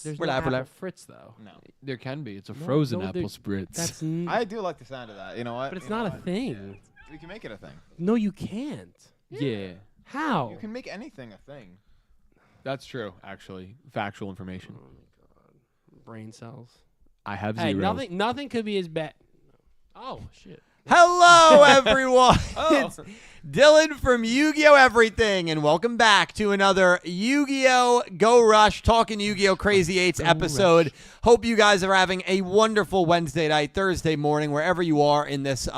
There's We're no not- we're apple not- Fritz though. No. There can be. It's a No, frozen no, apple there- spritz. That's I do like the sound of that. You know what? but it's You know not a what? thing. We can make it a thing. No, you can't. yeah. How? You can make anything a thing. That's true, actually. Factual information. Oh my god. Brain cells. I have Hey, zero. nothing could be as bad. Oh shit. Hello, everyone. Oh. It's Dylan from Yu-Gi-Oh! Everything, and welcome back to another Yu-Gi-Oh! Go Rush Talking Yu-Gi-Oh! Crazy 8's episode. Hope you guys are having a wonderful Wednesday night, Thursday morning, wherever you are in this,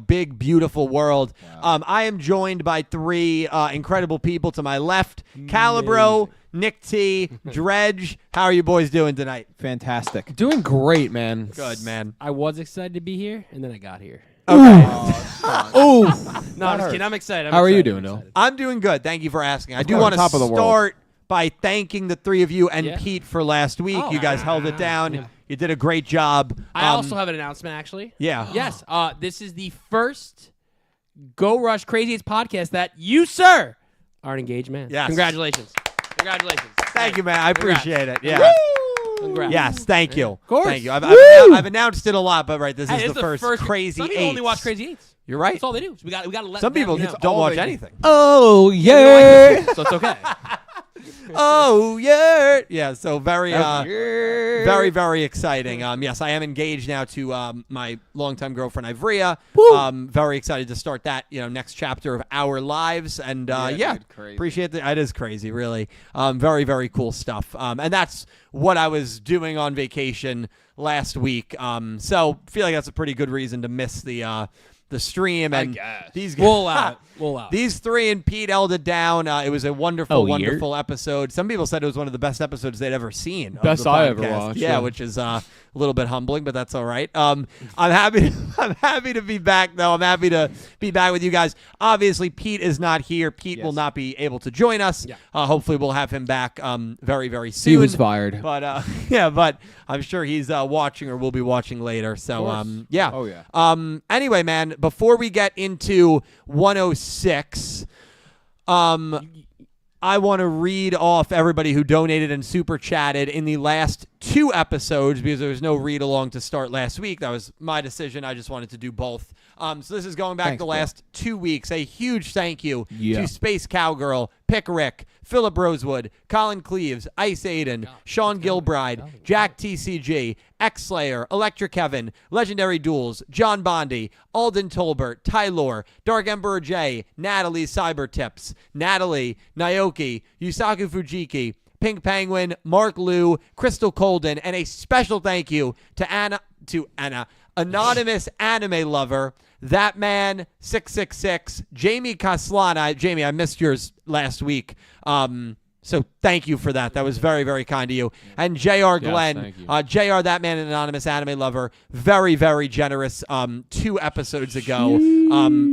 big, beautiful world. Wow. I am joined by three incredible people to my left: Calibro, Nick T, Dredge. How are you boys doing tonight? Fantastic. Doing great, man. Good, man. I was excited to be here, and then I got here. Okay. No, I'm just kidding. I'm excited. How are you doing, Bill? I'm doing good. Thank you for asking. I do course. want to Top of the world. start by thanking the three of you and Yeah. Pete for last week. Oh. You guys held it down. Yeah. You did a great job. I also have an announcement, actually. Yeah. Yes. This is the first Go Rush Crazy 8's podcast that you, sir, are an engaged man. Yes. Congratulations. Congratulations. Thank you, man. I Congrats. appreciate it. Yeah. Congrats. Congrats. Yes, thank you. Of course. Thank you. I've Woo! announced it a lot, but this Hey, is this the first Crazy Some people 8's. only watch Crazy 8's. You're right. That's all they do. So we got to let Some them people know. don't all watch they do. anything. Oh, Yeah. So it's okay. Oh, yeah. Yeah, so very yeah. very exciting. Yes, I am engaged now to my longtime girlfriend Ivrea. Very excited to start that, next chapter of our lives. And dude, crazy. appreciate it. It is crazy, really. Very, very cool stuff. And that's what I was doing on vacation last week. So feel like that's a pretty good reason to miss the stream. And guess. these guys, We'll allow it. We'll allow it. these three and Pete held it down. It was a wonderful, Oh, wonderful episode. Some people said it was one of the best episodes they'd ever seen. of Best the I ever podcast. watched, Yeah, yeah. which is a little bit humbling, but that's all right. I'm happy. I'm happy to be back, though. I'm happy to be back with you guys. Obviously, Pete is not here. Pete will not be able to join us. Yeah. Hopefully, we'll have him back very, very soon. He was fired. But but I'm sure he's watching or will be watching later. So yeah. Oh, yeah. Anyway, man, before we get into 106, I want to read off everybody who donated and super chatted in the last two episodes because there was no read along to start last week. That was my decision. I just wanted to do both. So this is going back the last 2 weeks. A huge thank you to Space Cowgirl, Pick Rick, Philip Rosewood, Colin Cleaves, Ice Aiden, Sean Gilbride, Jack TCG, X-Slayer, Electric Kevin, Legendary Duels, John Bondi, Alden Tolbert, Tylor, Dark Emperor J, Natalie Cybertips, Natalie, Naoki, Yusaku Fujiki, Pink Penguin, Mark Liu, Crystal Colden, and a special thank you to Anna, Anonymous Anime Lover, That Man 666, Jamie Kaslana. Jamie, I missed yours last week. So thank you for that. That was very, very kind of you. And JR Glenn, thank you. JR, That Man, an Anonymous Anime Lover, very, very generous 2 episodes ago.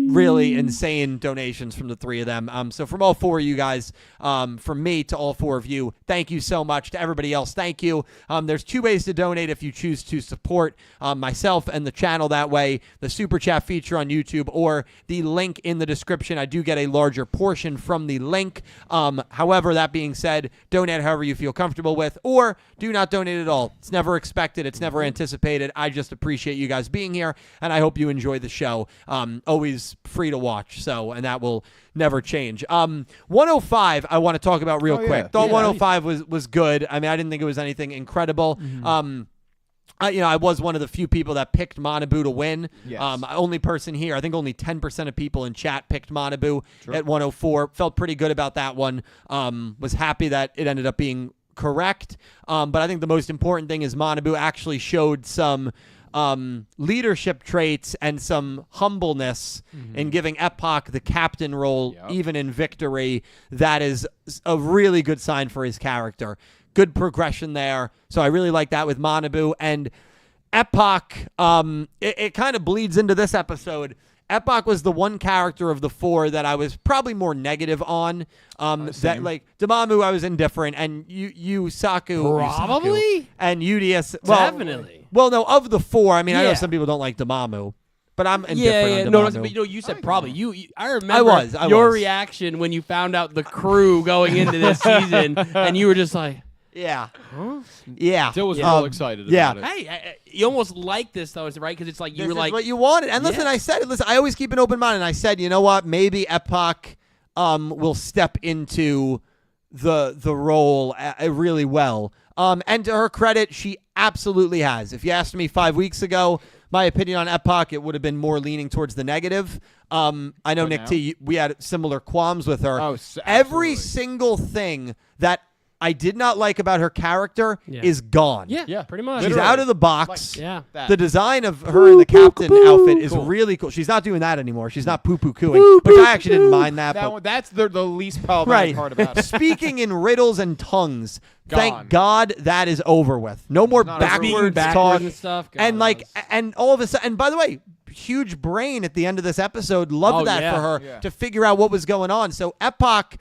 Really insane donations from the three of them. So from all four of you guys, from me to all four of you, thank you so much. To everybody else, thank you. There's 2 ways to donate if you choose to support myself and the channel that way. The Super Chat feature on YouTube or the link in the description. I do get a larger portion from the link. However, that being said, donate however you feel comfortable with, or do not donate at all. It's never expected. It's never anticipated. I just appreciate you guys being here, and I hope you enjoy the show. Always free to watch, and that will never change. 105, I want to talk about real quick. Yeah. Thought Yeah. 105 was good. I mean, I didn't think it was anything incredible. I was one of the few people that picked Manabu to win. Yes. Only person here. I think only 10% of people in chat picked Manabu at 104. Felt pretty good about that one. Was happy that it ended up being correct. But I think the most important thing is Manabu actually showed some leadership traits and some humbleness in giving Epoch the captain role, even in victory. That is a really good sign for his character. Good progression there. So I really like that with Manabu. And Epoch, it kind of bleeds into this episode. Epoch was the one character of the 4 that I was probably more negative on. That like Damamu, I was indifferent, and Yusaku Probably? and UDS. Well, Definitely. Well, no, of the 4, I mean, I know Yeah. some people don't like Damamu, but I'm indifferent Yeah. on No, Damamu. but you said probably. I remember I your was. reaction when you found out the crew going into this season, and you were just like, Yeah. Huh? Yeah. Dill was Yeah. real excited yeah. about it. Hey, you almost like this though, right? Because it's like you This were is like, what you wanted. And listen, Yeah. I said it. Listen, I always keep an open mind. And I said, you know what? Maybe Epoch will step into the role really well. And to her credit, she absolutely has. If you asked me 5 weeks ago, my opinion on Epoch, it would have been more leaning towards the negative. I know, But Nick now? T, we had similar qualms with her. Oh, Every absolutely. single thing that I did not like about her character Yeah. is gone. yeah, pretty much. She's Literally. out of the box. Yeah. That. The design of her in the captain outfit is really cool. She's not doing that anymore. She's not poo-poo cooing, which I actually didn't mind that. That but one, that's the least problematic part about it. Speaking in riddles and tongues, Gone. thank God that is over with. No more not a backwards Backwards talk. and stuff. God, And like, that was- and all of a sudden, and by the way, huge brain at the end of this episode. Loved Oh, that yeah. for her Yeah. to figure out what was going on. So Epoch,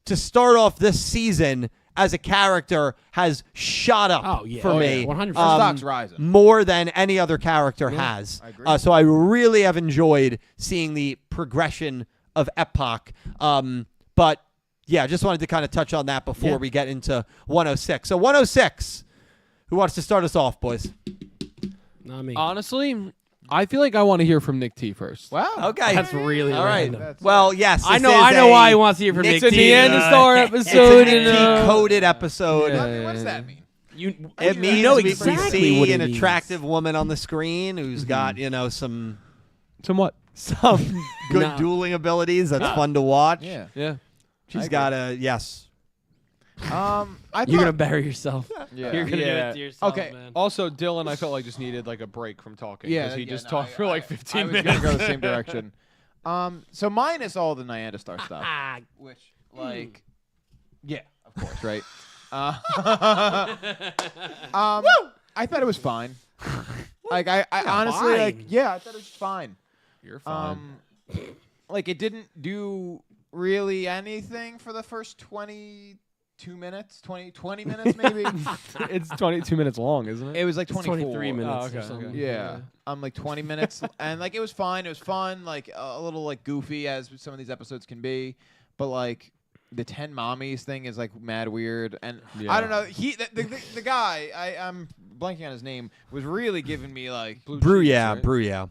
to start off this season as a character, has shot up Oh, yeah. for Oh, me. yeah. 100%. Her stock's rising. More than any other character has. I agree. So I really have enjoyed seeing the progression of Epoch. But yeah, just wanted to kind of touch on that before Yeah. we get into 106. So 106, who wants to start us off, boys? Not me. Honestly, I feel like I want to hear from Nick T first. Wow. Okay. That's really all right. random. Well, yes. I this know. is I know a why he wants to hear from Nick Nick It's a T. Neanderstar It's episode. a Nick T and, coded episode. Yeah. What does that mean? It means know we exactly see what it an means. attractive woman on the screen who's got, some Somewhat. good No. dueling abilities. That's fun to watch. Yeah. Yeah. She's I got a yes. I You're thought- gonna bury yourself. Yeah. You're gonna do Yeah. it to yourself, Okay. man. Also, Dylan, I felt like just needed like a break from talking. Yeah, because he yeah, just no, talked for like 15 I was minutes. gonna go the same direction. So minus all the Neanderstar stuff, Ah, which like, yeah, of course, right? I thought it was fine. Like I honestly like, fine. yeah, I thought it was fine. You're fine. Like it didn't do really anything for the first 22 minutes, 20 minutes maybe. It's 22 minutes long, isn't it? It was like it's 24. 23 minutes okay, or something. okay. Yeah. Like 20 minutes. And like it was fine. It was fun. Like a little like goofy as some of these episodes can be. But like the 10 mommies thing is like mad weird. And Yeah. I don't know. The guy, I'm blanking on his name, was really giving me like Bruyere, right? Bruyere,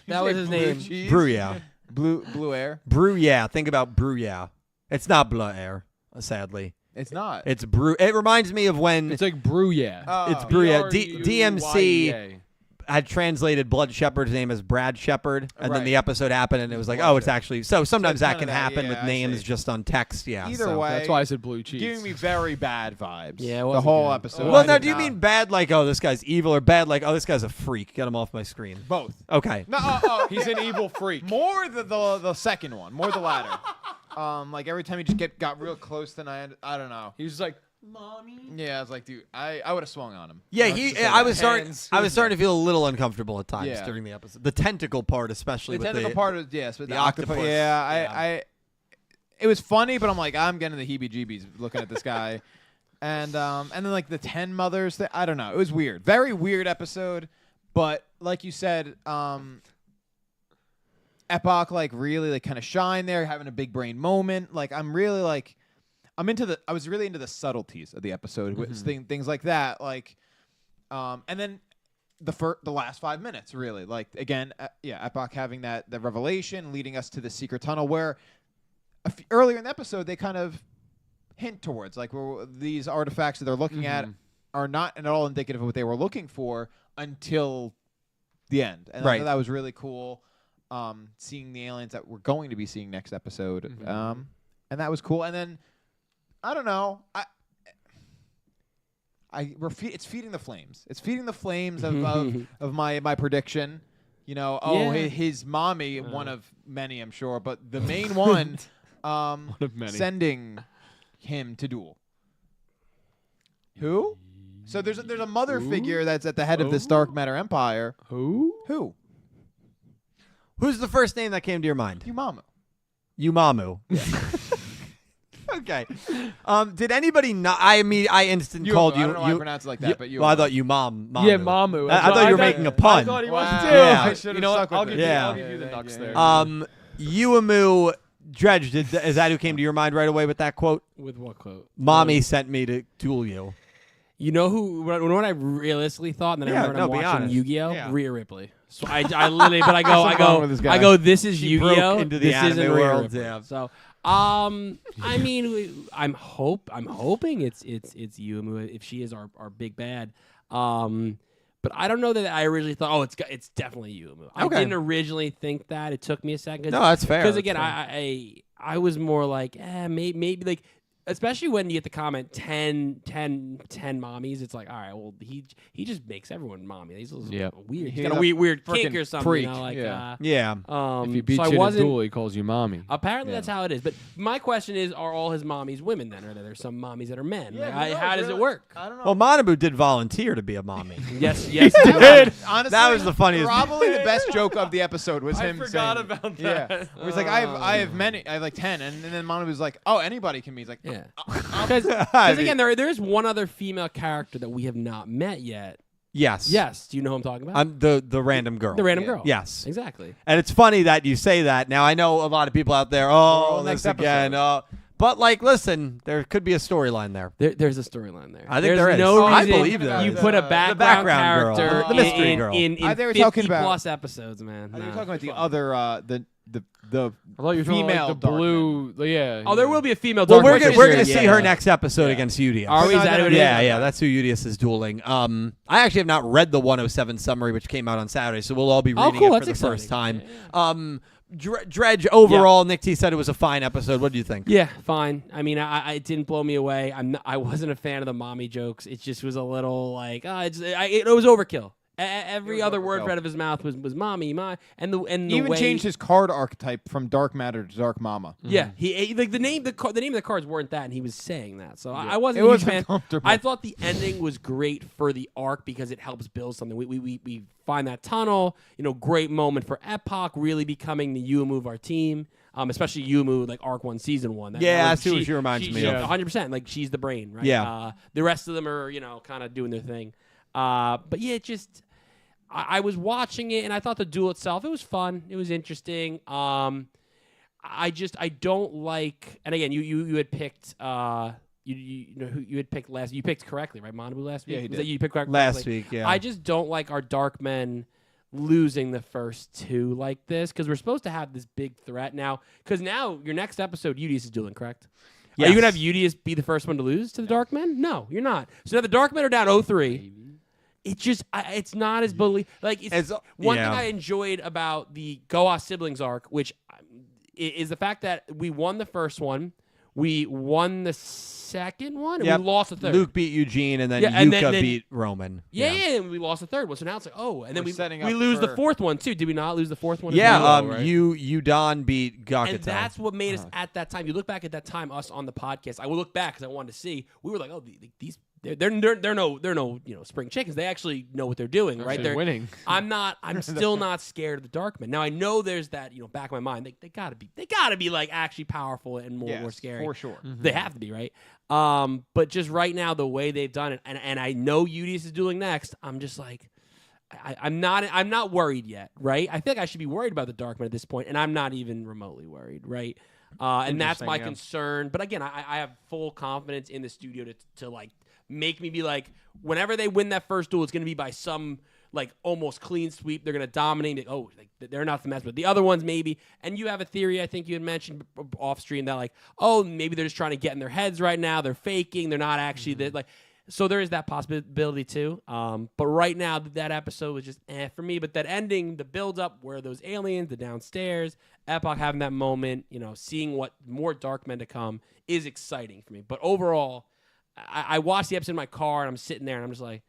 That was his name. Bruyere, Blue air. Bruyere. Think about Bruyere. It's not Bleu Air, sadly. It's not. It's Bru. It reminds me of when It's like brew, yeah. it's Bruyere. B-R-U-Y-E-A. DMC had translated Blood Shepard's name as Brad Shepard, and then Right. the episode happened, and it was like, Blood oh, it's actually so. Sometimes it's that kinda can that, happen yeah, with I names see. just on text. Yeah. Either so. way, That's why I said blue cheese. giving me very bad vibes. Yeah, it the wasn't whole good. episode. Well, Well, I now, did do you not- mean bad like, oh, this guy's evil, or bad like, oh, this guy's a freak? Get him off my screen. both? Okay. No, He's an evil freak. more the second one, more the latter. Like every time he just got real close, then I don't know. He was just like, Yeah, I was like, dude, I would have swung on him. Yeah, Let's just say I that. was starting. Hands. I was starting to feel a little uncomfortable at times Yeah. during the episode. The tentacle part, especially. The with tentacle part is yes, but the the octopus. octopus. Yeah, Yeah. it was funny, but I'm like, I'm getting the heebie-jeebies looking at this guy, and then like the 10 mothers. I don't know. It was weird, very weird episode. But like you said, Epoch like really like kind of shine there, having a big brain moment. Like I'm really like, I was really into the subtleties of the episode, with things like that. Like, and then the last 5 minutes really like again, Epoch having that revelation leading us to the secret tunnel where earlier in the episode they kind of hint towards like these artifacts that they're looking at are not at all indicative of what they were looking for until the end, and I Right. thought that was really cool. Seeing the aliens that we're going to be seeing next episode, and that was cool. And then I don't know, it's feeding the flames. It's feeding the flames of my prediction. You know, Yeah. his mommy, one of many, I'm sure, but the main one, of many. sending him to duel. Who? So there's a mother figure that's at the head of this dark matter empire. Who? Who? Who's the first name that came to your mind? Yumamu. Yumamu. Okay. Did anybody not? I instantly called you. I don't know why I pronounced it like that, but you. Well, I thought you Mamu. Yeah, Mamu. I thought you were making a pun. I thought he Wow. was too. Yeah. I should've You know what? stuck with I'll it. give you, Yeah. I'll give you the Yeah, ducks yeah, there. yeah. Yuamu Dredge, is that who came to your mind right away with that quote? With what quote? Mommy sent me to duel you. You know who? What I realistically thought, and then I remember be watching honest. Yu-Gi-Oh, Yeah. Rhea Ripley. So I literally, but with this guy. I go. This is She Yu-Gi-Oh. broke into the this anime isn't Rhea world, Ripley. yeah. So, I mean, I'm hoping it's Yuumu if she is our big bad. But I don't know that I originally thought. Oh, it's definitely Yuumu. I didn't originally think that. It took me a second. No, that's fair. Because again, I was more like, maybe like. Especially when you get the comment 10 mommies, it's like, all right, well, he just makes everyone mommy. He's a little weird. He's got a weird kink or something. freak. You know, like, Yeah. If he beats so I you in a wasn't. duel, he calls you mommy. Apparently, that's how it is. But my question is, are all his mommies women then? Or are there some mommies that are men? Yeah, Like, who knows, how does it really? work? I don't know. Well, Manabu did volunteer to be a mommy. Yes, Dude, Honestly, that was the funniest. Probably the best joke of the episode was him forgot saying, about Yeah, that. he was like, I have many, I have like 10, and then Mono was like, oh, anybody can be. He's like, Yeah. "Oh, Because again, there is one other female character that we have not met yet. Yes. Yes. Do you know who I'm talking about? I'm the random girl. The random girl. Yes. Exactly. And it's funny that you say that. Now, I know a lot of people out there, oh, next this again. But, like, listen, there could be a storyline there. There's a storyline there. I think There's there is. no I reason believe there you is. put a The background background girl. character The mystery girl. in they were 50 talking about- plus episodes, man. I think Nah. you're talking about the other, the I thought you were talking female like the blue. Yeah. Oh, there will be a female. Well, Dark we're Witch gonna, this we're year, gonna see yeah. her next episode against Yugioh. Are we? Is that who it is? Yeah, that's who Yugioh is dueling. I actually have not read the 107 summary, which came out on Saturday, so we'll all be reading cool. it for That's the first exciting. time. Dredge, overall, Nick T said it was a fine episode. What do you think? Yeah, fine. I mean, it didn't blow me away. I wasn't a fan of the mommy jokes. It just was a little like, it was overkill. Every other word overkill. out of his mouth was mommy, and the He even way, changed his card archetype from Dark Matter to Dark Mama. Yeah, he like the name of the cards weren't that, and he was saying that. So I wasn't It a was huge fan. uncomfortable. I thought the ending was great for the arc because it helps build something. We find that tunnel. Great moment for Epoch really becoming the Yuumu of our team. Especially Yuumu, like Arc 1, Season 1. That's who she reminds me of. 100%. Like she's the brain, right? Yeah. The rest of them are kind of doing their thing. But yeah, it just. I was watching it and I thought the duel itself, it was fun. It was interesting. I don't like, and again, you had picked you had picked last. You picked correctly, right? Manabu last week. Yeah, he Was did. that you picked correctly? Last week, yeah. I just don't like our Dark Men losing the first two like this because we're supposed to have this big threat now. Because now your next episode, Yugioh is dueling, correct? Are you gonna have Yugioh be the first one to lose to the Dark Men? No, you're not. So now the Dark Men are down 0-3. It just, it's not as like it's one thing I enjoyed about the Goa siblings arc, which is the fact that we won the first one, we won the second one, and we lost the third. Luke beat Eugene, and then and Yuka then beat Roman. And we lost the third one. So now it's like, and then We're we lose the for- fourth one too. Did we not lose the fourth one? as Yeah, well? Right? Udon beat Gakuto. And that's what made us at that time. You look back at that time, us on the podcast. I will look back because I wanted to see. We were like, these. They're no spring chickens. They actually know what they're doing, right? They're winning. I'm still not scared of the Darkmen. Now I know there's that back of my mind. They gotta be like actually powerful and more scary for sure. They have to be, right? But just right now the way they've done it, and I know Yugioh is doing next. I'm just like. I'm not worried yet, right? I feel like I should be worried about the Darkmen at this point, and I'm not even remotely worried, right? And that's my concern. But again, I have full confidence in the studio to like make me be like, whenever they win that first duel, it's going to be by some like almost clean sweep. They're going to dominate. They're not the mess, but the other ones maybe. And you have a theory, I think you had mentioned off stream that like, maybe they're just trying to get in their heads right now. They're faking. They're not actually like. So there is that possibility too. But right now, that episode was just for me. But that ending, the build-up, where those aliens, the downstairs, Epoch having that moment, seeing what more Dark Men to come is exciting for me. But overall, I watched the episode in my car, and I'm sitting there, and I'm just like,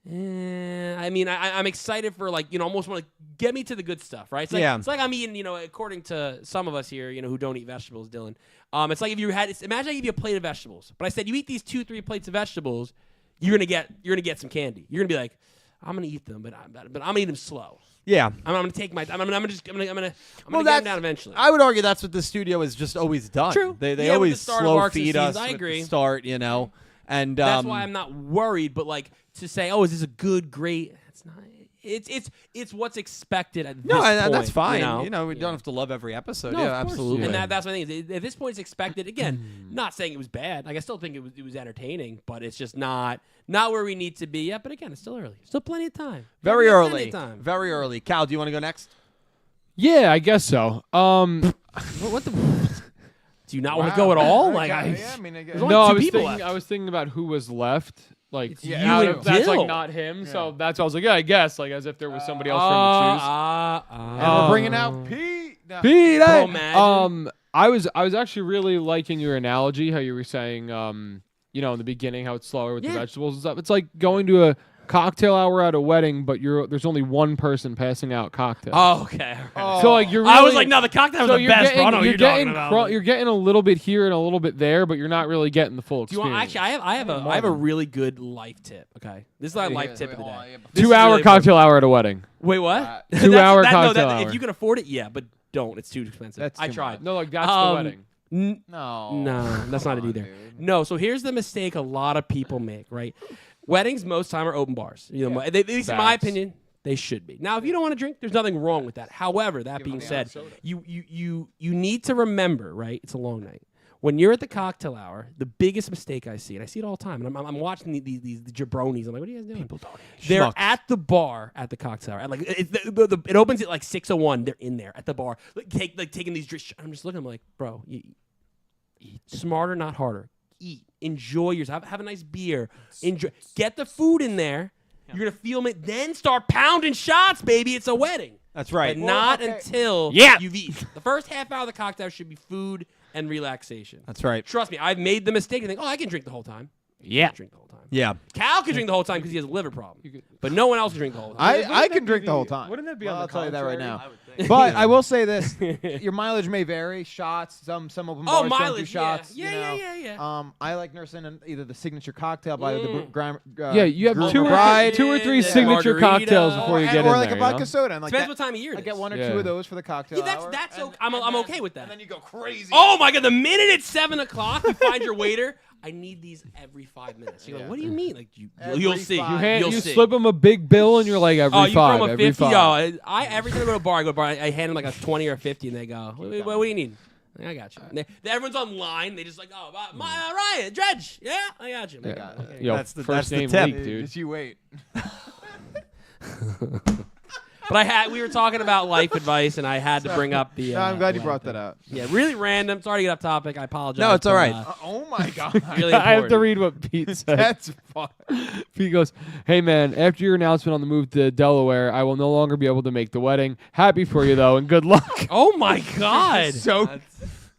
I mean, I'm excited for almost want to get me to the good stuff, right? It's like I'm eating, according to some of us here, who don't eat vegetables, Dylan. It's like if you imagine I give you a plate of vegetables, but I said you eat these 2-3 plates of vegetables, you're gonna get some candy. You're gonna be like, I'm gonna eat them, but I'm gonna eat them slow. Yeah, I'm gonna take my. I'm gonna get them down eventually. I would argue that's what the studio has just always done. True. They Yeah, with always the start of slow arcs and feed us. seasons, I with agree. The start, and that's why I'm not worried. But like to say, is this a good, great? It's not. it's what's expected at this No, point. and that's fine. You know? We don't have to love every episode. No, yeah, of course. absolutely. And that's my thing. At this point, it's expected. Again, not saying it was bad. Like I still think it was entertaining, but it's just not where we need to be yet. But again, it's still early. Still plenty of time. Very Plenty early. of time. Very early. Cal, do you want to go next? Yeah, I guess so. What the? Do you not want to go at all? Like I mean, I guess. There's only No, two I was people thinking. left. I was thinking about who was left. Like, It's you out and of- that's Dill. like not him. So that's why I was like, yeah, I guess, like as if there was somebody else for him to choose. And we're bringing out Pete. No. Pete, Bro, imagine. I was actually really liking your analogy, how you were saying, you know, in the beginning, how it's slower with the Yeah. vegetables and stuff. It's like going to a cocktail hour at a wedding, but there's only one person passing out cocktails. Oh, okay. Oh. So like you're really, I was like, no, the cocktail was so the you're best. getting, Bro. I don't know what you're you're getting talking about. you're getting a little bit here and a little bit there, but you're not really getting the full Do you experience. want? Actually, I have a really good life tip. Okay, this is my life tip of the day. This is 2-hour really cocktail hour at a wedding. Wait, what? 2-hour No, cocktail hour. if you can afford it, yeah, but don't. It's too expensive. That's I too tried. No, like that's the wedding. No, that's not it Come on, either. dude. No, so here's the mistake a lot of people make, right? Weddings most time are open bars. You know, at least in my Facts. opinion, they should be. Now, if you don't want to drink, there's nothing wrong with that. However, that being said, you need to remember, right? It's a long night. When you're at the cocktail hour, the biggest mistake I see, and I see it all the time, and I'm watching these jabronis. I'm like, what are you guys doing? People don't. They're Schmucks. at the bar at the cocktail hour. Like it opens at like 6:01. They're in there at the bar, taking these drinks. I'm just looking. I'm like, bro, eat smarter, not harder. Eat, enjoy yourself. Have a nice beer. Enjoy. Get the food in there. You're gonna feel it. Then start pounding shots, baby. It's a wedding. That's right. But not okay. until Yeah. you've eaten. The first half hour of the cocktail should be food and relaxation. That's right. Trust me, I've made the mistake to think, I can drink the whole time. Yeah. Drink the whole time. Yeah. Cal can drink the whole time because he has a liver problem. But no one else can drink the whole time. I can drink the whole time. Wouldn't that be Well, on the I'll tell you that right now. contrary? But I will say this: your mileage may vary. Shots, some open bars don't do mileage, shots. yeah. you know. Yeah. I like nursing either the signature cocktail by the Yeah, you have groom two bride, or three Yeah. signature Margarita. cocktails before you get or in like there. a you know? vodka soda. And like Depends that, what time of year it I is. get one or Yeah. two of those for the cocktail Yeah, hour. that's and- okay. I'm and okay with that. And then you go crazy. Oh my god! The minute it's 7 o'clock, you find your waiter. I need these every 5 minutes. You're like, Yeah. what do you mean? Like Every you'll see. five. You'll You see. slip them a big bill and you're like every Oh, you five. throw them a every 50? five. Yo, I every time I go to a bar, I hand them like a 20 or a 50, and they go, what do you need? I got you. Everyone's online. They just like, Ryan, Dredge. Yeah, I got you. Yeah. Okay. Yo, That's the first name tip. leak, dude. Just you wait. But we were talking about life advice, and I had to bring up the. No, I'm glad you life brought thing. that up. Yeah, really random. Sorry to get off topic. I apologize. No, it's all but, right. Oh my god. really I have to important. read what Pete said. That's fun. Pete goes, "Hey man, after your announcement on the move to Delaware, I will no longer be able to make the wedding. Happy for you though, and good luck." Oh my god! So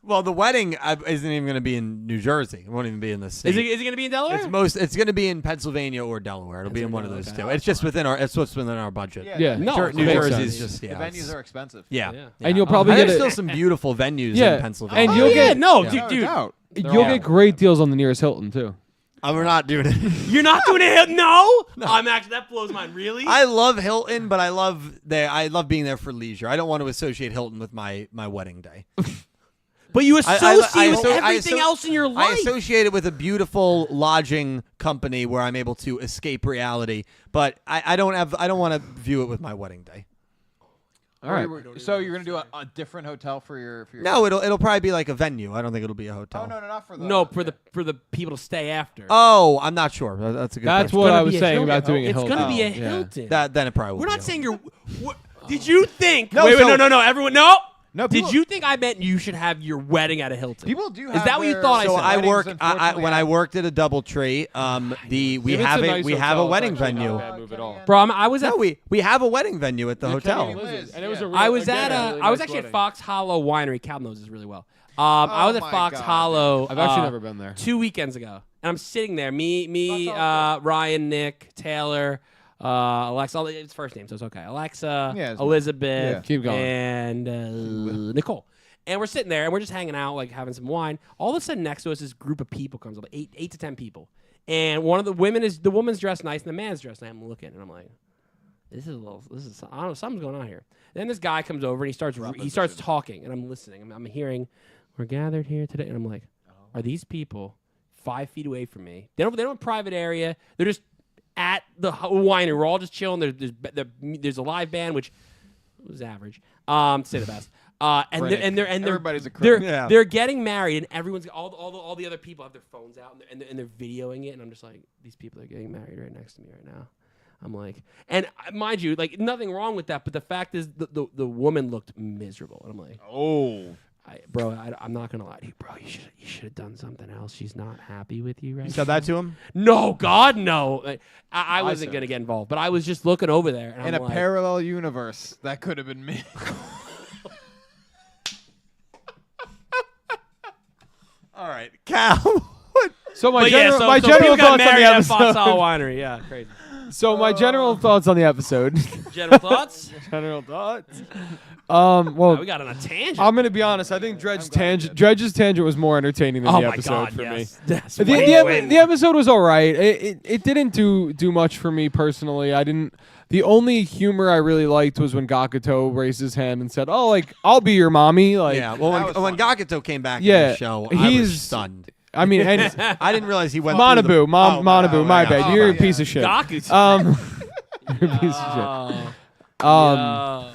Well, the wedding isn't even going to be in New Jersey. It won't even be in the state. Is it going to be in Delaware? It's going to be in Pennsylvania or Delaware. It'll be in one of those okay. two. It's just within it's what's within our budget. Yeah. No, New makes Jersey's sense. just the venues are expensive. yeah. Yeah. And you'll probably There's get still a, some beautiful venues Yeah. in Pennsylvania. And Oh, you'll yeah, get no, No dude. doubt. you'll get great deals on the nearest Hilton too. We're not doing it. You're not doing it? No. I'm actually that blows mine. Really? I love Hilton, but I love being there for leisure. I don't want to associate Hilton with my wedding day. But you associate with I everything asso- else in your I life. associate it with a beautiful lodging company where I'm able to escape reality, but I don't want to view it with my wedding day. All right. So you're gonna do a different hotel for your No, it'll probably be like a venue. I don't think it'll be a hotel. Oh no, not for the No, for the people to stay after. Oh, I'm not sure. That's a good That's question. what gonna I was be a saying Hilton. about doing a It's Hilton. going to be a Yeah. Hilton. Then it probably will We're be not a saying Hilton. you're. What, did you think? No, wait, so- no. Everyone, no. No, people- Did you think I meant you should have your wedding at a Hilton? People do. Is Have that what you their- thought I So said? I weddings, work unfortunately, when I worked at a DoubleTree. We If it's have a a nice we have hotel, a it's wedding actually not venue. a bad move at all. Bro, I was at. No, we have a wedding venue at the hotel. Liz, And it was yeah. a I was again, at a really I was nice actually wedding. at Fox Hollow Winery. Cal knows this really well. I was at my Fox God, Hollow. I've actually never been there. 2 weekends ago, and I'm sitting there. Me, Fox Ryan, Nick, Taylor, Alexa. It's first name, so it's okay. Alexa, Yeah, it's- Elizabeth, Yeah. Keep going. and Nicole. And we're sitting there, and we're just hanging out, like having some wine. All of a sudden, next to us, this group of people comes up, like 8 to 10 people. And one of the woman's dressed nice, and the man's dressed nice. I'm looking, and I'm like, I don't know, something's going on here. Then this guy comes over and he starts talking, and I'm listening. I'm hearing, we're gathered here today, and I'm like, are these people 5 feet away from me? They don't have a private area. They're just at the winery. We're all just chilling. There's a live band, which was average, to say the best. And they're Everybody's a critic. they're getting married, and everyone's all the other people have their phones out and they're videoing it, and I'm just like, these people are getting married right next to me right now. I'm like, and mind you, like nothing wrong with that, but the fact is the woman looked miserable, and I'm like, I'm not gonna lie to you, bro. You should have done something else. She's not happy with you right You said that to him? No, God, no. Like, I wasn't gonna get involved, but I was just looking over there. And In I'm a like, parallel universe, that could have been me. All right, Cal. So my but yeah, general, so, my so general people got thoughts on married the at episode. Foxhole Winery. Yeah, crazy. So my general thoughts on the episode. General thoughts? General thoughts. Wow, Well, we got on a tangent. I'm gonna be honest. I think Dredge's tangent was more entertaining than oh the my episode God, for yes. me. That's The, way, the, way the more. episode was all right. It didn't do much for me personally. I didn't. The only humor I really liked was when Gakuto raised his hand and said, "Oh, like I'll be your mommy." Like, Yeah, well, That when was Gakuto came back Yeah, in the show, I he's- was stunned. I mean, and I didn't realize he went Manabu, through the... Manabu, my yeah. bad. Oh, You're a yeah. piece of shit. Gakuto. You're a piece of shit. Wow.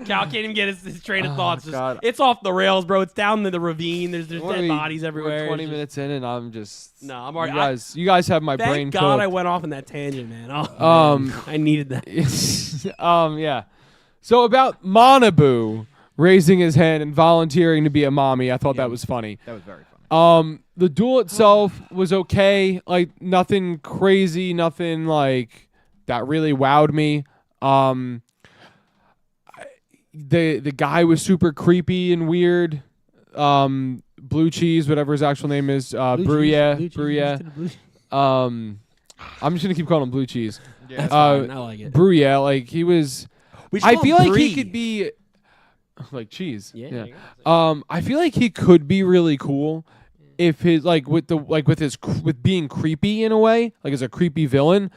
Cal can't even get his train of thoughts. God. It's off the rails, bro. It's down in the ravine. There's What are dead we- bodies everywhere. We're 20 It's just- minutes in, and I'm just. No, I'm already. You guys have my Thank brain God I cooked. went off on that tangent, man. Oh, man. I needed that. Yeah. So about Manabu raising his hand and volunteering to be a mommy, I thought that was funny. That was very funny. The duel itself was okay. Like nothing crazy, nothing like that really wowed me. The guy was super creepy and weird. Blue Cheese, whatever his actual name is, Bruyere. I'm just gonna keep calling him Blue Cheese. That's fine. I like it. Bruyere, like he was. We should I call feel him like he Brie. could be like cheese. Yeah. Yeah. there you go. I feel like he could be really cool if his with being creepy in a way, like as a creepy villain,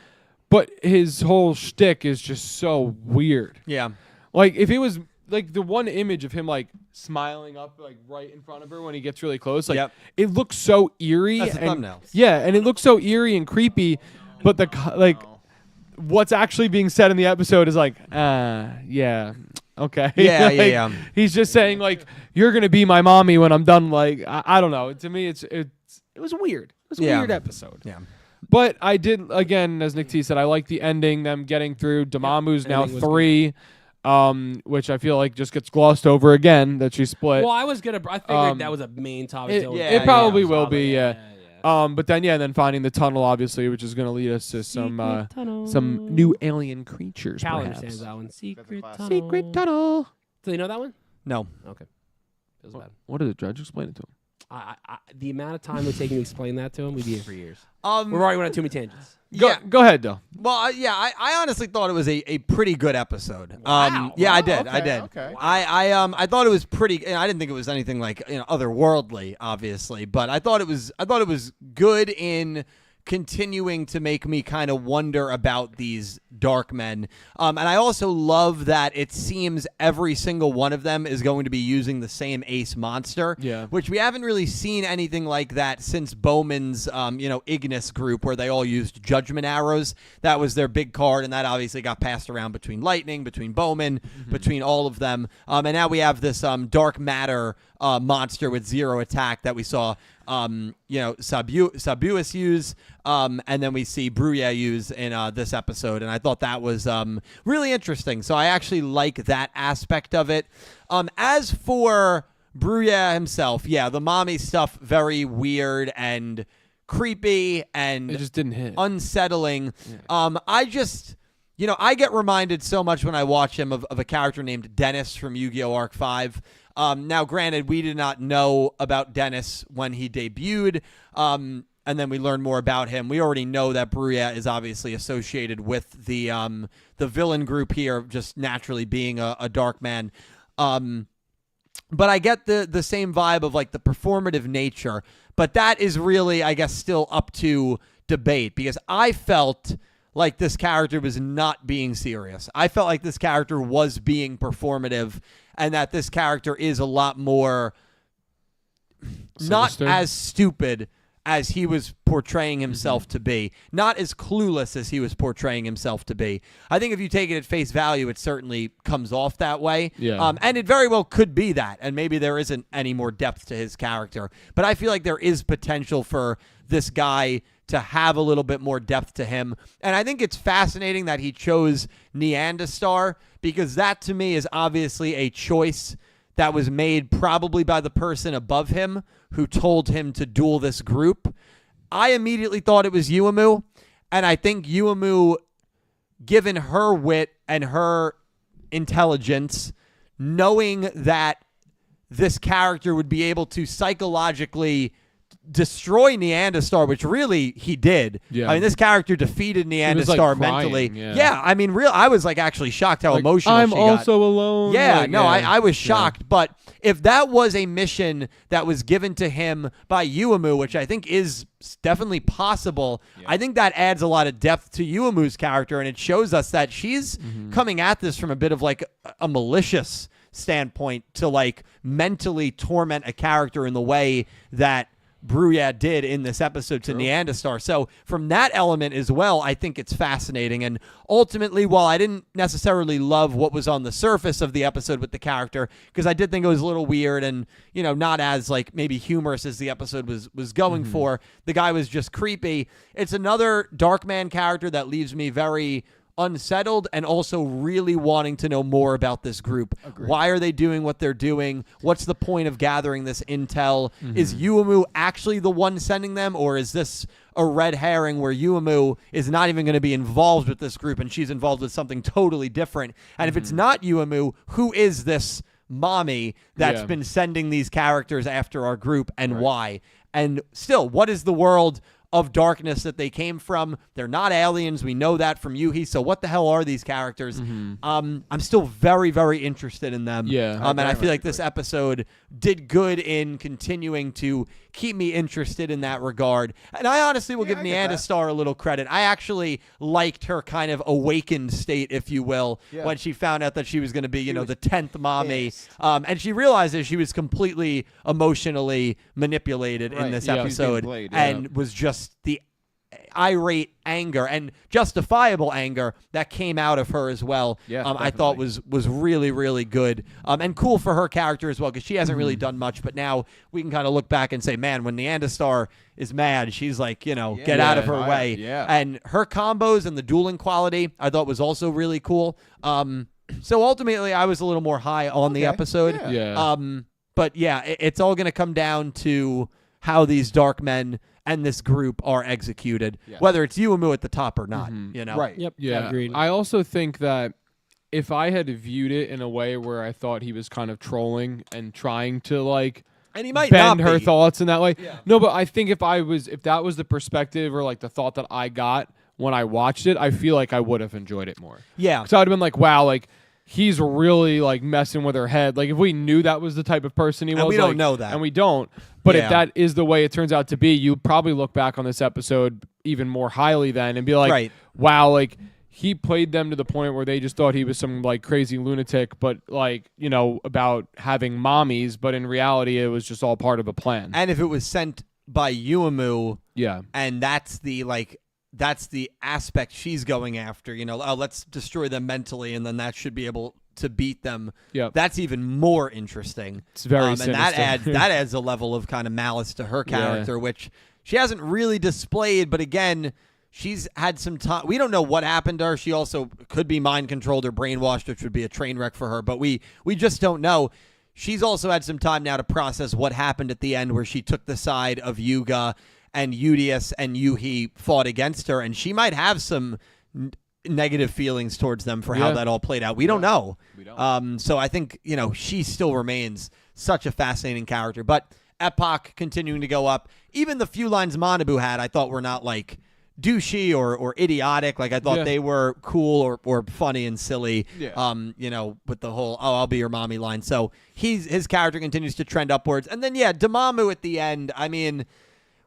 but his whole shtick is just so weird. Yeah. Like if it was like the one image of him like smiling up like right in front of her when he gets really close, like Yep. it looks so eerie. That's the and, thumbnail. Yeah, and it looks so eerie and creepy, but what's actually being said in the episode is like, yeah, okay. Yeah, Like, yeah. He's just saying like, you're gonna be my mommy when I'm done. Like, I don't know. To me, it was weird. It was a weird episode. Yeah. But I did, again, as Nick T said, I like the ending, them getting through. Damamu's now ending was 3, which I feel like just gets glossed over again that she split. Well, I figured that was a main topic. It probably will Probably, be, yeah. But then finding the tunnel, obviously, which is going to lead us to some new alien creatures, Cal perhaps. understands that one. Secret classic. tunnel. Secret tunnel. Do you know that one? No. Okay. Feels bad. What is it, Dredge? Explain it to him. The amount of time it would take to explain that to him, we'd be here for years. We've Um, already went on too many tangents. Go ahead, though. Well, I honestly thought it was a pretty good episode. Wow. Yeah, I Oh, did. I okay, did. okay. I thought it was pretty. I didn't think it was anything like otherworldly, obviously, but I thought it was good in continuing to make me kind of wonder about these dark men. And I also love that it seems every single one of them is going to be using the same ace monster. Yeah. Which we haven't really seen anything like that since Bowman's, Ignis group, where they all used judgment arrows. That was their big card, and that obviously got passed around between Lightning, between Bowman, between all of them. And now we have this dark matter monster with 0 attack that we saw, Sabuus use, and then we see Bruyere use in this episode, and I thought that was really interesting. So I actually like that aspect of it. As for Bruyere himself, the mommy stuff, very weird and creepy and It just didn't hit. unsettling. I just, I get reminded so much when I watch him of a character named Dennis from Yu-Gi-Oh! Arc 5. Now, granted, we did not know about Dennis when he debuted, and then we learned more about him. We already know that Bruyere is obviously associated with the villain group here, just naturally being a dark man. But I get the same vibe of like the performative nature, but that is really, I guess, still up to debate, because I felt like this character was not being serious. I felt like this character was being performative, and that this character is a lot more not Sinister? as stupid as he was portraying himself to be, not as clueless as he was portraying himself to be. I think if you take it at face value, it certainly comes off that way. Yeah. And it very well could be that, and maybe there isn't any more depth to his character. But I feel like there is potential for this guy to have a little bit more depth to him. And I think it's fascinating that he chose Neanderstar, because that to me is obviously a choice that was made probably by the person above him who told him to duel this group. I immediately thought it was Yuumu, and I think Yuumu, given her wit and her intelligence, knowing that this character would be able to psychologically destroy Neanderstar, which really he did. Yeah. I mean, this character defeated Neanderstar crying, mentally. yeah. I mean, I was like actually shocked how Like, emotional I'm she got. also alone. Yeah, Like, no, yeah. I was shocked. But if that was a mission that was given to him by Yuumu, which I think is definitely possible, I think that adds a lot of depth to Yuumu's character, and it shows us that she's coming at this from a bit of like a malicious standpoint to like mentally torment a character in the way that Bruya did in this episode to Neanderstar. So from that element as well, I think it's fascinating. And ultimately, while I didn't necessarily love what was on the surface of the episode with the character, because I did think it was a little weird and, you know, not as like maybe humorous as the episode was going for, the guy was just creepy. It's another Darkman character that leaves me very unsettled and also really wanting to know more about this group. Agreed. Why are they doing what they're doing? What's the point of gathering this intel? Is Yuumu actually the one sending them, or is this a red herring where Yuumu is not even going to be involved with this group and she's involved with something totally different? And if it's not Yuumu, who is this mommy that's been sending these characters after our group, and why? And still, what is the world of darkness that they came from? They're not aliens. We know that from Yuhi. So what the hell are these characters? I'm still very, very interested in them. Yeah. And I feel like this episode did good in continuing to keep me interested in that regard. And I honestly will give I get that. Neanderstar a little credit. I actually liked her kind of awakened state, if you will, when she found out that she was going to be, you know, the 10th mommy. pissed. And she realizes she was completely emotionally manipulated in Right. this Yeah, she was being episode played, and was just the irate anger and justifiable anger that came out of her as well. Yeah, I thought was really, really good and cool for her character as well, because she hasn't really done much, but now we can kind of look back and say, man, when Neanderstar is mad, she's like, you know, get out of her way. Yeah. And her combos and the dueling quality I thought was also really cool. So ultimately I was a little more high on the Okay. episode. Yeah. But yeah, it's all going to come down to how these dark men and this group are executed, whether it's Yuumu at the top or not. You know, Right. Yep. Yeah, Agreed. I also think that if I had viewed it in a way where I thought he was kind of trolling and trying to like and he might bend not her be. thoughts in that way, no, but I think if that was the perspective or like the thought that I got when I watched it, I feel like I would have enjoyed it more. Yeah, So I'd have been like, wow, like he's really like messing with her head. Like if we knew that was the type of person he was, we don't like- know that. and we don't. But Yeah. if that is the way it turns out to be, you probably look back on this episode even more highly then and be like, Right. wow, like he played them to the point where they just thought he was some like crazy lunatic, but like, you know, about having mommies, but in reality it was just all part of a plan. and if it was sent by Yuumu, Yeah. and that's the aspect she's going after, you know, let's destroy them mentally, and then that should be able to beat them. Yep. That's even more interesting. It's very and that sinister. adds a level of kind of malice to her character, which she hasn't really displayed. But again, she's had some time. We don't know what happened to her. She also could be mind controlled or brainwashed, which would be a train wreck for her. But we just don't know. She's also had some time now to process what happened at the end, where she took the side of Yuga and Udius and Yuhi fought against her, and she might have some negative feelings towards them for how that all played out. We don't know. We don't. So I think, you know, she still remains such a fascinating character. But Epoch continuing to go up. Even the few lines Manabu had, I thought were not like douchey or idiotic. Like I thought they were cool or funny and silly. Yeah. You know, with the whole "oh, I'll be your mommy" line. So his character continues to trend upwards. And then Damamu at the end. I mean,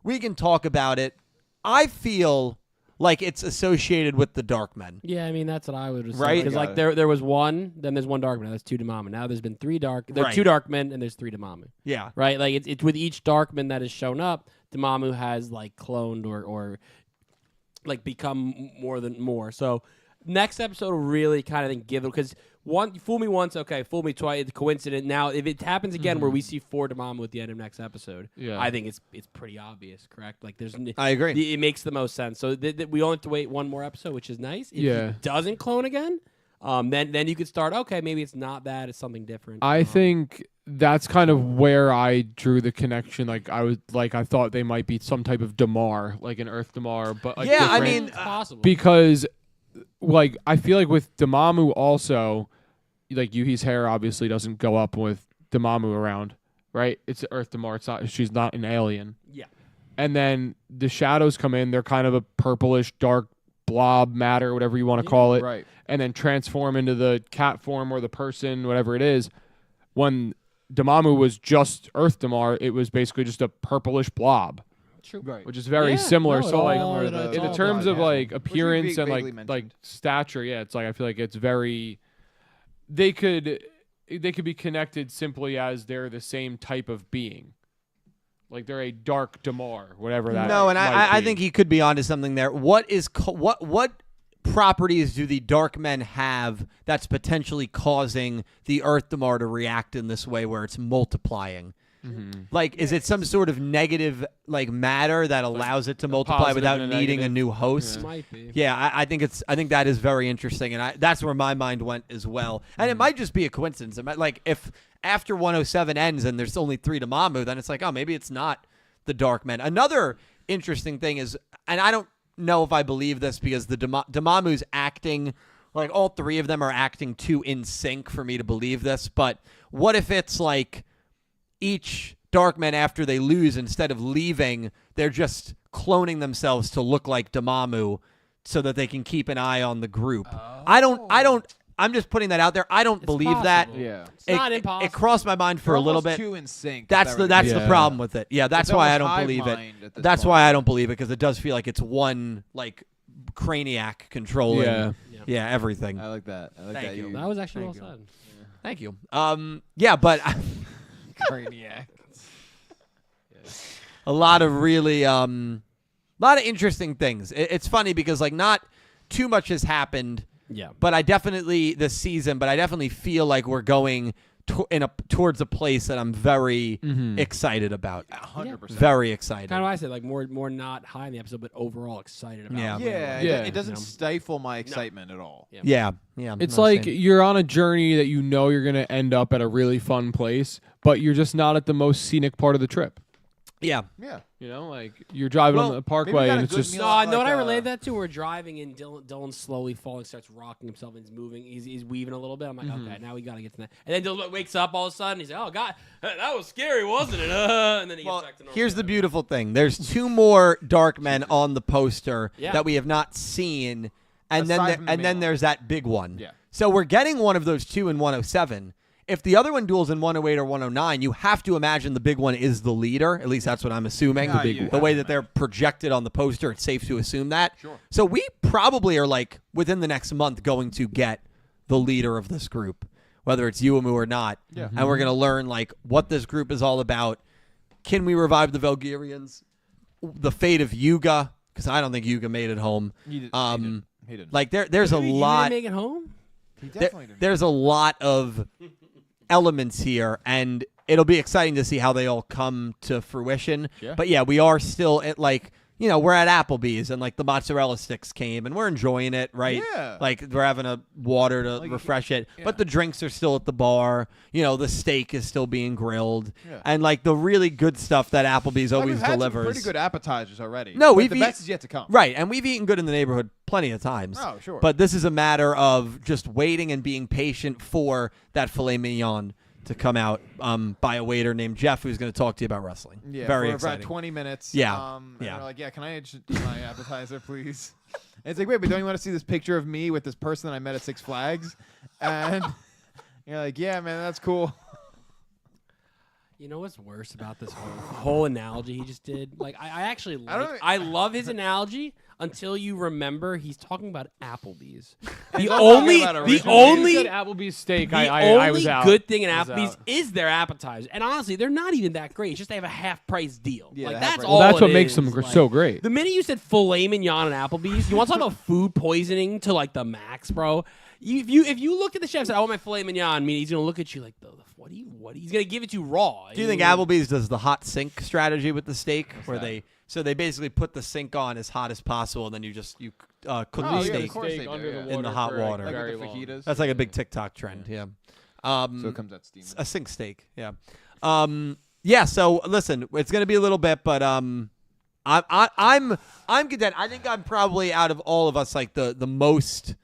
we can talk about it. I feel like it's associated with the Darkmen. Yeah, I mean that's what I would assume. Right? Because like there was one, then there's one Darkman. That's 2 Dormammu. Now there's been 3 Right. 2 Darkmen, and there's 3 Dormammu. Yeah. Right? Like it's with each Darkman that has shown up, Dormammu has like cloned or like become more. So next episode will really kind of then give it, because you fool me once, okay, fool me twice, it's coincident. Now if it happens again where we see 4 Dormammu at the end of next episode, I think it's pretty obvious, correct? Like I agree. It makes the most sense. So we only have to wait one more episode, which is nice. If Yeah. he doesn't clone again, then you could start, okay, maybe it's not that, it's something different. I think that's kind of where I drew the connection. Like I thought they might be some type of Damar, like an Earth Damar, but like Yeah, I different. mean, it's possible. Because like I feel like with Dormammu also, like Yuhi's hair obviously doesn't go up with Dormammu around, right? It's Earth Damar. It's not. She's not an alien. Yeah. And then the shadows come in. They're kind of a purplish, dark blob matter, whatever you want to call it, Right. and then transform into the cat form or the person, whatever it is. When Dormammu was just Earth Damar, it was basically just a purplish blob, True. Right. which is very Yeah, similar. no, So it like all- Similar it- to it's in the all terms of about- like Which we appearance and vaguely like mentioned. stature, yeah, it's like I feel like it's very they could be connected simply as they're the same type of being. Like they're a dark Damar, whatever that. No, and might I be. think he could be onto something there. What properties do the Darkmen have that's potentially causing the Earth Damar to react in this way, where it's multiplying? Like, is it some sort of negative like matter that allows it to multiply positive without and a needing a negative. new host? Might be. Yeah, I think that is very interesting, and that's where my mind went as well. And it might just be a coincidence. It might, like, if after 107 ends and there's only 3 Dormammu, then it's like, oh, maybe it's not the Darkmen. Another interesting thing is, and I don't know if I believe this because the Dormammu's acting, like all 3 of them are acting too in sync for me to believe this. But what if it's like each Darkman, after they lose, instead of leaving, they're just cloning themselves to look like Dormammu so that they can keep an eye on the group. I'm just putting that out there. I don't believe that. possible. Yeah. It's not impossible. It crossed my mind for They're a little almost bit. too in sync. That's the Yeah. problem with it. Yeah, that's It's why I almost don't hive believe it. mind at this That's point. why I don't believe it, because it does feel like it's one like craniac controlling Yeah. everything. I like that. I like Thank that. you. That was actually well Thank said. Thank you. Yeah, but Craniac. a lot of really lot of interesting things. It's funny because like not too much has happened, Yeah. but I definitely this season, but I definitely feel like we're going towards a place that I'm very excited about. 100%. Very excited. Kind of what I said, like more not high in the episode, but overall excited about Yeah. it. Yeah, Yeah. It doesn't You know? stifle my excitement at all. Yeah. It's I'm like saying. you're on a journey that you know you're going to end up at a really fun place, but you're just not at the most scenic part of the trip. Yeah. Yeah. You know, like you're driving Well, on the maybe parkway got and a it's good just meal. No, know what I Like, relate that to? We're driving and Dylan's slowly falling, starts rocking himself, and he's moving. He's weaving a little bit. I'm like, okay, now we got to get to that. And then Dylan wakes up all of a sudden. He's like, oh, God, that was scary, wasn't it? And then he gets back to normal. Here's the beautiful thing. There's 2 more Darkmen on the poster Yeah. that we have not seen, and Aside then from the and main then one. there's that big one. Yeah. So we're getting one of those 2 in 107. If the other one duels in 108 or 109, you have to imagine the big one is the leader. At least that's what I'm assuming. Yeah, you The have way to that they're projected on the poster, it's safe to assume that. Sure. So we probably are like within the next month going to get the leader of this group, whether it's Yuamu or not. Yeah. And we're going to learn like what this group is all about. Can we revive the Velgirians? The fate of Yuga, because I don't think Yuga made it home. He didn't. He didn't. Like there's a You lot. didn't make it home? He definitely didn't. There's a lot of elements here, and it'll be exciting to see how they all come to fruition. Yeah. But yeah, we are still at like, you know, we're at Applebee's and like the mozzarella sticks came and we're enjoying it, right? Yeah. Like we're having a water to refresh it, but the drinks are still at the bar. You know, the steak is still being grilled, Yeah. and like the really good stuff that Applebee's Like, always we've had delivers. some pretty good appetizers already. No, But we've the eat- best is yet to come. Right, and we've eaten good in the neighborhood plenty of times. Oh, sure. But this is a matter of just waiting and being patient for that filet mignon to come out by a waiter named Jeff, who's going to talk to you about wrestling. Yeah, Very for exciting. about 20 minutes. Yeah, And yeah. we're like, yeah, can I just eat my appetizer, please? And it's like, wait, but don't you want to see this picture of me with this person that I met at Six Flags? And you're like, yeah, man, that's cool. You know what's worse about this whole analogy he just did? Like, I actually I don't like. know- I love his analogy until you remember he's talking about Applebee's. He's The not only, talking about the original. only, He said Applebee's steak. the I was only out. good thing in I was Applebee's out. is their appetizer. And honestly, they're not even that great. It's just they have a half-price deal. Yeah, like the that's half-price. all. Well, that's it what makes is. them Like, so great. The minute you said filet mignon and Applebee's, you want to talk about food poisoning to like the max, bro. If you look at the chef and say, I want my filet mignon, I mean, he's gonna look at you like, what? He's gonna give it to you raw. Do you think Applebee's does the hot sink strategy with the steak, where they basically put the sink on as hot as possible, and then you cook the yeah, steak of course they do, under the yeah. water in the hot for, like, water. Like very with the long. fajitas. That's like a big TikTok trend. Yeah. So it comes out steaming. A sink steak. Yeah. Yeah. So listen, it's gonna be a little bit, but I'm content. I think I'm probably out of all of us like the most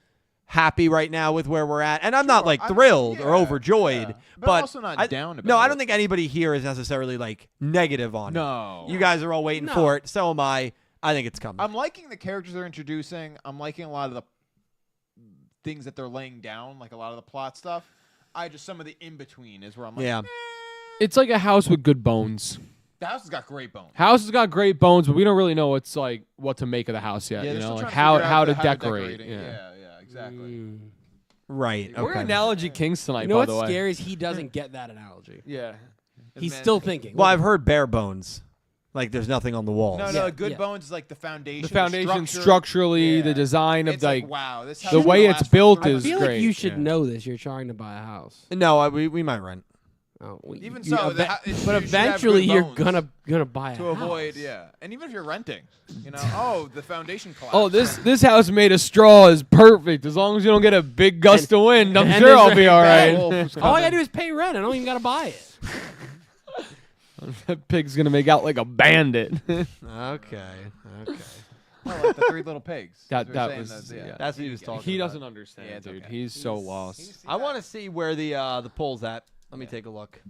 happy right now with where we're at, and I'm not like thrilled or overjoyed, but I'm also not down about No, I it. don't think anybody here is necessarily like negative on it. No. You guys are all waiting No. for it. So am I. I think it's coming. I'm liking the characters they're introducing. I'm liking a lot of the things that they're laying down, like a lot of the plot stuff. Some of the in between is where I'm like, Yeah. It's like a house with good bones. the house has got great bones. House has got great bones, but we don't really know what to make of the house yet. Yeah, You they're know, still like trying to figure how out to how decorate. decorate it. Yeah, exactly. Right. We're Okay. analogy kings tonight, You know by what's the way. scary is he doesn't get that analogy. Yeah. He's man- still thinking. Well, I've heard bare bones. Like there's nothing on the walls. No, Yeah, good yeah. bones is like the foundation. The foundation structure. structurally, Yeah. the design of It's like, wow, this house the is way gonna it's last built forever. I is feel great. like you should yeah. know this. You're trying to buy a house. No, we might rent. Oh, Even you- so, eve- you should but have eventually good you're bones gonna buy a to house. avoid, and even if you're renting, the foundation collapsed. Oh, this house made of straw is perfect. As long as you don't get a big gust of wind, I'm and sure there's I'll be a all bad right. wolf is All I coming. gotta do is pay rent. I don't even gotta buy it. That pig's gonna make out like a bandit. Okay. Oh, like the three little pigs. That As we were saying, was- yeah. That's what he was talking He about. doesn't understand, Yeah, it's dude. okay. He's so lost. I want to see where the poll's at. Let me take a look.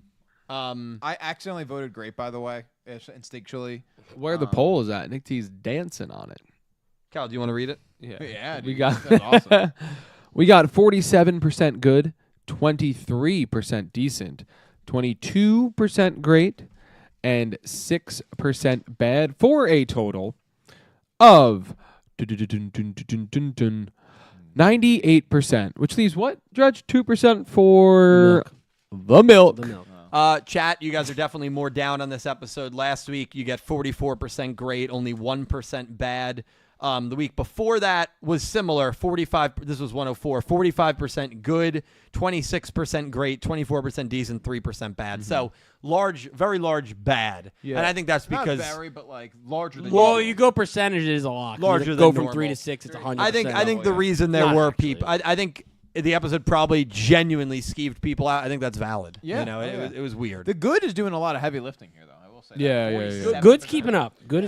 I accidentally voted great, by the way, instinctually. Where the poll is at? Nick T's dancing on it. Cal, do you want to read it? Yeah, we dude, got that's awesome. we got 47% good, 23% decent, 22% great, and 6% bad for a total of 98%, which leaves what, Judge? 2% for the milk. The milk. Chat, you guys are definitely more down on this episode. Last week, you get 44% great, only 1% bad. The week before that was similar. 45. This was 104. 45% good, 26% great, 24% decent, 3% bad. So very large bad. Yeah. And I think that's Not because very, but like larger than Well, usual. you go percentages a lot. 'cause Larger you than go from normal. 3 to 6. It's 100%. I think the reason there Not were actually. people. I think the episode probably genuinely skeeved people out. I think that's valid. Yeah. You know, Oh, it, yeah. was, it was weird. The good is doing a lot of heavy lifting here, though. I will say. Yeah, that. yeah, yeah. 47%. Good's keeping up. Good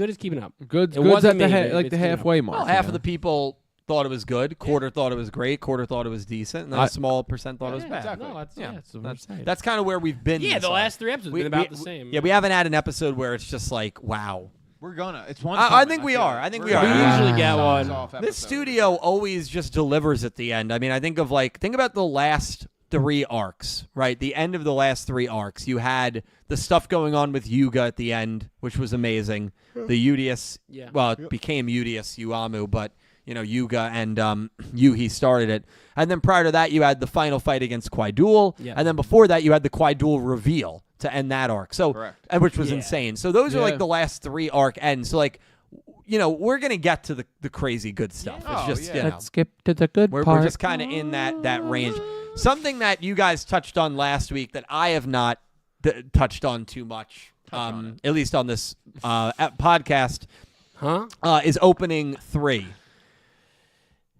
is keeping up. Good's It at wasn't the me, like but the it's keeping up. halfway mark. Well, half of the people thought it was good. Quarter thought it was great. Quarter thought it was decent. And then a small percent thought it was Yeah, bad. exactly. No, that's, Yeah, that's what I'm saying. That's kind of where we've been. Yeah, this the time. last 3 episodes have been about the same. Yeah, we haven't had an episode where it's just like, wow. We're gonna. It's one. I coming, think we feel are. like. I think We're we are. gonna We have usually get a one. soft This episode. studio always just delivers at the end. I mean, think about the last 3 arcs, right? The end of the last 3 arcs. You had the stuff going on with Yugioh at the end, which was amazing. The Udius, Yeah. well, it became Udius Uamu, but Yugioh and Yuhi started it. And then prior to that, you had the final fight against Kwaidul. Yeah. And then before that, you had the Kwaidul reveal to end that arc. So, Correct. and which was Yeah. insane. So those are Yeah. like the last 3 arc ends. So like, we're gonna get to the crazy good stuff. Yeah. It's Oh, just yeah. Let's skip to the good we're part. just kind of in that range. Something that you guys touched on last week that I have not touched on too much, at least on this podcast, Huh? is opening 3,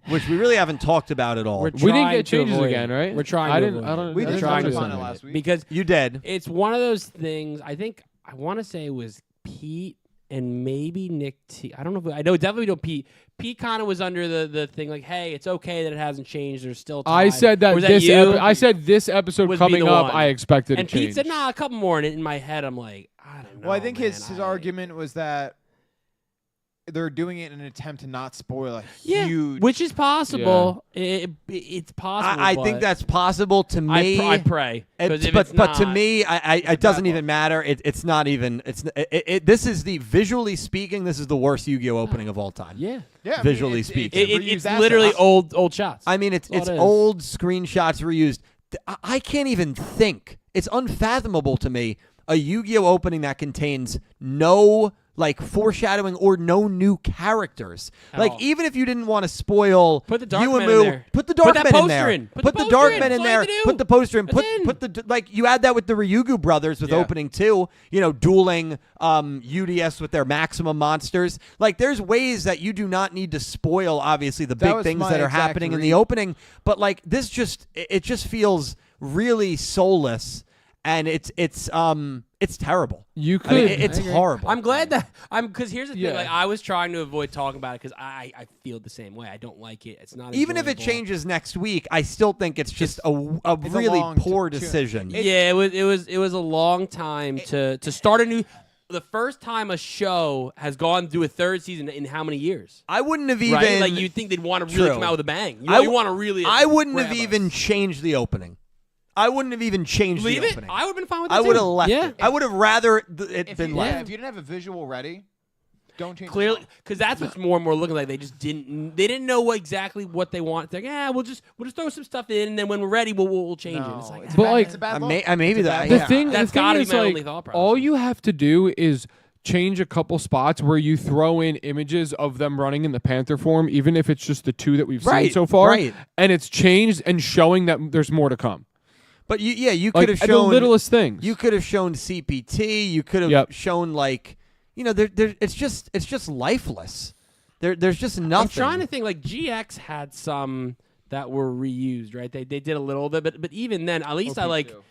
which we really haven't talked about at all. We're We didn't trying get to changes avoid again, it. right? We're trying I to didn't. avoid I don't. it. We I did didn't try to notice find it anything. last week. Because You did. it's one of those things. I think I want to say it was Pete and maybe Nick T. I don't know. I know definitely don't Pete. Pete kind of was under the thing like, hey, it's okay that it hasn't changed. There's still time. I said that Or was this. you? I said this episode Was be coming the up. one. I expected And to change. Pete said, nah, a couple more. And in my head, I'm like, I don't know. Well, I think man. his argument was that they're doing it in an attempt to not spoil a Yeah, huge. which is possible. It's possible. I think but that's possible to me. I pray. 'Cause if But it's to not- me, it doesn't even matter. It's not even. This is the visually speaking. This is the worst Yu-Gi-Oh opening of all time. yeah, yeah, visually it's speaking. reused it's assets. literally old shots. I mean, it's That's all it is. old screenshots reused. I can't even think. It's unfathomable to me a Yu-Gi-Oh opening that contains no like foreshadowing or no new characters. Like all. even if you didn't want to spoil Put the Dark Yuumu, Men in there. put the Put Dark that Men in poster there. in. Put Put the the Dark poster Men in. in That's all there. you have to Put do. the poster in. That's in. Put the like you add that with the Ryugu brothers with Yeah. opening 2, you know, dueling UDS with their maximum monsters. Like there's ways that you do not need to spoil obviously the That big was things my that are exact happening in read. the opening, but like this just it just feels really soulless and it's terrible. You I mean, could. it's I agree. horrible. I'm glad that because here's the thing. Yeah. Like I was trying to avoid talking about it because I feel the same way. I don't like it. It's not Even if it enjoyable. changes next week, I still think it's just a It's a really long poor tune. decision. Yeah, it was a long time to start a new. The first time a show has gone through a third season in how many years? I wouldn't have even Right? Like you'd think they'd want to really True. come out with a bang. You, I know, you w- want to really. I wouldn't have grab even us. changed the opening. I wouldn't have even changed leave the it. opening. I would have been fine with it. I would too. have left Yeah. it. I would have rather it If been you, left. if you didn't have a visual ready, don't change. Clearly, it. because that's what's more and more looking like. They just didn't. They didn't know exactly what they want. They're like, yeah, we'll just throw some stuff in, and then when we're ready, we'll change it. It's like, it's, But, bad, like, it's a bad I look. may- I maybe It's a that- bad The look. yeah. thing, That's the thing gotta be is, my like, only thought process. all you have to do is change a couple spots where you throw in images of them running in the Panther form, even if it's just the 2 that we've seen Right, so far, right. and it's changed and showing that there's more to come. But you Like could have the shown littlest things. You could have shown CPT. You could have Yep. shown like it's just lifeless. There's just nothing. I'm trying to think. Like GX had some that were reused, right? They did a little bit, but even then, at least I like. OP2.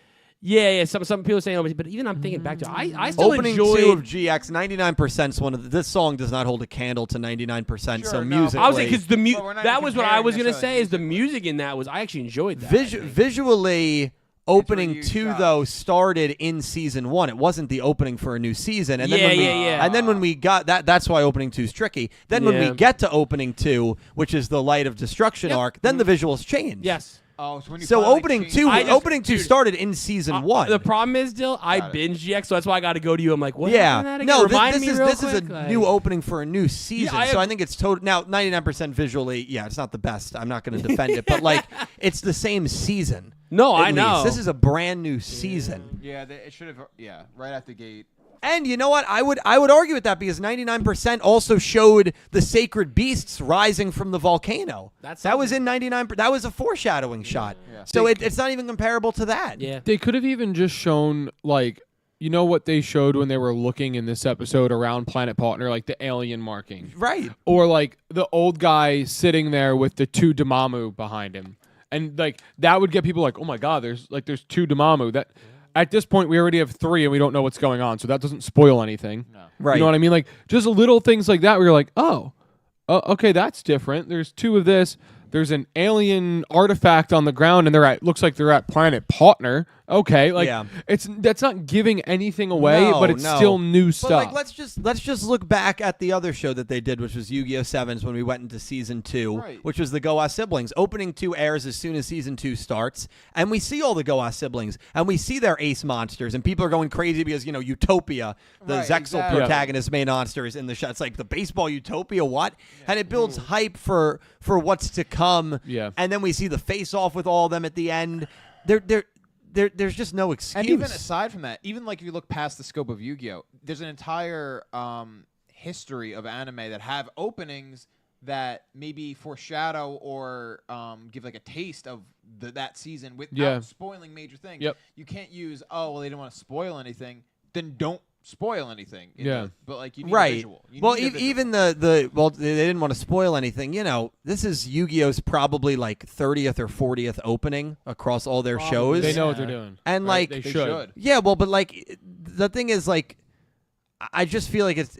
Yeah. Some people saying, OP2, but even I'm thinking back to I still Opening enjoy. 2 of GX, 99% one of this song does not hold a candle to 99%. Sure, so no, music. I was saying because the Well, we're not that even was what I was comparing gonna say is the necessarily music in that was I actually enjoyed that. I think. visually. Opening reused 2 shots. though started in season 1. It wasn't the opening for a new season. And then Yeah, when we, yeah. And then when we got that's why opening 2 is tricky. Then when Yeah. we get to opening 2, which is the Light of Destruction Yep. arc, then the visuals change. Yes. Oh, so when you So finally opening change- 2, I just- opening 2 dude, started in season 1. The problem is, Dill, I Got it. binge GX, so that's why I got to go to you. I'm like, what? yeah, happened to that again? no, Remind this me is real this is a quick, like- new opening for a new season. I so I have- think it's total now 99% visually. Yeah, it's not the best. I'm not going to defend it, but like it's the same season. No, at I know. least. This is a brand new season. Yeah, it should have. Yeah, right out the gate. And you know what? I would argue with that because 99% also showed the sacred beasts rising from the volcano. That was in 99. That was a foreshadowing shot. Yeah. So it's not even comparable to that. Yeah. They could have even just shown, like, you know what they showed when they were looking in this episode around Planet Partner, like the alien marking. Right. Or, like, the old guy sitting there with the 2 Damamu behind him. And, like, that would get people like, oh, my God, there's 2 Damamu. That at this point, we already have 3 and we don't know what's going on, so that doesn't spoil anything. No. Right. You know what I mean? Like, just little things like that where you're like, oh, okay, that's different. There's 2 of this. There's an alien artifact on the ground, and looks like they're at Planet Partner. Okay, like Yeah. that's not giving anything away, No, but it's no. still new But stuff. like, let's just look back at the other show that they did, which was Yu-Gi-Oh! Sevens when we went into season 2, Right. which was the Goa siblings. Opening 2 airs as soon as season 2 starts, and we see all the Goa siblings, and we see their ace monsters, and people are going crazy because Utopia, the Right, Zexal exactly. protagonist main monster, is in the shot. It's like the baseball Utopia, what? And it builds hype for what's to come. Yeah. And then we see the face off with all of them at the end. There's just no excuse. And even aside from that, even like if you look past the scope of Yu-Gi-Oh, there's an entire history of anime that have openings that maybe foreshadow or give like a taste of that season without Yeah. spoiling major things. Yep. You can't use they didn't want to spoil anything. Then don't spoil anything. Yeah. But like you need a Right. visual. You Well, need a visual. even they didn't want to spoil anything. This is Yu-Gi-Oh's probably like 30th or 40th opening across all their shows. they know what they're doing. And Right? like they They should. should. yeah, well, but like the thing is like I just feel like it's,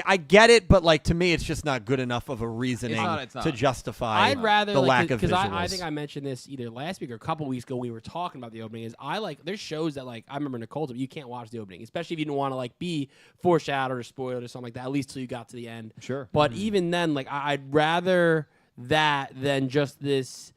I get it, but like to me, it's just not good enough of a reasoning It's not. to justify I'd rather the lack of visuals. because I think I mentioned this either last week or a couple weeks ago when we were talking about the opening. Is there's shows that like I remember Nicole told me you can't watch the opening, especially if you didn't want to like be foreshadowed or spoiled or something like that. At least till you got to the end. Sure. But even then, like I'd rather that than just this.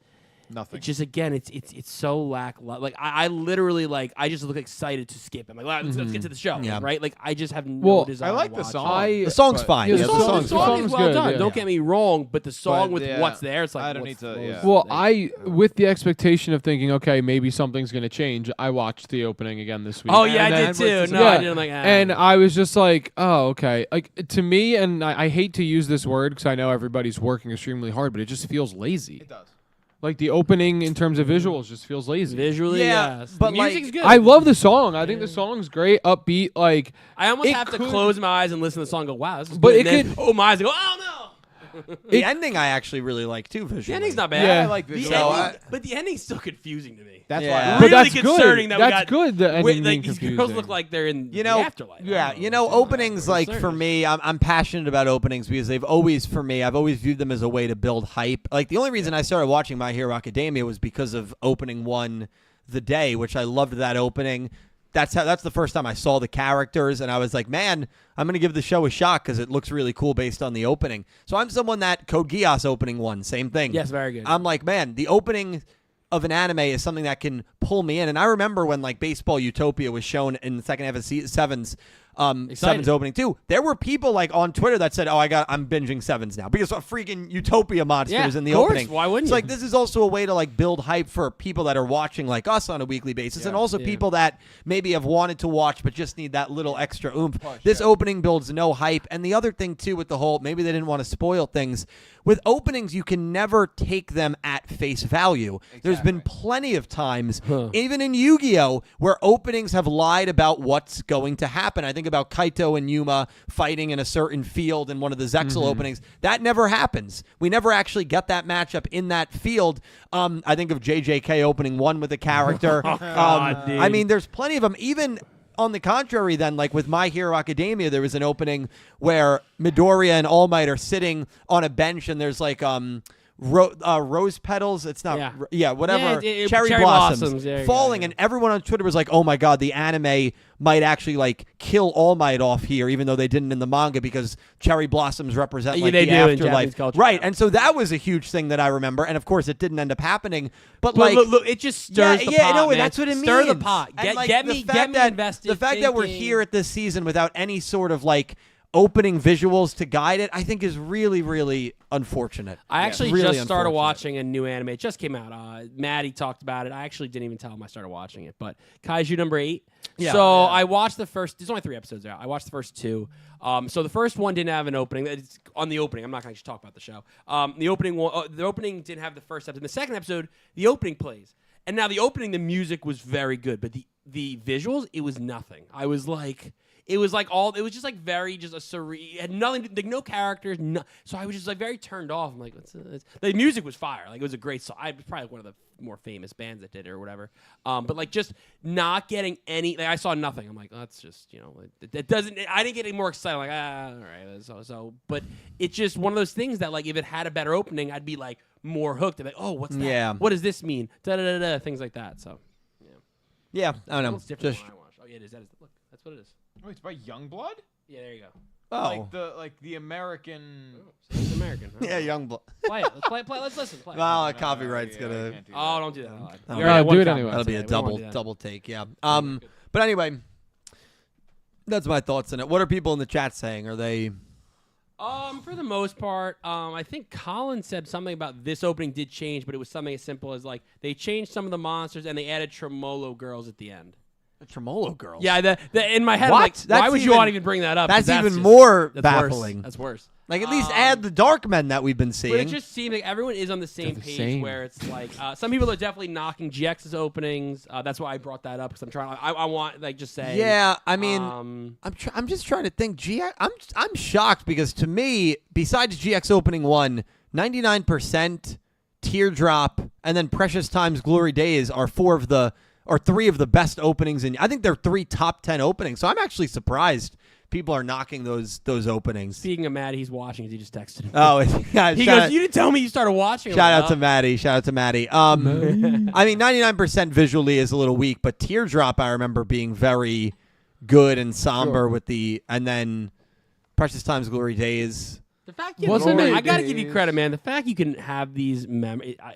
Nothing. It's just again, it's so lackluster. Like I literally like I just look excited to skip. I'm like, let's get to the show, Yeah. right? Like I just have no desire. I like to the watch song. it. The song's fine. Yeah, Yeah, the The song's song is well good, done. yeah. Don't get me wrong, but the song But, with yeah, what's there, it's like I don't what's need to- flows yeah. Well, thing. with the expectation of thinking, okay, maybe something's going to change, I watched the opening again this week. Oh yeah, And I then- did too. No, yeah, I didn't like. and I was just like, oh, okay. Like to me, and I hate to use this word because I know everybody's working extremely hard, but it just feels lazy. It does. Like the opening in terms of visuals just feels lazy. visually, Yeah, yes. but the like- music's good. I love the song. I think the song's great, upbeat. Like I almost it have to could- close my eyes and listen to the song. And go, wow, this is But good. it And then, could- oh my eyes, I go, oh no. The ending I actually really like too visually. The ending's not bad. Yeah. I like The visual. ending, but the ending's still confusing to me. That's Yeah. why. But Really that's concerning good. that we That's got- good. The ending Wait, being these girls confusing. look like they're in You the know, afterlife. yeah, I don't know. openings like for Concerning. me, I'm passionate about openings because they've always, for me, I've always viewed them as a way to build hype. Like the only reason I started watching My Hero Academia was because of opening one, The Day, which I loved that opening. That's the first time I saw the characters, and I was like, man, I'm going to give the show a shot because it looks really cool based on the opening. So I'm someone that Code Geass opening one, same thing. Yes, very good. I'm like, man, the opening of an anime is something that can pull me in. And I remember when like Baseball Utopia was shown in the second half of Seven's opening too. There were people like on Twitter that said, "Oh, I'm binging Sevens now because of freaking Utopia monsters in the of course. opening." Why wouldn't It's you? like this is also a way to like build hype for people that are watching like us on a weekly basis, and also people that maybe have wanted to watch but just need that little extra oomph. This opening builds no hype, and the other thing too with the whole maybe they didn't want to spoil things. With openings, you can never take them at face value. There's been plenty of times, even in Yu-Gi-Oh, where openings have lied about what's going to happen. I think about Kaito and Yuma fighting in a certain field in one of the Zexal openings. That never happens. We never actually get that matchup in that field. I think of JJK opening one with a character. I mean, there's plenty of them. Even on the contrary, then, like with My Hero Academia, there was an opening where Midoriya and All Might are sitting on a bench, and there's like rose petals. It's not, whatever. Cherry blossoms There you falling, go, and everyone on Twitter was like, "Oh my god, the anime might actually like kill All Might off here, even though they didn't in the manga because cherry blossoms represent like they the do in afterlife." Japanese culture. Right, and so that was a huge thing that I remember, and of course, it didn't end up happening. But But like, look, it just stirs the pot, no, man. that's what it means. Stir the pot. And, like, Get the me fact that- invested. The fact that we're thinking- here at this season without any sort of like opening visuals to guide it, I think is really, really unfortunate. I actually Really just started unfortunate. watching a new anime. It just came out. Maddie talked about it. I actually didn't even tell him I started watching it. But Kaiju number 8. Yeah. So I watched the first. There's only 3 episodes out. I watched the first 2. So the first one didn't have an opening. It's on the opening. I'm not going to actually talk about the show. The opening didn't have the first episode. In the second episode, the opening plays. And now the opening, the music was very good, but the visuals, it was nothing. I was like. It was like it was just like very just a surreal. It had nothing, like no characters. So I was just like very turned off. I'm like, the music was fire. Like it was a great song. I was probably one of the more famous bands that did it or whatever. But like just not getting any. Like I saw nothing. I'm like, oh, that's just it doesn't. I didn't get any more excited. I'm like all right. So but it's just one of those things that like if it had a better opening, I'd be like more hooked. I'd be like, oh, what's that? Yeah. What does this mean? Da da da da. Things like that. So Yeah, I don't know. it's different Just than what I watched. Oh yeah, it is. Look, that's what it is. Wait, it's by Youngblood? Yeah, there you go. Like the American. It's American. Huh? yeah, Youngblood. Play it. Let's listen. Play it. Well, No, copyright's yeah, I gonna. can't do Oh, that. don't do that. Oh. You No, already had one do it copy. anyway. That'll be a We don't wanna do that. double take. Yeah. But anyway, that's my thoughts on it. What are people in the chat saying? Are they? For the most part, I think Colin said something about this opening did change, but it was something as simple as like they changed some of the monsters and they added Tremolo girls at the end. The Tremolo girls. Yeah, the in my head, What? I'm like, That's why would you even- want to even bring that up? 'Cause That's even just- more that's baffling. Worse. That's worse. Like at least add the dark men that we've been seeing. But it just seems like everyone is on the same the page same. where it's like some people are definitely knocking GX's openings. That's why I brought that up because I'm trying. I want like just say. Yeah, I mean, I'm just trying to think. I'm shocked because to me, besides GX opening 1, 99%, Teardrop, and then Precious Times, Glory Days are 3 of the best openings, and I think they're 3 top 10 openings. So I'm actually surprised people are knocking those openings. Speaking of Maddie, he's watching. He just texted him. Oh, yeah, He goes, "You didn't tell me you started watching." Shout out to Maddie. Shout out to Maddie. I mean, 99% visually is a little weak, but Teardrop I remember being very good and somber with and then Precious Times, Glory Days. The fact you I gotta give you credit, man. The fact you can have these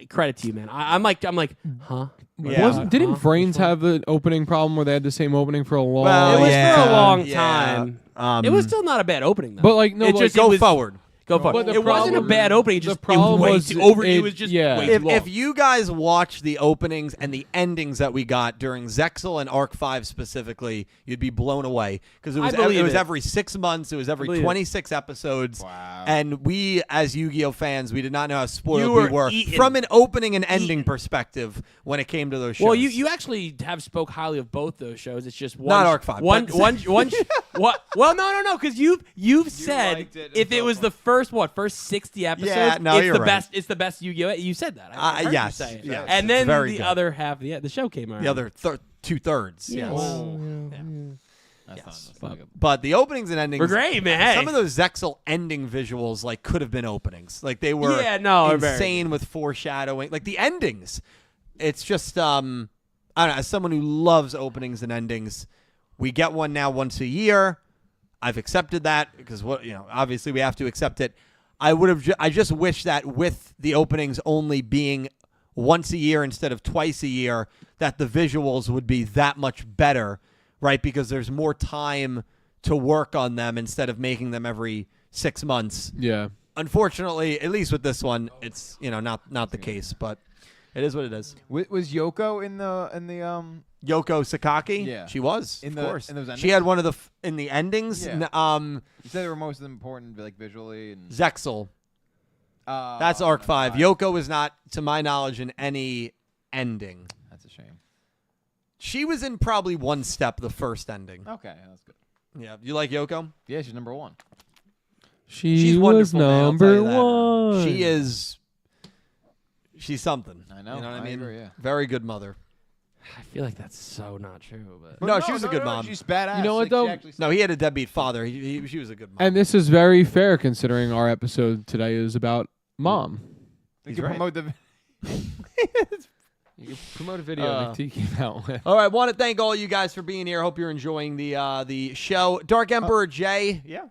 credit to you, man. I'm like, huh? Yeah. Didn't Vrains have the opening problem where they had the same opening for a long? Well, It was yeah, for a long yeah. time. It was still not a bad opening, though. But like no, It like, just- Go was- forward. Go for But it. the It wasn't a problem- bad opening. It the just problem it was was way too over. it- It was just yeah. way too long. If you guys watch the openings and the endings that we got during Zexel and Arc 5 specifically, you'd be blown away because it was believe it. every 6 months, it was every 26 episodes. Wow. And we as Yu-Gi-Oh fans, we did not know how spoiled You we were were eaten. from an opening and ending perspective when it came to those shows. Well, you actually have spoke highly of both those shows. It's just one, Not Arc 5, One, but- what? Well, no, because you've said liked it if and it so was the first 60 episodes, Yeah, no, it's you're the right. best. It's the best Yu-Gi-Oh. You said that. I heard you yes, say it. yes, And it's then very the good. other half, the show came around. the other 2/3. Yes. That's not good. But the openings and endings We're great, man. Hey. Some of those Zexel ending visuals like could have been openings. Like they were they're very insane with foreshadowing. Like the endings. It's just I don't know, as someone who loves openings and endings, we get one now once a year. I've accepted that because obviously we have to accept it. I just wish that with the openings only being once a year instead of twice a year, that the visuals would be that much better, right? Because there's more time to work on them instead of making them every 6 months. Yeah. Unfortunately, at least with this one, it's not the case, but it is what it is. Was Yoko in the Yoko Sakaki, Yeah. she was, In of the- course. in those She had one of the in the endings. Yeah. You said they were most important, like visually and Zexel. That's Arc 5. Yoko was not, to my knowledge, in any ending. That's a shame. She was in probably one step the first ending. Okay, that's good. Yeah, you like Yoko? Yeah, she's number 1. She was wonderful, man, I'll tell number you that. one. She is. She's something. I know. You know what I I mean? agree, yeah. Very good mother. I feel like that's so not true, but No, she was a good mom. She's badass. You know what, Like, though? she actually No, he had a deadbeat father. She was a good mom. And this is very fair considering our episode today is about mom. They He's can right. promote the. You can promote a video that T came out with. All right, want to thank all you guys for being here. Hope you're enjoying the show. Dark Emperor J. Yeah.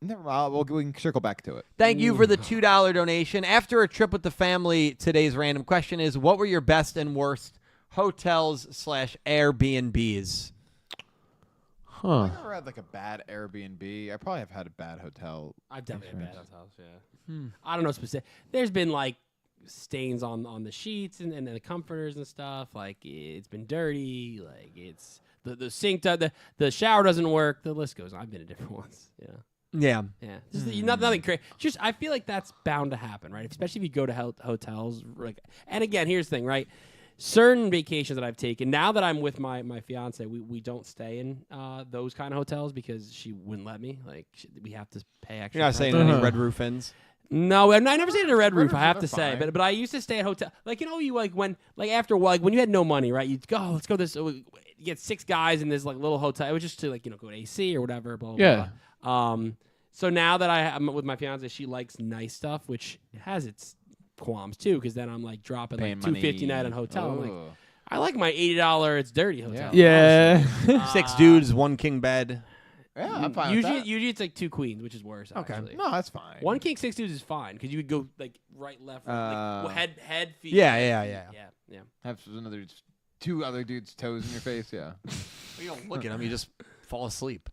Never mind. We can circle back to it. Thank you for the $2 donation. After a trip with the family, today's random question is: what were your best and worst hotels/Airbnbs? Huh. I never had like a bad Airbnb. I probably have had a bad hotel. I've definitely had bad hotels. Yeah, I don't know specific. There's been like stains on the sheets and the comforters and stuff. Like it's been dirty. Like it's the sink. The shower doesn't work. The list goes on. I've been to different ones. Yeah. Yeah. Yeah, just nothing crazy. Just I feel like that's bound to happen, right? Especially if you go to hotels. Like, and again, here's the thing, right? Certain vacations that I've taken, now that I'm with my fiance, we don't stay in those kind of hotels because she wouldn't let me. Like we have to pay extra. You're not for saying hotels. any Red Roof Inns? No, I never stayed at a red roof. Roofs I have are to say, fine. but I used to stay at hotel. Like you like when after a while, like when you had no money, right? You'd go, let's go this. You get 6 guys in this like little hotel. It was just to like go to AC or whatever. Blah blah. Yeah. Blah. So now that I'm with my fiance, she likes nice stuff, which has its qualms too. Because then I'm like dropping Paying like $250 night on hotel. I'm like, Oh. I like my $80 it's dirty hotel. Yeah. 6 dudes, 1 king bed. Yeah, I'm fine with that. Usually it's like 2 queens, which is worse. Actually. No, that's fine. 1 king, 6 dudes is fine because you would go like right, left, like, head, feet. Yeah. yeah. Have another 2 other dudes' toes in your face. Yeah. You don't look at them. You just fall asleep.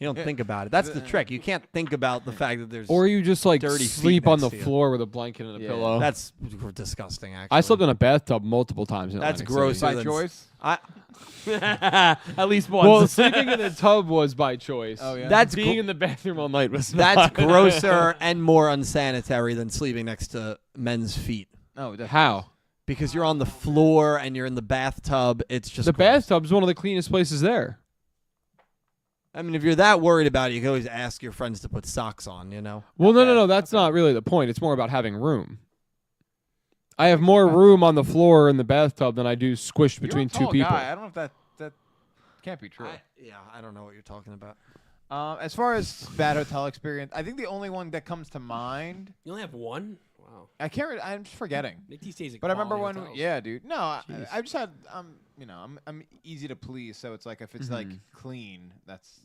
You don't think about it. That's the trick. You can't think about the fact that there's. Or you just like Dirty feet sleep on the next to you. floor with a blanket and a Yeah. pillow. That's disgusting. Actually, I slept in a bathtub multiple times. In That's Atlantic gross. City. By choice. At least once. Well, sleeping in the tub was by choice. Oh, yeah. That's Being gr- in the bathroom all night was that's not. grosser and more unsanitary than sleeping next to men's feet. Oh, definitely. How? Because you're on the floor and you're in the bathtub. It's just The gross. bathtub's one of the cleanest places there. I mean, if you're that worried about it, you can always ask your friends to put socks on. Well, no. That's not really the point. It's more about having room. I have more room on the floor in the bathtub than I do squished You're between a 2 tall people. Guy. I don't know if that can't be true. I don't know what you're talking about. As far as bad hotel experience, I think the only one that comes to mind, You only have one? Wow. I'm just forgetting. Nick T stays at But I remember quality when, hotels. yeah, dude. No, I just had, I'm easy to please. So it's like if it's like clean, that's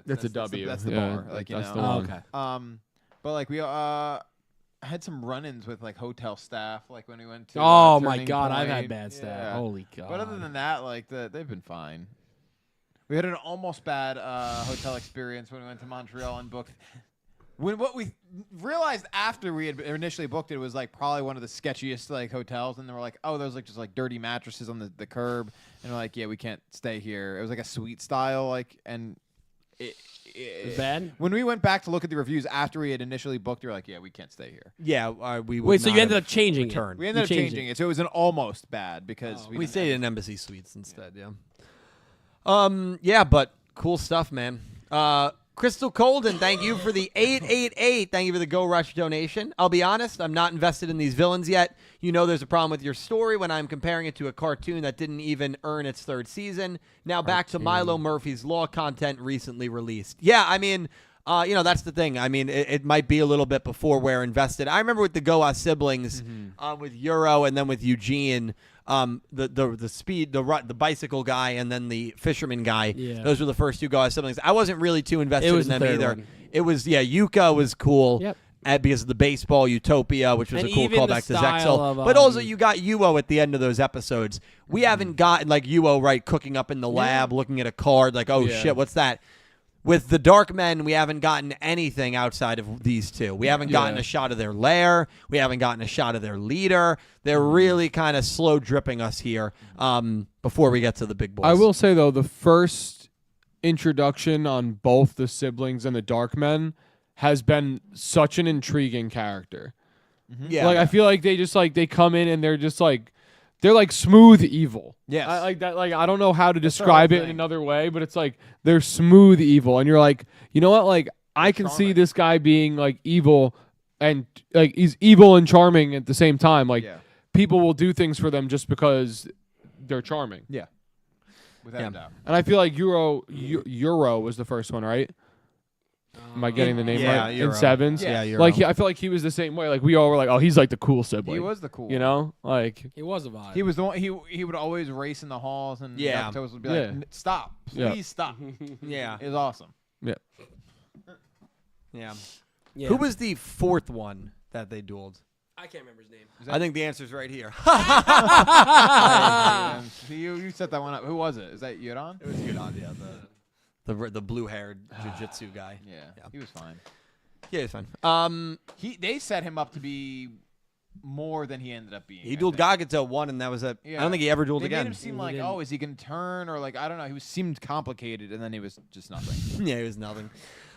That's a W. That's the Yeah, bar. Like that's the Oh, one. okay. But like we had some run-ins with like hotel staff, like when we went to. Oh my Turning God, I've Point. had bad staff. Yeah. Holy God. But other than that, like they've been fine. We had an almost bad hotel experience when we went to Montreal and booked. What we realized after we had initially booked it was like probably one of the sketchiest like hotels, and they were like, "Oh, there's like just like dirty mattresses on the curb," and we're like, "Yeah, we can't stay here." It was like a suite style, like, and it was bad? When we went back to look at the reviews after we had initially booked, we were like, "Yeah, we can't stay here." Yeah, we would Wait, so not you ended have up changing returned. We ended up changed changing it, so it was an almost bad because We didn't stayed have- in Embassy Suites instead. Yeah, but cool stuff, man. Crystal Colden, thank you for the 888. Thank you for the Go Rush donation. I'll be honest, I'm not invested in these villains yet. You know there's a problem with your story when I'm comparing it to a cartoon that didn't even earn its third season. Now back to Milo Murphy's Law content recently released. Yeah, I mean, that's the thing. I mean, it might be a little bit before we're invested. I remember with the Goa siblings, with Yugioh and then with Eugene, the bicycle guy and then the fisherman guy. Yeah. Those were the first two Goa siblings. I wasn't really too invested It was in them the third either. one. It was Yuka was cool. Yep. Because of the baseball Utopia, which was And a cool even the callback to style Zexel. of, But also you got Yugioh at the end of those episodes. We haven't gotten like Yugioh right cooking up in the lab, looking at a card like, oh shit, what's that? With the Dark Men, we haven't gotten anything outside of these two. We haven't gotten a shot of their lair. We haven't gotten a shot of their leader. They're really kind of slow dripping us here before we get to the big boys. I will say though, the first introduction on both the siblings and the Dark Men has been such an intriguing character. Yeah. Like I feel like they just like they come in and they're just like they're like smooth evil. Yes. I like that. Like I don't know how to describe it in thing. another way, but it's like they're smooth evil, and you're like, you know what? Like I can see this guy being like evil, and like he's evil and charming at the same time. Like people will do things for them just because they're charming. Yeah. Without a doubt. And I feel like Yugioh was the first one, right? Am I getting the name Yeah, right? In Yugioh. Sevens? Yeah, Yugioh. Like I feel like he was the same way. Like we all were like, oh, he's like the cool sibling. He was the cool You one. know? Like He was a vibe. He was the one. He would always race in the halls, and Yeah. Yugioh would be Yeah. like, "Stop, Yeah. please stop." Yeah. It was awesome. yeah. Yeah. Yeah. Who was the fourth one that they dueled? I can't remember his name. I think the answer's right here. You set that one up. Who was it? Is that Yudon? It was Yudon, yeah, the blue-haired jiu-jitsu guy. Yeah, he was fine. Yeah, he's fine. They set him up to be more than he ended up being. He I dueled think. Gagato one, and that was it. Yeah. I don't think he ever dueled They again. made him seem He like, didn't. oh, is he gonna turn or like I don't know. He seemed complicated, and then he was just nothing. Yeah, he was nothing.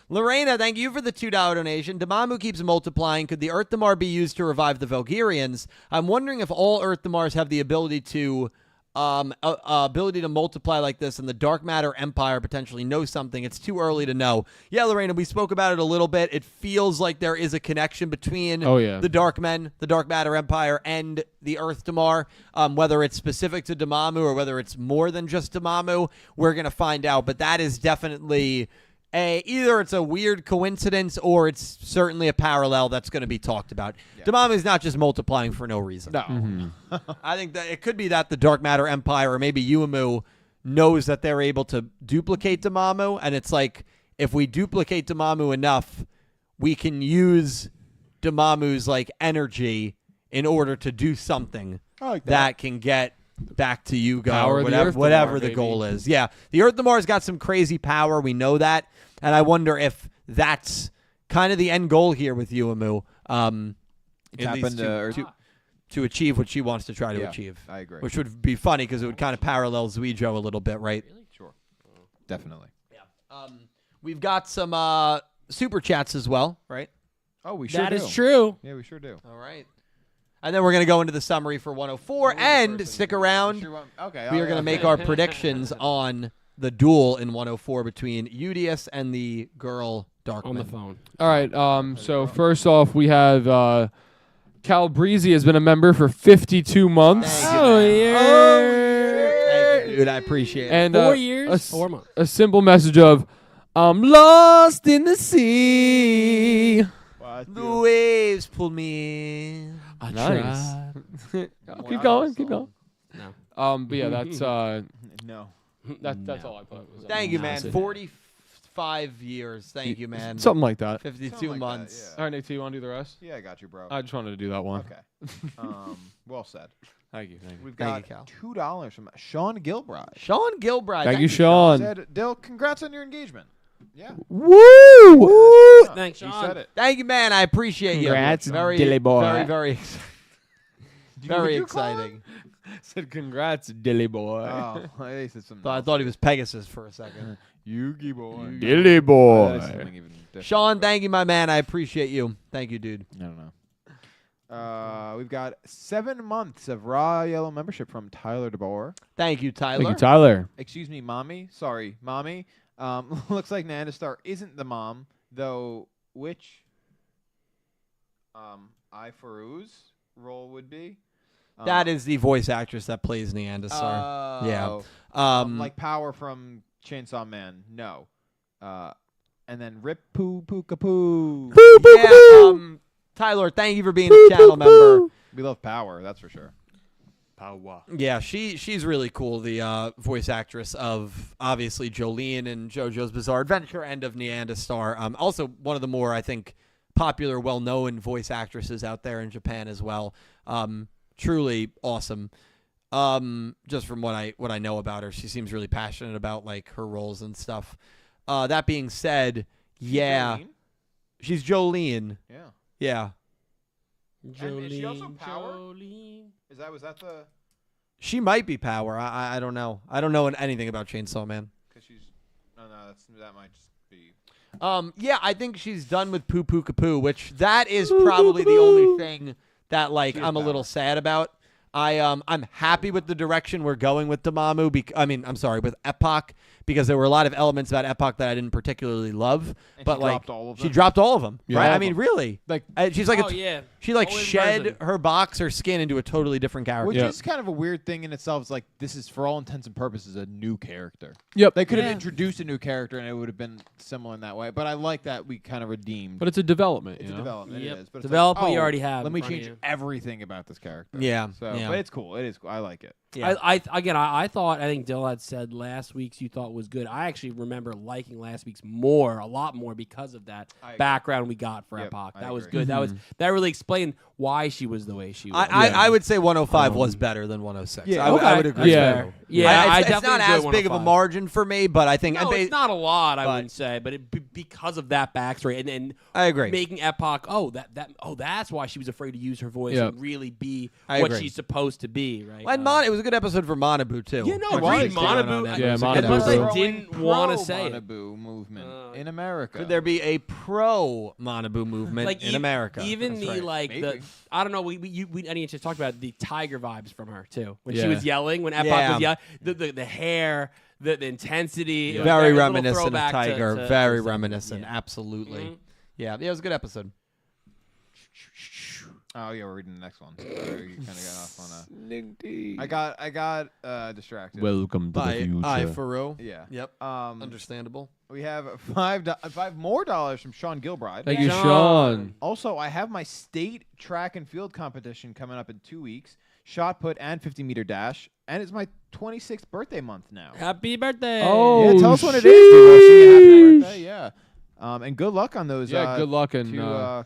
Lorena, thank you for the $2 donation. Damamu keeps multiplying. Could the Earth Damar be used to revive the Valkyrians? I'm wondering if all Earth Damars have the ability to multiply like this, and the Dark Matter Empire potentially knows something. It's too early to know. Yeah, Lorena, we spoke about it a little bit. It feels like there is a connection between the Dark Men, the Dark Matter Empire, and the Earth Damar. Whether it's specific to Damamu or whether it's more than just Damamu, we're going to find out. But that is definitely either it's a weird coincidence or it's certainly a parallel that's going to be talked about. Yeah. Damamu is not just multiplying for no reason. No, I think that it could be that the Dark Matter Empire or maybe Yuumu knows that they're able to duplicate Damamu, and it's like if we duplicate Damamu enough, we can use Damamu's like energy in order to do something that can get back to Yugioh or whatever the goal is. Yeah, the Earth Damar's got some crazy power. We know that, and I wonder if that's kind of the end goal here with Yuumu. At least to achieve what she wants to try to achieve. I agree. Which would be funny because it would kind of parallel Yugioh a little bit, right? Really? Sure. Definitely. Yeah. We've got some super chats as well, right? Oh, we sure That do. is true. Yeah, we sure do. All right. And then we're going to go into the summary for 104, and stick around. Okay. We are going to make our predictions on the duel in 104 between Udius and the girl Darkman. On the phone. All right. So first off, we have Calabrese has been a member for 52 months. Thank you, Oh, man. yeah. Thank you, dude. I appreciate it. And 4 years, 4 months. a simple message of, I'm lost in the sea. The waves pull me in. I Nice. tried. Keep going. Keep going. No. But yeah, that's No. that's all I put. Was Thank you, man. Acid. 45 years. Thank you, man. Something like that. 52 Something like that, months. yeah. All right, Nick, you want to do the rest? Yeah, I got you, bro. I just wanted to do that one. Okay. Well said. Thank you. Thank you. We've Thank got you, $2 from Sean Gilbride. Sean Gilbride. Thank you, Sean. Said, Dill, congrats on your engagement. Yeah. Woo! Thanks, He Sean. said it. Thank you, man. I appreciate Congrats, you. Very, Dilly boy. very, exciting. Very Would you call exciting. Said congrats, Dilly boy. Oh, he said something. I thought he was Pegasus for a second. Yugi boy. Dilly That is boy. something even different. Sean, thank you, my man. I appreciate you. Thank you, dude. I don't know. We've got 7 months of Raw Yellow membership from Tyler DeBoer. Thank you, Tyler. Thank you, Tyler. Excuse me, mommy. Sorry, mommy. Looks like Nandastar isn't the mom, though. Which Ifaru's role would be? That is the voice actress that plays Neanderstar. Yeah. Like Power from Chainsaw Man. No. And then Rip Poo Poo Kapoo. Yeah, Tyler, thank you for being a channel member. We love Power, that's for sure. Power. Yeah, she's really cool. The voice actress of obviously Jolene and JoJo's Bizarre Adventure and of Neanderstar. Also one of the more, I think, popular, well-known voice actresses out there in Japan as well. Truly awesome. Just from what I know about her, she seems really passionate about like her roles and stuff. That being said, yeah, Jolene? she's Jolene. Yeah. Yeah, And is she also Power? Jolene. Was that the? she might be Power. I don't know. I don't know anything about Chainsaw Man. Because she's. No, that might just be. Yeah, I think she's done with Poo Poo Kapoo, which that is probably the only thing that like She is I'm a little Power. sad about. I'm happy with the direction we're going with Dormammu. With Epoch, because there were a lot of elements about Epoch that I didn't particularly love. And but she like dropped all of she them? dropped all of them, Yeah. right? All I of mean, them. really, Like she's like Oh yeah. she like Always shed version. her box, her skin into a totally different character. Which Yeah. is kind of a weird thing in itself. It's like this is, for all intents and purposes, a new character. Yep. They could have Yeah. introduced a new character and it would have been similar in that way. But I like that we kind of redeemed. But it's a development. It's you a know? development. Yep. It is. But it's Develop like, what you oh, already have Let in me front of change you. everything about this character. Yeah, So, yeah. but it's cool. It is. I like it. Yeah. I thought, I think Dill had said last week's you thought was good. I actually remember liking last week's a lot more because of that I agree. background we got for Yep, Epoch. I That was agree. good. That really explained why she was the way she was. I would say 105 was better than 106. Yeah, I would okay. agree. Yeah. with you. Yeah, I it's definitely not enjoy as big of a 105. margin for me, but I think No, it's not a lot, I but- wouldn't say, but because of that backstory and I agree. making Epoch, that's why she was afraid to use her voice Yeah. and really be I what agree. she's supposed to be, right? And it was a good episode for Manabu too. Yeah, no, It was. agreed. Manabu. Yeah, as Manabu. much as I Growing didn't want to say it. Manabu movement in America. Could there be a pro Manabu movement Like in America? even That's the right. like Maybe. the I don't know. We I need to talk about the tiger vibes from her too when she Yeah. was yelling when Epoch Yeah. was yelling the hair the intensity. It was Very a little reminiscent of throwback to- Tiger. to- Very to- reminiscent. yeah. Absolutely. Mhm. Yeah, it was a good episode. Oh yeah, we're reading the next one. Sorry, you kind of got off on a. I got distracted. Welcome to the By future. Faru. yeah. Yep. Understandable. We have $5 more from Sean Gilbride. Thank you, Sean. Sean. Also, I have my state track and field competition coming up in 2 weeks. Shot put and 50-meter dash, and it's my 26th birthday month now. Happy birthday! Oh, Yeah, tell us when it is, dude. I'll sing you happy birthday. Yeah. And good luck on those. Yeah, good luck in, two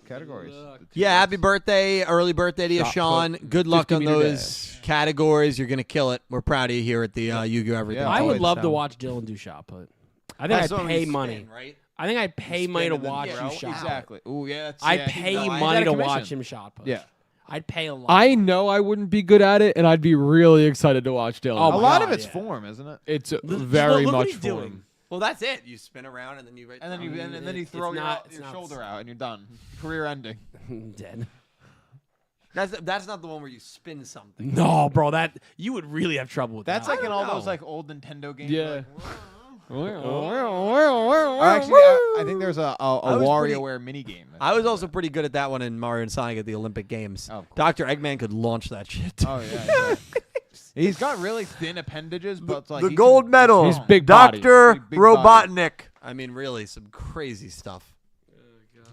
categories. Good luck. The two Yeah, best. happy birthday, early birthday to you, Shot Sean. put, Good luck on 50-meter those categories. You're gonna kill it. We're proud of you here at the Yu-Gi-Oh! Everything. Yeah, I would always love to Town. watch Dylan do shot put. I think I'd pay money. right? I think I'd pay money to Spin and then watch throw. you shot. Exactly. Ooh, yeah. That's, I'd yeah, pay no, I money got a to commission. watch him shot put. Yeah. I'd pay a lot. I know I wouldn't be good at it, and I'd be really excited to watch Dylan. Oh A my lot God, of it's yeah. form, isn't it? It's Look- very look what much he's doing. form. Well, that's it. You spin around and then you. And then you and then you it's throw your, not- it's your not- shoulder out and you're done. Career ending. Dead. That's not the one where you spin something. No, bro, that you would really have trouble with That's that. like in all know. those like old Nintendo games. Yeah. Like, or actually, I think there's a was WarioWare mini game. I was also pretty good at that one in Mario and Sonic at the Olympic Games. Oh, cool. Dr. Eggman could launch that shit. Oh yeah. He's got really thin appendages, but it's like the he gold can- medal. He's big body. Dr. Big body. Robotnik. I mean, really, some crazy stuff.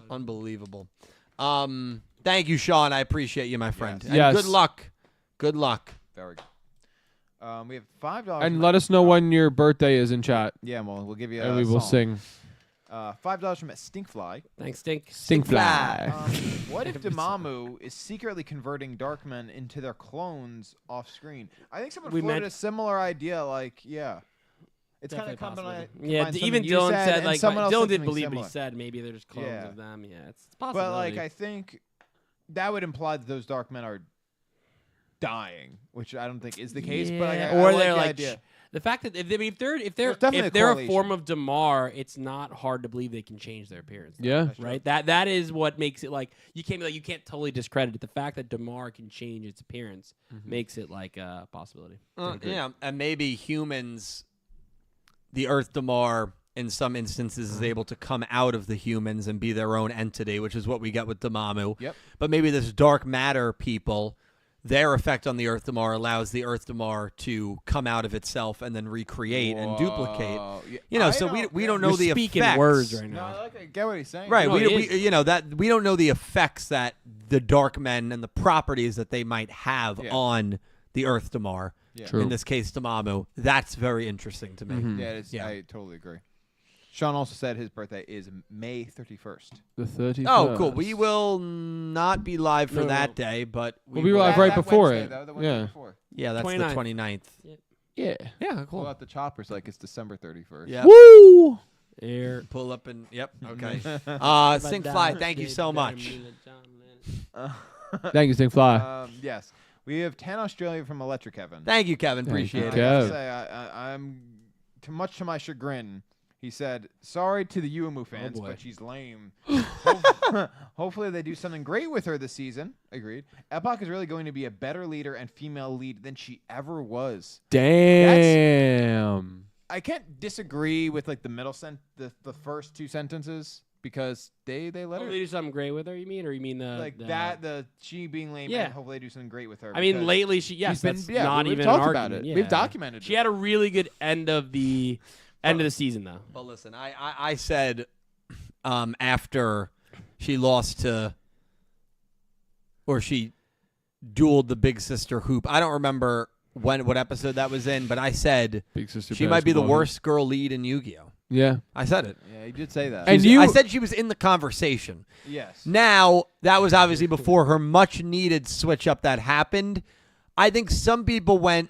Unbelievable. Thank you, Sean. I appreciate you, my friend. Yes. And Yes. good luck. Good luck. Very good. We have $5. And let us know when your birthday is in chat, Yeah, well, we'll give you and a we will song. sing. $5 from Stinkfly. Thanks, Stink. Stinkfly. What if Dormammu is secretly converting Darkmen into their clones off screen? I think someone We floated meant- a similar idea. Like, yeah, it's kind of Definitely combined. possible. Yeah, even Dylan said like someone else Dylan said did something believe what similar. he said. Maybe they're just clones Yeah. of them. Yeah, it's possible. But like, I think that would imply that those Darkmen are dying, which I don't think is the case. But like, or I like they're the like idea. the fact that if they're There's definitely if a they're a correlation. form of Damar, it's not hard to believe they can change their appearance. Yeah. That's Right. That is what makes it like you can't totally discredit it. The fact that Damar can change its appearance makes it like a possibility. Yeah, and maybe humans, the Earth Damar, in some instances, is able to come out of the humans and be their own entity, which is what we get with Dormammu. Yep. But maybe this dark matter people, their effect on the Earth Damar allows the Earth Damar to come out of itself and then recreate and duplicate. Whoa. Yeah, You know, I so we don't You're know the speaking effects. words right No, now. I get what he's saying. Right, No, it we is. you know that we don't know the effects that the Dark Men and the properties that they might have Yeah. on the Earth Damar. Yeah. True. In this case, Dormammu. That's very interesting to me. Yeah, it is, Yeah. I totally agree. Sean also said his birthday is May 31st. The 31st. Oh, cool. We will not be live for No, that no. day, but We'll be will- live That- right that before Wednesday, it. though, the Wednesday Yeah. before. Yeah, that's 29th. the 29th. Yeah. Yeah, cool. Pull out the choppers like it's December 31st. Yeah. Woo! Air. Pull up and yep. Okay. Stinkfly, thank you so much. Thank you, Stinkfly. Yes. We have 10 Australia from Electric Kevin. Thank you, Kevin. Thank Appreciate you, it. I have Kev. to say, I'm much to my chagrin. He said, "Sorry to the Yuumu fans, boy. but she's lame. Hopefully, they do something great with her this season." Agreed. Epoch is really going to be a better leader and female lead than she ever was. Damn. I can't disagree with like the middle the first two sentences because they let Hopefully her they do something great with her. You mean, or you mean the like the, that the she being lame. Yeah. And hopefully, they do something great with her. I mean, because lately she yes, she's been- that's yeah, not we've even talked an about argument. it. Yeah. We've documented She it. had a really good end of the season though. Well, listen, I said after she lost to, or she dueled the big sister Hoop. I don't remember what episode that was in, but I said Big sister. she might be the basketball. worst girl lead in Yu-Gi-Oh. Yeah. I said it. Yeah, you did say that. And you- I said she was in the conversation. yes. Now, that was obviously before her much needed switch up that happened. I think some people went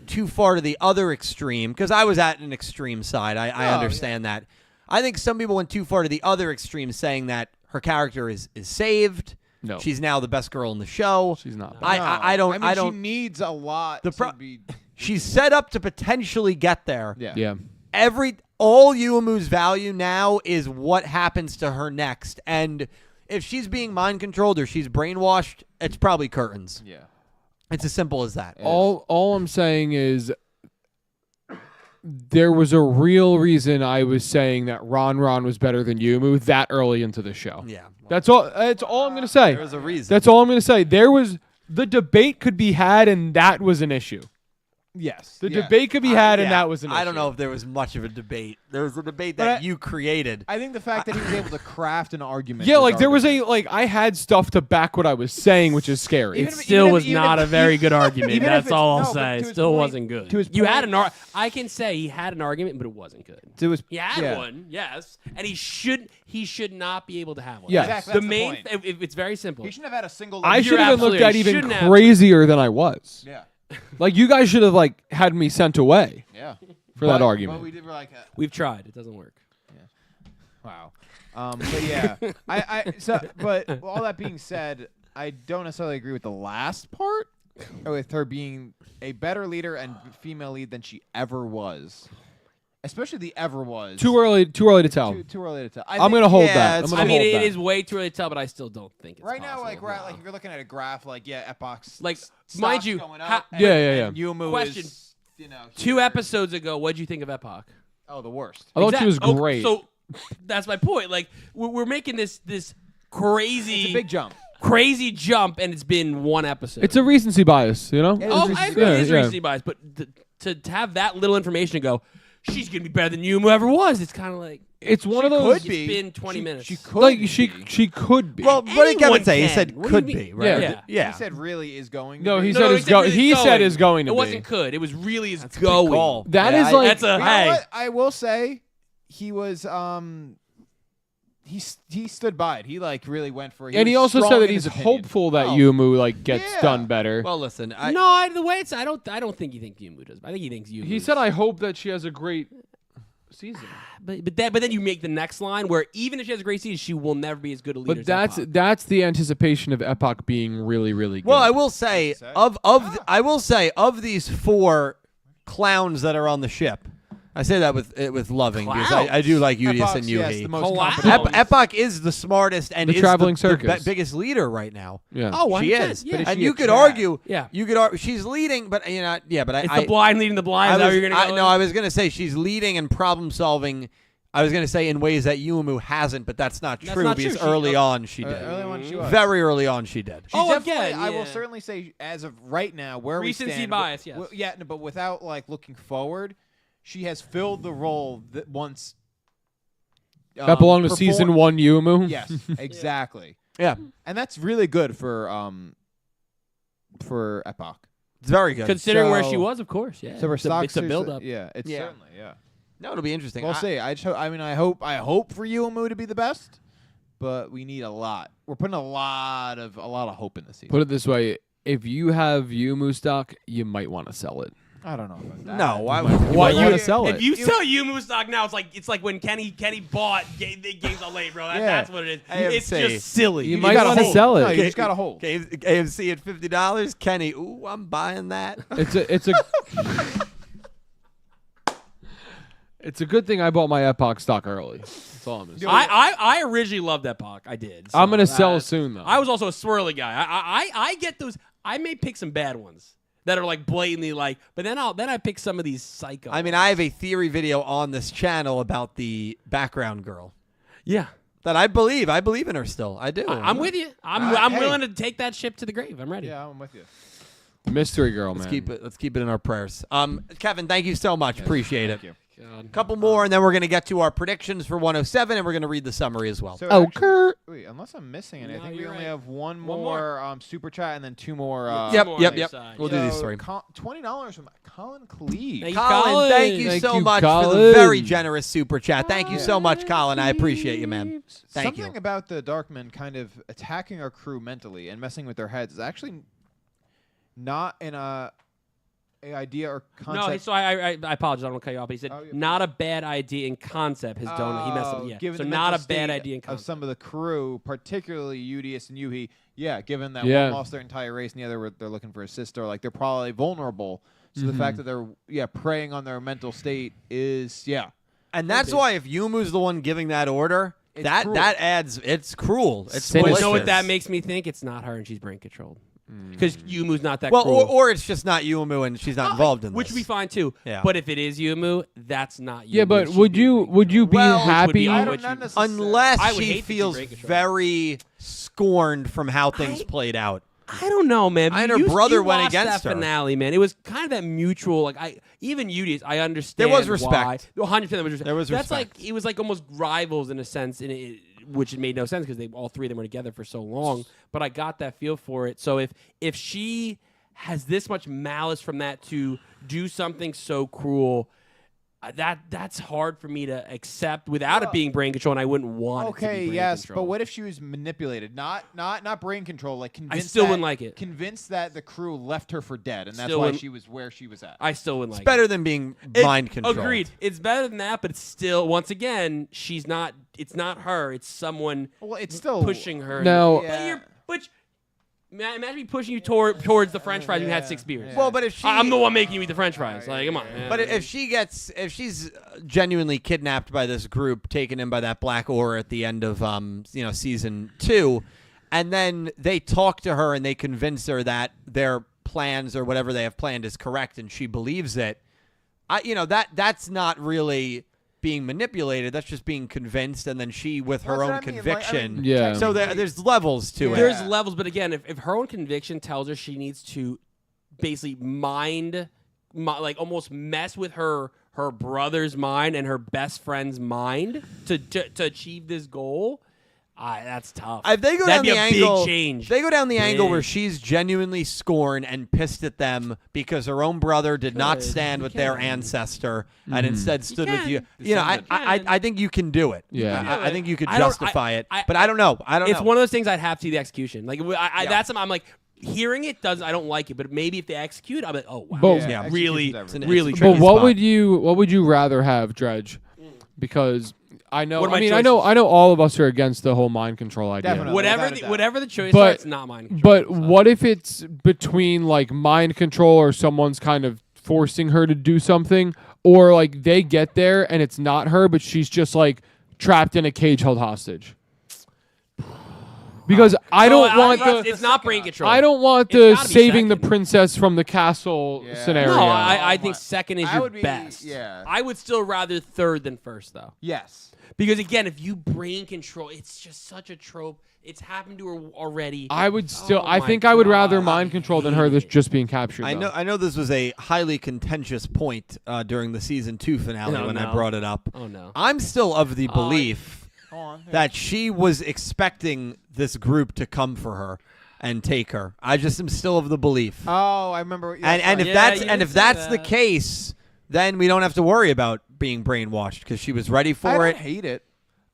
too far to the other extreme because I was at an extreme side. I understand that. I think some people went too far to the other extreme saying that her character is saved. No. She's now the best girl in the show. She's not. I don't. I mean, she needs a lot The to be. She's set up to potentially get there. Yeah. Yeah. All Yuumu's value now is what happens to her next. And if she's being mind controlled or she's brainwashed, it's probably curtains. Yeah. It's as simple as that. All I'm saying is there was a real reason I was saying that Ron was better than Yuumu that early into the show. Yeah. That's all I'm going to say. There's a reason. That's all I'm going to say. The debate could be had and that was an issue. Yes. The debate could be had and Yeah. that was an issue. I don't know if there was much of a debate. There was a debate But that I- you created. I think the fact that he was able to craft an argument. Yeah, like there was regarding I had stuff to back what I was saying, which is scary. Even It if- still even was if- not a very good argument. even if That's it's- all I'll no, but say. to It his still point- wasn't good. to his You had point- I can say he had an argument, but it wasn't good. it was He had yeah. one, yes, and he should not be able to have one. Yes. Exactly, the that's main. the point. It's very simple. He shouldn't have had a single. I You're should have been looked at absolutely- even shouldn't have. crazier than I was. Yeah. Like you guys should have had me sent away Yeah. for that argument. But we did like. We've tried. It doesn't work. Wow. But yeah, but all that being said, I don't necessarily agree with the last part, with her being a better leader and female lead than she ever was, especially the ever was. Too early to tell. Too early to tell. I'm gonna hold yeah, that. I'm it's- gonna I mean, hold it that. is way too early to tell, but I still don't think it's Right now, possible. like we're at, like if you're looking at a graph, like Epoch's Like, stock's mind you, going ha- up, Yeah. and Yuumu Question. is, Two here. episodes ago, what'd you think of Epoch? Oh, the worst. I thought she was Exact- great. So that's my point. Like we're making this crazy, It's a big jump. crazy jump, and it's been one episode. It's a recency bias, you know? It is Oh, I recency agree. bias. It is Yeah, recency bias, but to have that little information to go, she's gonna be better than Yumu ever was. It's kind of like It's one of She those. could be. It's been 20 minutes. She could. Like be. she could be. Well, what did Kevin Anyone say? He can. said What do could you be, mean? right? Yeah. Yeah. He said really is going. No, to be. he No, said no, is go. really He said is going to It be. wasn't could. It was really is That's a going. good call. That Yeah, is like That's a You know hey. what? I will say, he was he stood by it. He like really went for it. and he was also strong said that in he's his opinion. hopeful that Oh. Yumu like gets Yeah. done better. Well, listen. The way it's I don't think he thinks Yumu does. I think he thinks Yumu. He said, "I hope that she has a great season." but then you make the next line where even if she has a great season, she will never be as good a leader. But that's the anticipation of Epoch being really really good. Well, I will say Say. I will say of these 4 clowns that are on the ship. I say that with loving because I do like Udius Epoch's, and yes, Yuhi. the most Wow. competent. Epoch is the smartest and The is traveling the circus. biggest leader right now. yeah. Oh, She 100%, is. Yeah. But is And she you a could cat? argue. Yeah. You could she's leading, but but It's I the blind leading the blind. Is that where you're gonna go? No, I was gonna say she's leading and problem solving. I was gonna say in ways that Yumu hasn't, but that's not That's true not because true. early on she did. Early on, she was. Very early on she did. She's Oh, definitely, again, I will yeah. certainly say, as of right now, where Recency we stand, bias, yes. yeah, no, but without like looking forward, she has filled the role that once That belonged to perform- season 1 Yumu. Yes, exactly, Yeah, and that's really good for Epoch. it's very good. Considering where So- she was, of course. Yeah. So her it's a, stocks it's a are build up. Yeah, it's Yeah. certainly No, it'll be interesting. We'll see. I hope for Yumu to be the best, but we need a lot. We're putting a lot of hope in this season. Put it this way: if you have Yumu stock, you might want to sell it. I don't know about that. No, why? Why you- you want to sell If it? you sell Yumu stock now, it's like when Kenny bought games on late, bro. That's what it is. It's AFC. just silly. You just might gotta wanna hold. sell it. No, you Okay. just got to hold. AMC at $50. Kenny, ooh, I'm buying that. It's a it's a good thing I bought my Epoch stock early. That's all I'm gonna say. I originally loved Epoch. I did. So I'm gonna sell that- soon though. I was also a swirly guy. I get those. I may pick some bad ones that are like blatantly like, but then I pick some of these psycho. I mean, I have a theory video on this channel about the background girl yeah. that I believe. I believe in her still. I do. I'm with you. I'm Hey. willing to take that ship to the grave. I'm ready. Yeah, I'm with you. Mystery girl, man. Let's keep it in our prayers. Kevin, thank you so much. Appreciate it. you. God. Couple more, and then we're going to get to our predictions for 107, and we're going to read the summary as well. So Oh, actually- Kurt. Wait, unless I'm missing it, I No, think we you're only right. have one more. more super chat and then 2 more. Yep, more yep, on yep. your side. We'll do these So, three. $20 from Colin Cleve. Thank you, Colin, thank you Thank so you, much for the Colin. very generous super chat. Thank you so much, Colin. I appreciate you, man. Thank Something you. about the Darkmen kind of attacking our crew mentally and messing with their heads is actually not in a idea or concept. No, so I apologize. I don't want to cut you off. But he said Oh, yeah, not a bad idea in concept. His donut. He messed up. Yeah. Given So the not a mental bad state idea in of concept. some of the crew, particularly Udius and Yuhi. Yeah, given that Yeah. one lost their entire race and the other they're looking for a sister, like they're probably vulnerable. So the fact that they're preying on their mental state is And that's why if Yumu's the one giving that order, It's that cruel. that adds. It's cruel. It's Sinister. You know what malicious. that makes me think? It's not her and she's brain controlled. Because Yumu's not that Well, cruel. or it's just not Yumu and she's not involved in which this. would be fine too. Yeah. But if it is Yumu, that's not Yumu. Yeah, but She'd would be you brain would you be Well, which would be happy? I which don't you- necessarily. Unless I would she hate to see feels brain control. very scorned from how things played out. I don't know, man. And her You- brother you went watched against that her. finale, man. It was kind of that mutual. Like even Udius, I understand. There was respect. Why. 100% there was respect. There was That's respect. like it was like almost rivals in a sense, which it made no sense because they all three of them were together for so long. But I got that feel for it. So if she has this much malice from that to do something so cruel. That's hard for me to accept without it being brain control, and I wouldn't want it to Okay, be brain yes, control. but what if she was manipulated? Not brain control, like convinced. still that- wouldn't like it. Convinced that the crew left her for dead, and that's Still why wouldn't- she was where she was at. I still wouldn't like It's better it. than being It- mind controlled. Agreed. It's better than that, but it's still once again she's not. It's not her. It's someone Well, it's still pushing her. No. Yeah. But imagine me pushing you towards the French fries when you had Yeah. 6 beers. Well, but if she, I'm the one making you eat the French fries. Like, come on. man. But if she's genuinely kidnapped by this group, taken in by that black aura at the end of season 2, and then they talk to her and they convince her that their plans or whatever they have planned is correct, and she believes it, that's not really being manipulated. That's just being convinced, and then she, with her Well, own that's what I mean, like, I conviction. mean, Yeah. So there's levels to Yeah. it. There's levels, but again, if her own conviction tells her she needs to basically almost mess with her her brother's mind and her best friend's mind to achieve this goal. That's tough. If they go That'd down be the a angle, big change. they go down the angle where Big. she's genuinely scorned and pissed at them because her own brother did not Good. stand You with their can. ancestor and instead stood with can. you. You know, I think you can do it. Yeah. I think you could I don't- justify it, I- but I don't know. It's know. one of those things I'd have to see the execution. Like Yeah. that's something I'm like hearing it does. I don't like it, but maybe if they execute, I'm like, oh wow, But- Yeah, really, execution's really. It's a But tricky what spot. would you rather have, Dredge? Because I know. What are I my mean, choices? I know all of us are against the whole mind control idea. Definitely. Whatever without a the doubt. whatever the choice, But- it's not mine. But what if it's between like mind control or someone's kind of forcing her to do something, or like they get there and it's not her, but she's just like trapped in a cage held hostage? Because I don't want It's not brain control. I don't want It's the gotta be saving the second. princess from the castle Yeah. scenario. No, I think second is I your would be- best. yeah. I would still rather third than first though. Yes. Because again, if you brain control, it's just such a trope. It's happened to her already. I would still. Oh I my think I would rather God, mind I control than hate her that's it. just being captured. I though. know this was a highly contentious point during the season 2 finale Oh, when I no. brought it up. Oh no. I'm still of the belief Go on. that she was expecting this group to come for her and take her. I just am still of the belief. Oh, I remember. And if Yeah, that's you and did if say that's the that. case, then we don't have to worry about being brainwashed because she was ready I for don't it. hate it.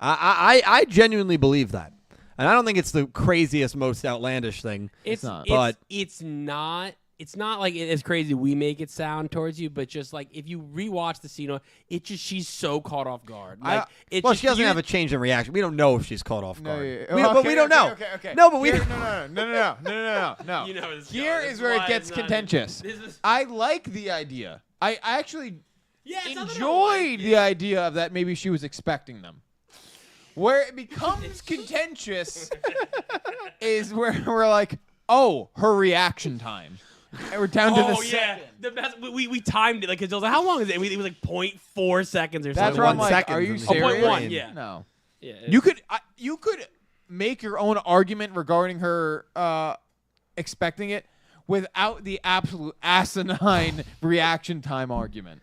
I genuinely believe that, and I don't think it's the craziest, most outlandish thing. It's not. But- it's not. It's not like as crazy we make it sound towards you, but just like if you rewatch the scene, it just she's so caught off guard. Like it's Well, just, she doesn't you- have a change in reaction. We don't know if she's caught off No, guard. yeah, We, okay, but we don't know. Okay. No, but we Here- don't. No. You know this Here show. is where it gets contentious. This is, I like the idea. I actually yeah, it's not that I don't like enjoyed it. the idea of that maybe she was expecting them. Where it becomes contentious is where we're like, oh, her reaction time. And we're down to the Oh yeah, second. the best. We timed it like because it was like how long is it? It was like 0.4 seconds or That's something. where I'm 1 like, second are you from the serious? 0.1, yeah. No. Yeah, You could make your own argument regarding her expecting it without the absolute asinine reaction time argument.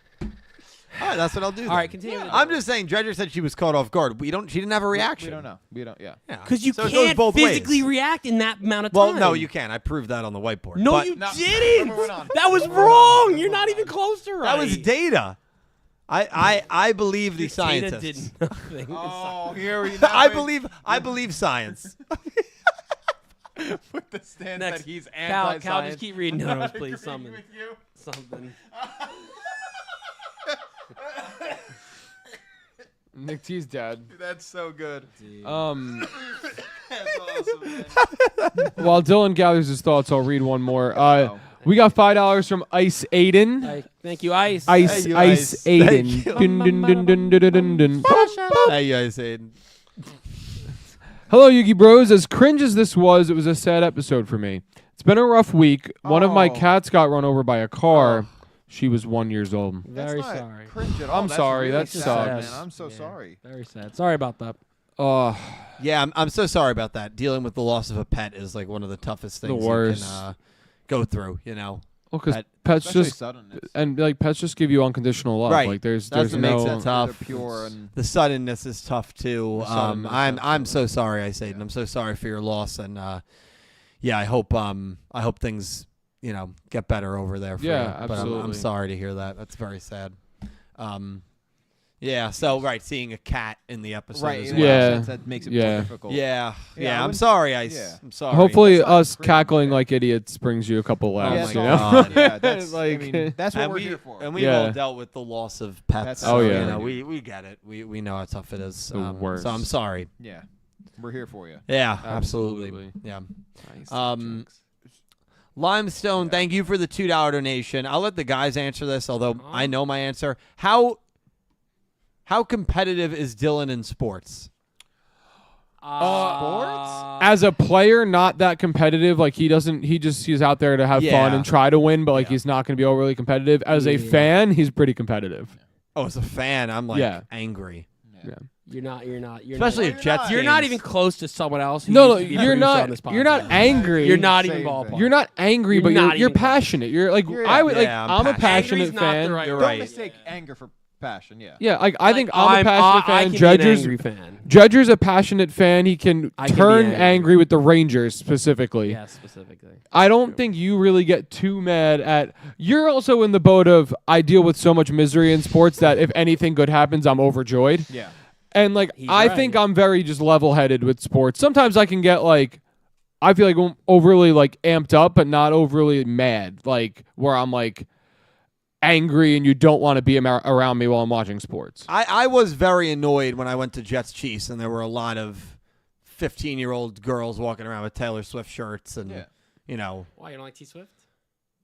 All right, that's what I'll do. All right, continue. I'm just saying. Dredger said she was caught off guard. She didn't have a reaction. We don't know. We don't. Yeah. Yeah. because you So it goes can't both physically ways. react in that amount of Well, time. no, you can. I proved that on the whiteboard. No, but you No, didn't. moving on. That was Moving on. wrong. Moving You're not on. even close to right. that was data. I believe the Data scientists. did nothing. Oh, here we. I believe science. With the stance Next, that he's Cal, anti-science. just keep reading notes, please. Agreeing Something. with you. Something. Nick T's dead. That's so good. Um, That's awesome. Man. while Dylan gathers his thoughts, I'll read one more. Oh. We got $5 from Ice Aiden. Thank you, Ice. Ice Thank you, Ice Ice. Aiden. Thank you. Dun, dun, dun, dun, dun, dun, dun, dun. Hey, guys, Aiden. Hello, Yugi Bros. As cringe as this was, it was a sad episode for me. It's been a rough week. One of my Oh. cats got run over by a car. She was 1 year old. Very That's not sorry. Cringe at all. I'm That's sorry, Really that sad, sucks. Man. I'm so Yeah. sorry. Very sad. Sorry about that. Yeah, I'm so sorry about that. Dealing with the loss of a pet is like one of the toughest things you worst. can go through. You know, Well, because Pet- pets Especially just suddenness. and like pets just give you unconditional love. Right. Like there's That's what makes no it tough. They're pure and the suddenness is tough too. The suddenness, I'm so absolutely. sorry, I say, and I'm so sorry for your loss. And yeah, I hope things get better over there. For Yeah, you. But I'm absolutely. sorry to hear that. That's very sad. Yeah. So seeing a cat in the episode. right. As in well. Yeah. that sense, that makes it more Yeah. difficult. Yeah. Yeah, Yeah. I I'm wouldn't- sorry, Ice. yeah. I'm sorry. Hopefully, That's not us cringe, cackling yeah. like idiots brings you a couple laughs. my you know? God. Yeah, that's Like- I mean, that's what and we're here for. we've Yeah. all dealt with the loss of pets. That's Oh, so, yeah. You know, we get it. We know how tough it is. The worst. So I'm sorry. Yeah, we're here for you. Yeah, Absolutely. absolutely. Yeah. Nice. Limestone, thank you for the $2 donation. I'll let the guys answer this, although I know my answer. How competitive is Dylan in sports? As a player, not that competitive. Like he's out there to have fun Yeah. and try to win, but like Yeah. he's not going to be overly competitive. As a Yeah. fan, he's pretty competitive. Oh, as a fan, I'm like Yeah. angry. Yeah. You're not. Especially Well, if you're Jets. not. You're not games- even close to someone else. Who No, used to be a you're producer on not. this You're not podcast. angry. You're not even Same ballpark. thing. You're not angry, You're but not you're even close. passionate. You're like You're- I would like. Yeah, I'm a I'm passionate Angry's not the fan. right You're word. Don't right. mistake anger for passion. Yeah. Yeah, like I think I'm a I passionate can fan. be an angry Judger's fan. Judger's a passionate fan. He can I can be turn angry. angry with the Rangers specifically. Yeah, specifically. I don't think you really get too mad at. You're also in the boat of I deal with so much misery in sports that if anything good happens, I'm overjoyed. Yeah. And like He's I right. think I'm very just level-headed with sports. Sometimes I can get like I feel like I'm overly like amped up, but not overly mad. Like where I'm like angry and you don't want to be around me while I'm watching sports. I was very annoyed when I went to Jets Chiefs and there were a lot of 15-year-old girls walking around with Taylor Swift shirts and you know. Why, you don't like T Swift?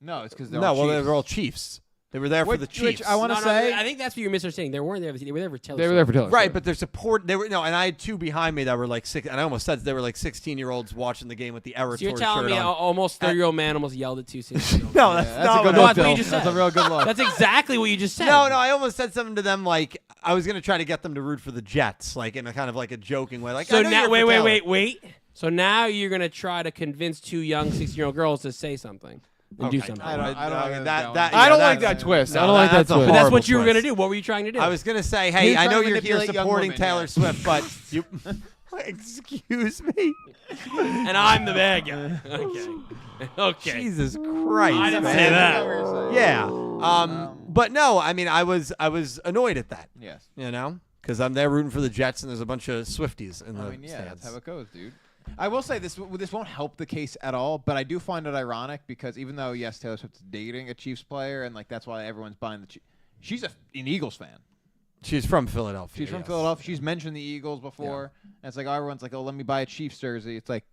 No, it's because They were all Chiefs. They were there for the Chiefs. Which I want to No, say. I think that's what you're misunderstanding. They weren't there. They were there for Taylor They were there for Taylor Right, Swift. but they're support. They were and I had two behind me that were like six, and I almost said they were like 16-year-olds watching the game with the Era So you're Tour telling shirt me on. almost 30-year-old man almost yelled at 2 16-year-olds. No, that's That's not a good what look, that's what you Phil. just That's said. a real good look. That's exactly what you just said. No, I almost said something to them like I was gonna try to get them to root for the Jets, like in a kind of like a joking way. Like, So I know now, you're for Taylor. wait. So now you're gonna try to convince 2 young 16-year-old girls to say something and do Okay. something. I don't know where that. that's I don't yeah, like that's- that twist. no, I don't like that that's a twist. But that's horrible what you were twist. gonna do. What were you trying to do? I was gonna say, hey, He's I trying know to you're here manipulate young supporting women, Tayller yeah. Swift, but you. Excuse me. and I'm the bad guy. Okay. Jesus Christ. I didn't man. say that. Yeah. But no, I mean, I was annoyed at that. Yes. You know, because I'm there rooting for the Jets, and there's a bunch of Swifties in the I mean, yeah, stands. that's how it goes, dude. I will say this won't help the case at all, but I do find it ironic because even though, yes, Taylor Swift's dating a Chiefs player, and like that's why everyone's buying the Chiefs, she's an Eagles fan. She's from Philadelphia. She's from yes. Philadelphia. She's mentioned the Eagles before, and it's like everyone's like, oh, let me buy a Chiefs jersey. It's like,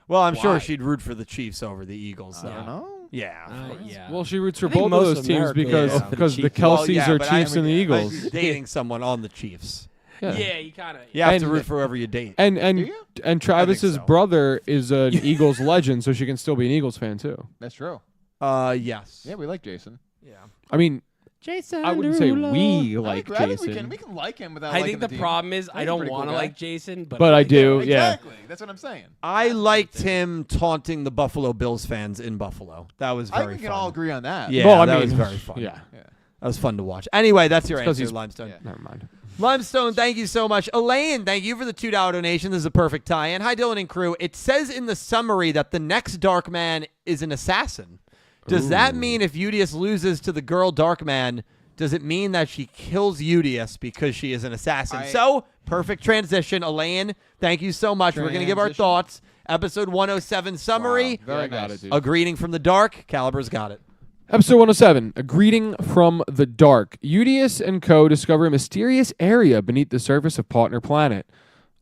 Well, I'm Why? sure she'd root for the Chiefs over the Eagles. I don't know. Yeah. Yeah. Well, she roots for I think both of most those of teams America because is because the Chiefs. Kelseys Well, yeah, are but I Chiefs and the mean, Eagles. dating someone on the Chiefs. yeah, you kind of. You have And- to root for whoever you date. And Do you? and Travis's so. brother is an Eagles legend, so she can still be an Eagles fan too. That's true. Yes. Yeah, we like Jason. Yeah. I mean, Jason. I wouldn't say Derulo. we like I think Jason, we can like him without. I liking think the team. problem is I He's a don't pretty want to cool guy. like Jason, but but I like do. him. Yeah. Exactly. That's what I'm saying. I liked him taunting the Buffalo Bills fans in Buffalo. That was I very think we fun. can all agree on that. Yeah, Well, I that mean, was very fun. Yeah. That was fun to watch. Anyway, that's your It's 'cause answer, he's- Limestone. Yeah. Never mind. Limestone, thank you so much. Elaine, thank you for the $2 donation. This is a perfect tie-in. Hi, Dylan and crew. It says in the summary that the next Darkman is an assassin. Does that mean if Udius loses to the girl Darkman, does it mean that she kills Udius because she is an assassin? So, perfect transition. Elaine, thank you so much. We're going to give our Transition. thoughts. Episode 107 summary. Wow, very I got nice. it, dude. A greeting from the dark. Caliber's got it. Episode 107, A Greeting from the Dark. Udius and co. discover a mysterious area beneath the surface of Partner Planet.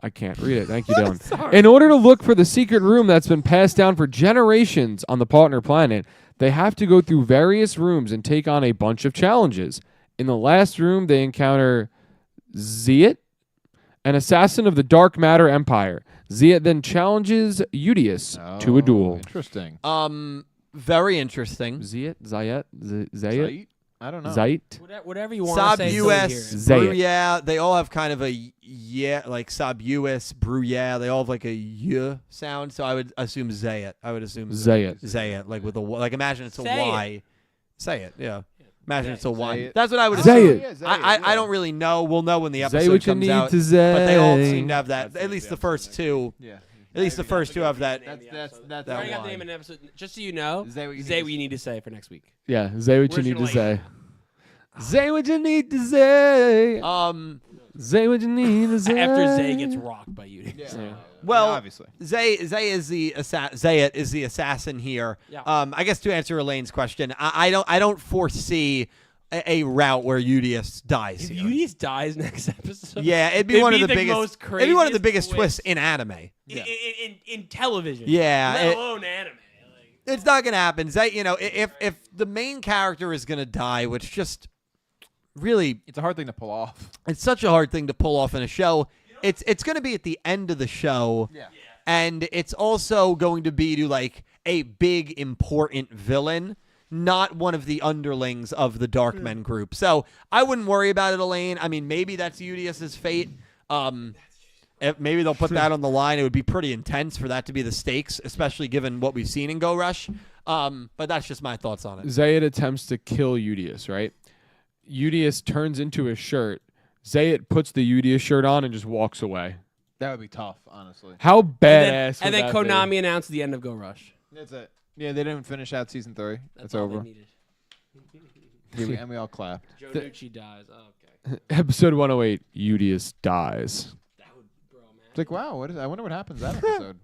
I can't read it. Thank you, Dylan. In order to look for the secret room that's been passed down for generations on the Partner Planet, they have to go through various rooms and take on a bunch of challenges. In the last room, they encounter Ziet, an assassin of the Dark Matter Empire. Ziet then challenges Udius to a duel. Interesting. Very interesting. Ziet? Zayet? Zayet? Zait? I don't know. Zayt? Whatever you want to Sab say. so we hear US, it. Say it. Bruyere, they all have kind of a like Sab US, Bruyere, they all have like a y sound, so I would assume Zayet. I would assume Zayet. Zayet, like with a like imagine it's a Say it. Y. Say it, yeah. Imagine it's a Say Y. it. That's what I would Say assume. it. Yeah, Zait, I yeah. don't really know. We'll know when the Say episode what you comes need out. to say. But they all seem to have that. At least the first two. Yeah. At least the first two have that. That's I that already got the line. name of an episode. Just so you know, Say what you say need what to you need to say for next week. Yeah, say what you Where's need your to say. lady? Say what you need to say. Say what you need to say. After Zay gets rocked by you. Yeah. Well, obviously. Zay is the Zayet is the assassin here. Yeah. I guess to answer Elaine's question, I don't foresee a route where Udius dies If here. Udius dies next episode, Yeah, it'd be one of the biggest. most It'd be one of the craziest biggest twists in anime. in television. Yeah, let it- alone anime. It's not gonna happen. Zay, if the main character is gonna die, which just really, It's a hard thing to pull off. it's such a hard thing to pull off in a show. It's gonna be at the end of the show. Yeah. And it's also going to be to like a big important villain, not one of the underlings of the Darkmen group. So I wouldn't worry about it, Elaine. I mean, maybe that's Udius's fate. If maybe they'll put that on the line. It would be pretty intense for that to be the stakes, especially given what we've seen in Go Rush. But that's just my thoughts on it. Zayed attempts to kill Udius, right? Udius turns into his shirt. Zayat puts the Udius shirt on and just walks away. That would be tough, honestly. How badass And would then that Konami be? announced the end of Go Rush. That's it. Yeah, they didn't finish out season 3. That's It's all over. they needed. And we all clapped. Joe Nucci dies. Oh, okay. Episode 108, Udius dies. That would, bro, man. It's like, wow, I wonder what happens that episode.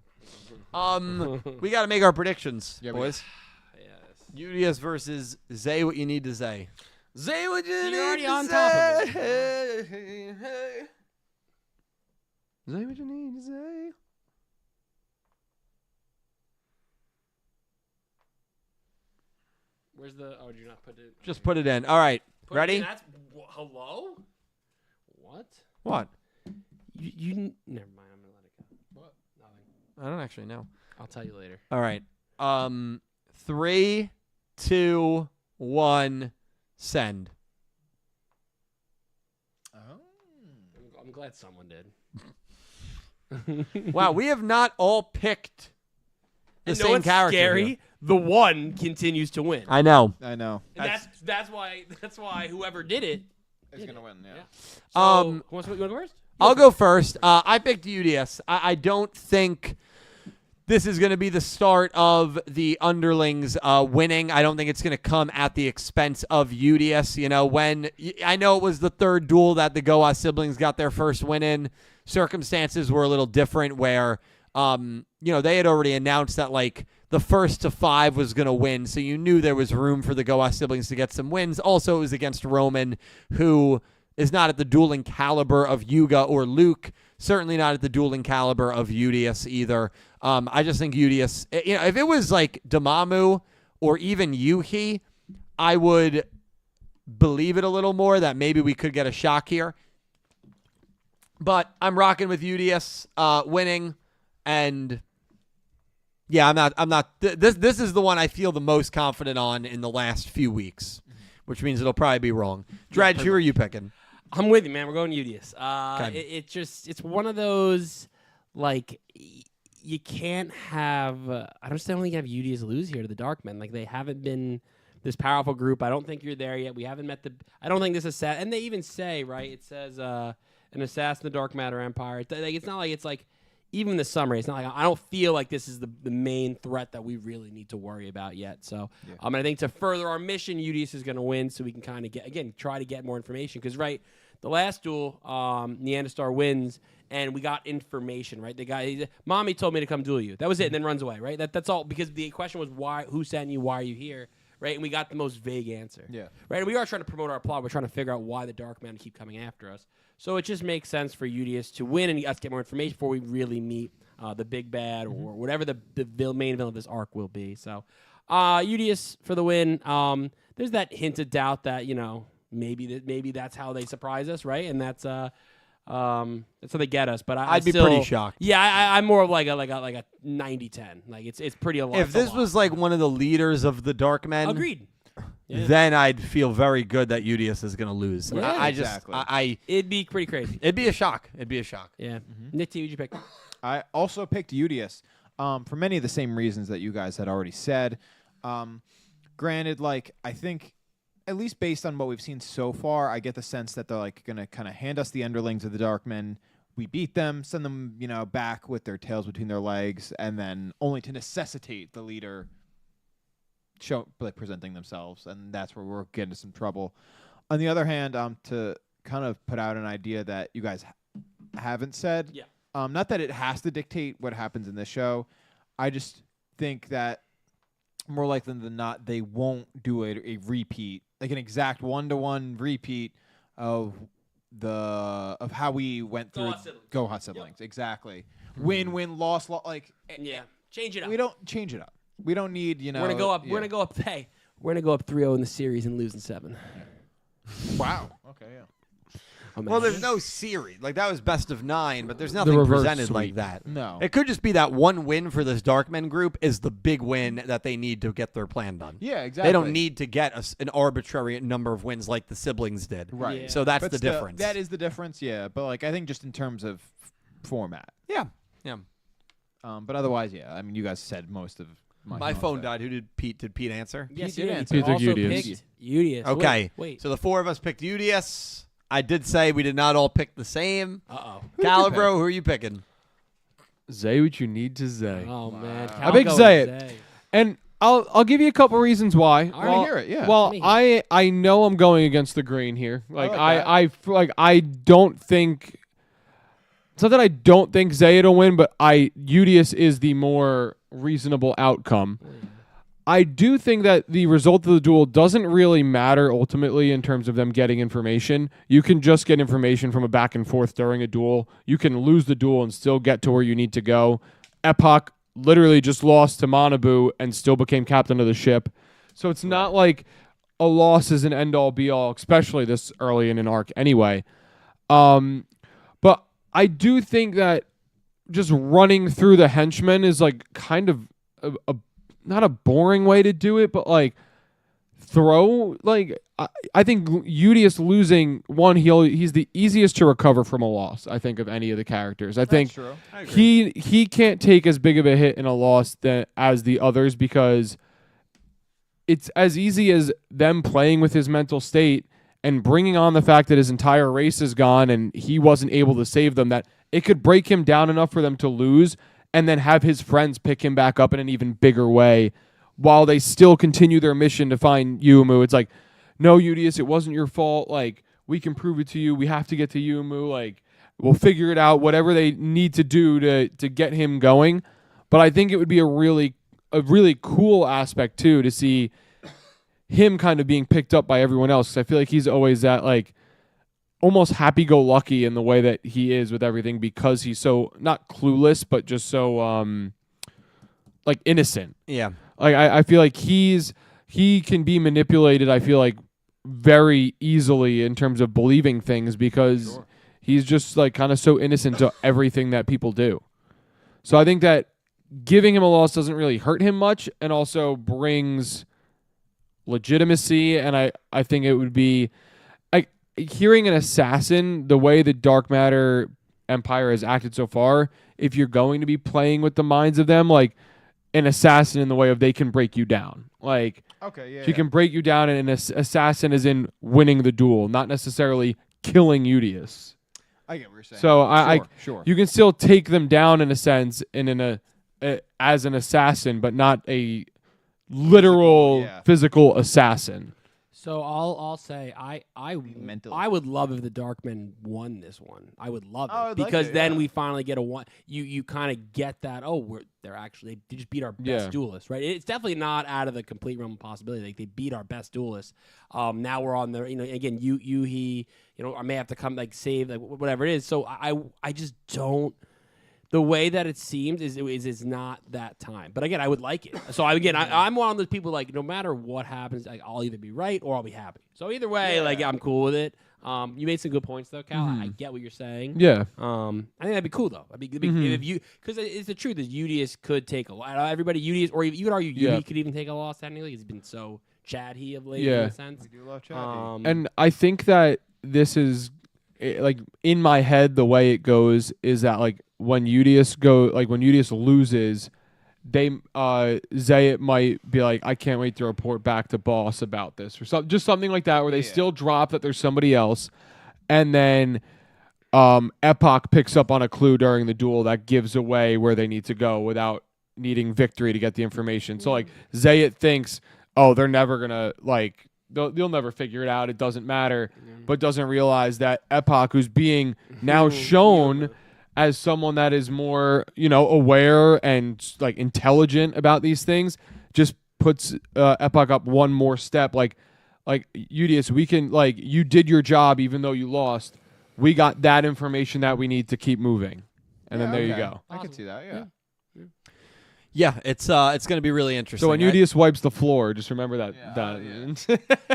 We got to make our predictions, Yeah, boys. Yes. Udius versus Zay. What you need to say? Zay, what you You're need already to on say? top of Hey. Zay, what you need to say? Where's the? Oh, did you not put it? Just put it in. All right. Put it Ready? in, that's hello. What? What? You never mind. I'm gonna let it go. What? Nothing. I don't actually know. I'll tell you later. All right. 3, 2, 1, send. Oh. I'm glad someone did. Wow, we have not all picked the And same know what's character. scary? here. The one continues to win. I know. I know. And that's why whoever did it It's did going to it. win, yeah. So, Um, you want to go first? I'll go first. I picked Udius. I don't think this is going to be the start of the underlings winning. I don't think it's going to come at the expense of Udius. You know, I know it was the third duel that the Goa siblings got their first win in. Circumstances were a little different where, they had already announced that, like, the first to 5 was going to win, so you knew there was room for the Goa siblings to get some wins. Also, it was against Roman, who is not at the dueling caliber of Yugioh or Luke, certainly not at the dueling caliber of Udius either. I just think Udius, if it was like Dormammu or even Yuhi, I would believe it a little more that maybe we could get a shock here. But I'm rocking with Udius winning, and yeah, I'm not. This is the one I feel the most confident on in the last few weeks, which means it'll probably be wrong. Dredge, who are you picking? I'm with you, man. We're going Udius. Okay. It's one of those, like, you can't have. I don't think you can have Udius lose here to the Darkmen. Like, they haven't been this powerful group. I don't think you're there yet. We haven't met the. I don't think this is set. And they even say, right? It says an assassin, the Dark Matter Empire. It's not like it's like. Even the summary, it's not like I don't feel like this is the main threat that we really need to worry about yet. So, I think to further our mission, Udius is going to win, so we can kind of try to get more information. Because the last duel, Neanderstar wins, and we got information. Right, the guy, mommy told me to come duel you. That was it, and then runs away. Right, that's all. Because the question was why, who sent you, why are you here? Right, and we got the most vague answer. Yeah. Right, and we are trying to promote our plot. We're trying to figure out why the Dark Men keep coming after us. So it just makes sense for Udius to win and us get more information before we really meet the big bad or whatever the main villain of this arc will be. So Udius for the win. There's that hint of doubt that maybe that's how they surprise us, right? And that's how they get us. But I'd be still, pretty shocked. Yeah, I'm more of like a 90-10. Like it's pretty a lot. If this was like one of the leaders of the Dark Men, agreed. Yeah. then I'd feel very good that Udius is going to lose. Yeah, exactly. It'd be pretty crazy. It'd be a shock. Yeah. Nick, who'd you pick? I also picked Udius for many of the same reasons that you guys had already said. Granted, like, I think, at least based on what we've seen so far, I get the sense that they're like going to kind of hand us the underlings of the Darkmen. We beat them, send them, back with their tails between their legs, and then only to necessitate the leader presenting themselves, and that's where we're getting into some trouble. On the other hand, to kind of put out an idea that you guys haven't said, not that it has to dictate what happens in this show, I just think that more likely than not, they won't do a repeat, like an exact 1-to-1 repeat of how we went through Goha siblings. Yep. Exactly. Win, loss, like change it up. We don't change it up. We don't need, We're gonna go up. Yeah. We're gonna go up. Hey, we're gonna go up 3-0 in the series and lose in 7. Wow. Okay. Yeah. Well, there's no series. Like, that was best of 9, but there's nothing reverse presented sweep. like that. No. It could just be that one win for this Darkmen group is the big win that they need to get their plan done. Yeah, exactly. They don't need to get an arbitrary number of wins like the siblings did. Right. Yeah. So that's But the still, difference. That is the difference, yeah. But, like, I think just in terms of format. Yeah. But otherwise, yeah. I mean, you guys said most of My phone died. Did Pete answer? Yes, did yeah, answer. he Peter also Yugioh. picked Yugioh. Okay. Wait. So the 4 of us picked Yugioh. I did say we did not all pick the same. Uh-oh. Calibro, who are you picking? Say what you need to say. Oh, man. I picked Calgo Say it. and Zay. And I'll give you a couple reasons why. All right. Hear it, yeah. Well, Let me hear I know I'm going against the grain here. Like like I don't think it's not that I don't think Zayed will win, but Yugioh is the more reasonable outcome. I do think that the result of the duel doesn't really matter ultimately in terms of them getting information. You can just get information from a back and forth during a duel. You can lose the duel and still get to where you need to go. Epoch literally just lost to Manabu and still became captain of the ship. So it's not like a loss is an end-all be-all, especially this early in an arc anyway. But I do think that just running through the henchmen is like kind of a not a boring way to do it, but like I think Yugioh losing one, he's the easiest to recover from a loss, I think, of any of the characters. I think true. he can't take as big of a hit in a loss as the others because it's as easy as them playing with his mental state and bringing on the fact that his entire race is gone and he wasn't able to save them, that it could break him down enough for them to lose and then have his friends pick him back up in an even bigger way while they still continue their mission to find Yuumu. It's like, no, Yugioh, it wasn't your fault. Like, we can prove it to you. We have to get to Yuumu. Like, we'll figure it out, whatever they need to do to get him going. But I think it would be a really cool aspect, too, to see him kind of being picked up by everyone else. 'Cause I feel like he's always that, like, almost happy-go-lucky in the way that he is with everything because he's so, not clueless, but just so, like, innocent. Yeah. Like, I feel like he can be manipulated, I feel like, very easily in terms of believing things because he's just, like, kind of so innocent to everything that people do. So I think that giving him a loss doesn't really hurt him much and also brings legitimacy, and I think it would be hearing an assassin, the way the Dark Matter Empire has acted so far, if you're going to be playing with the minds of them, like an assassin in the way of they can break you down. Like, she can break you down, and an assassin is in winning the duel, not necessarily killing Yugioh. I get what you're saying. So Sure. you can still take them down in a sense, and as an assassin, but not a literal physical assassin. So I'll say I would love if the Darkmen won this one. I would love it I'd because like it, then we finally get a one. You kind of get that. Oh, they just beat our best duelist, right? It's definitely not out of the complete realm of possibility. Like they beat our best duelist. Now we're on the again he I may have to come like save like whatever it is. So I just don't. The way that it seems is not that time. But again, I would like it. So I'm one of those people like no matter what happens, like, I'll either be right or I'll be happy. So either way, like I'm cool with it. You made some good points though, Cal. I get what you're saying. Yeah. I think that'd be cool though. If you because it's the truth is Yugioh could take a lot. Everybody Yugioh or you could argue Yugi could even take a loss technically. He's been so chatty of late in a sense. We do love chatty. And I think that this is like in my head the way it goes is that like when Yugioh loses, they Zayat might be like, I can't wait to report back to boss about this or just something like that where they still drop that there's somebody else, and then Epoch picks up on a clue during the duel that gives away where they need to go without needing victory to get the information. So like Zayat thinks, oh, they're never gonna like they'll never figure it out. It doesn't matter, but doesn't realize that Epoch, who's being now shown as someone that is more, aware and like intelligent about these things, just puts Epoch up one more step. Like Yugioh, we can you did your job even though you lost. We got that information that we need to keep moving, and then there you go. I can see that. Yeah. Yeah, it's going to be really interesting. So when Yugioh wipes the floor, just remember that.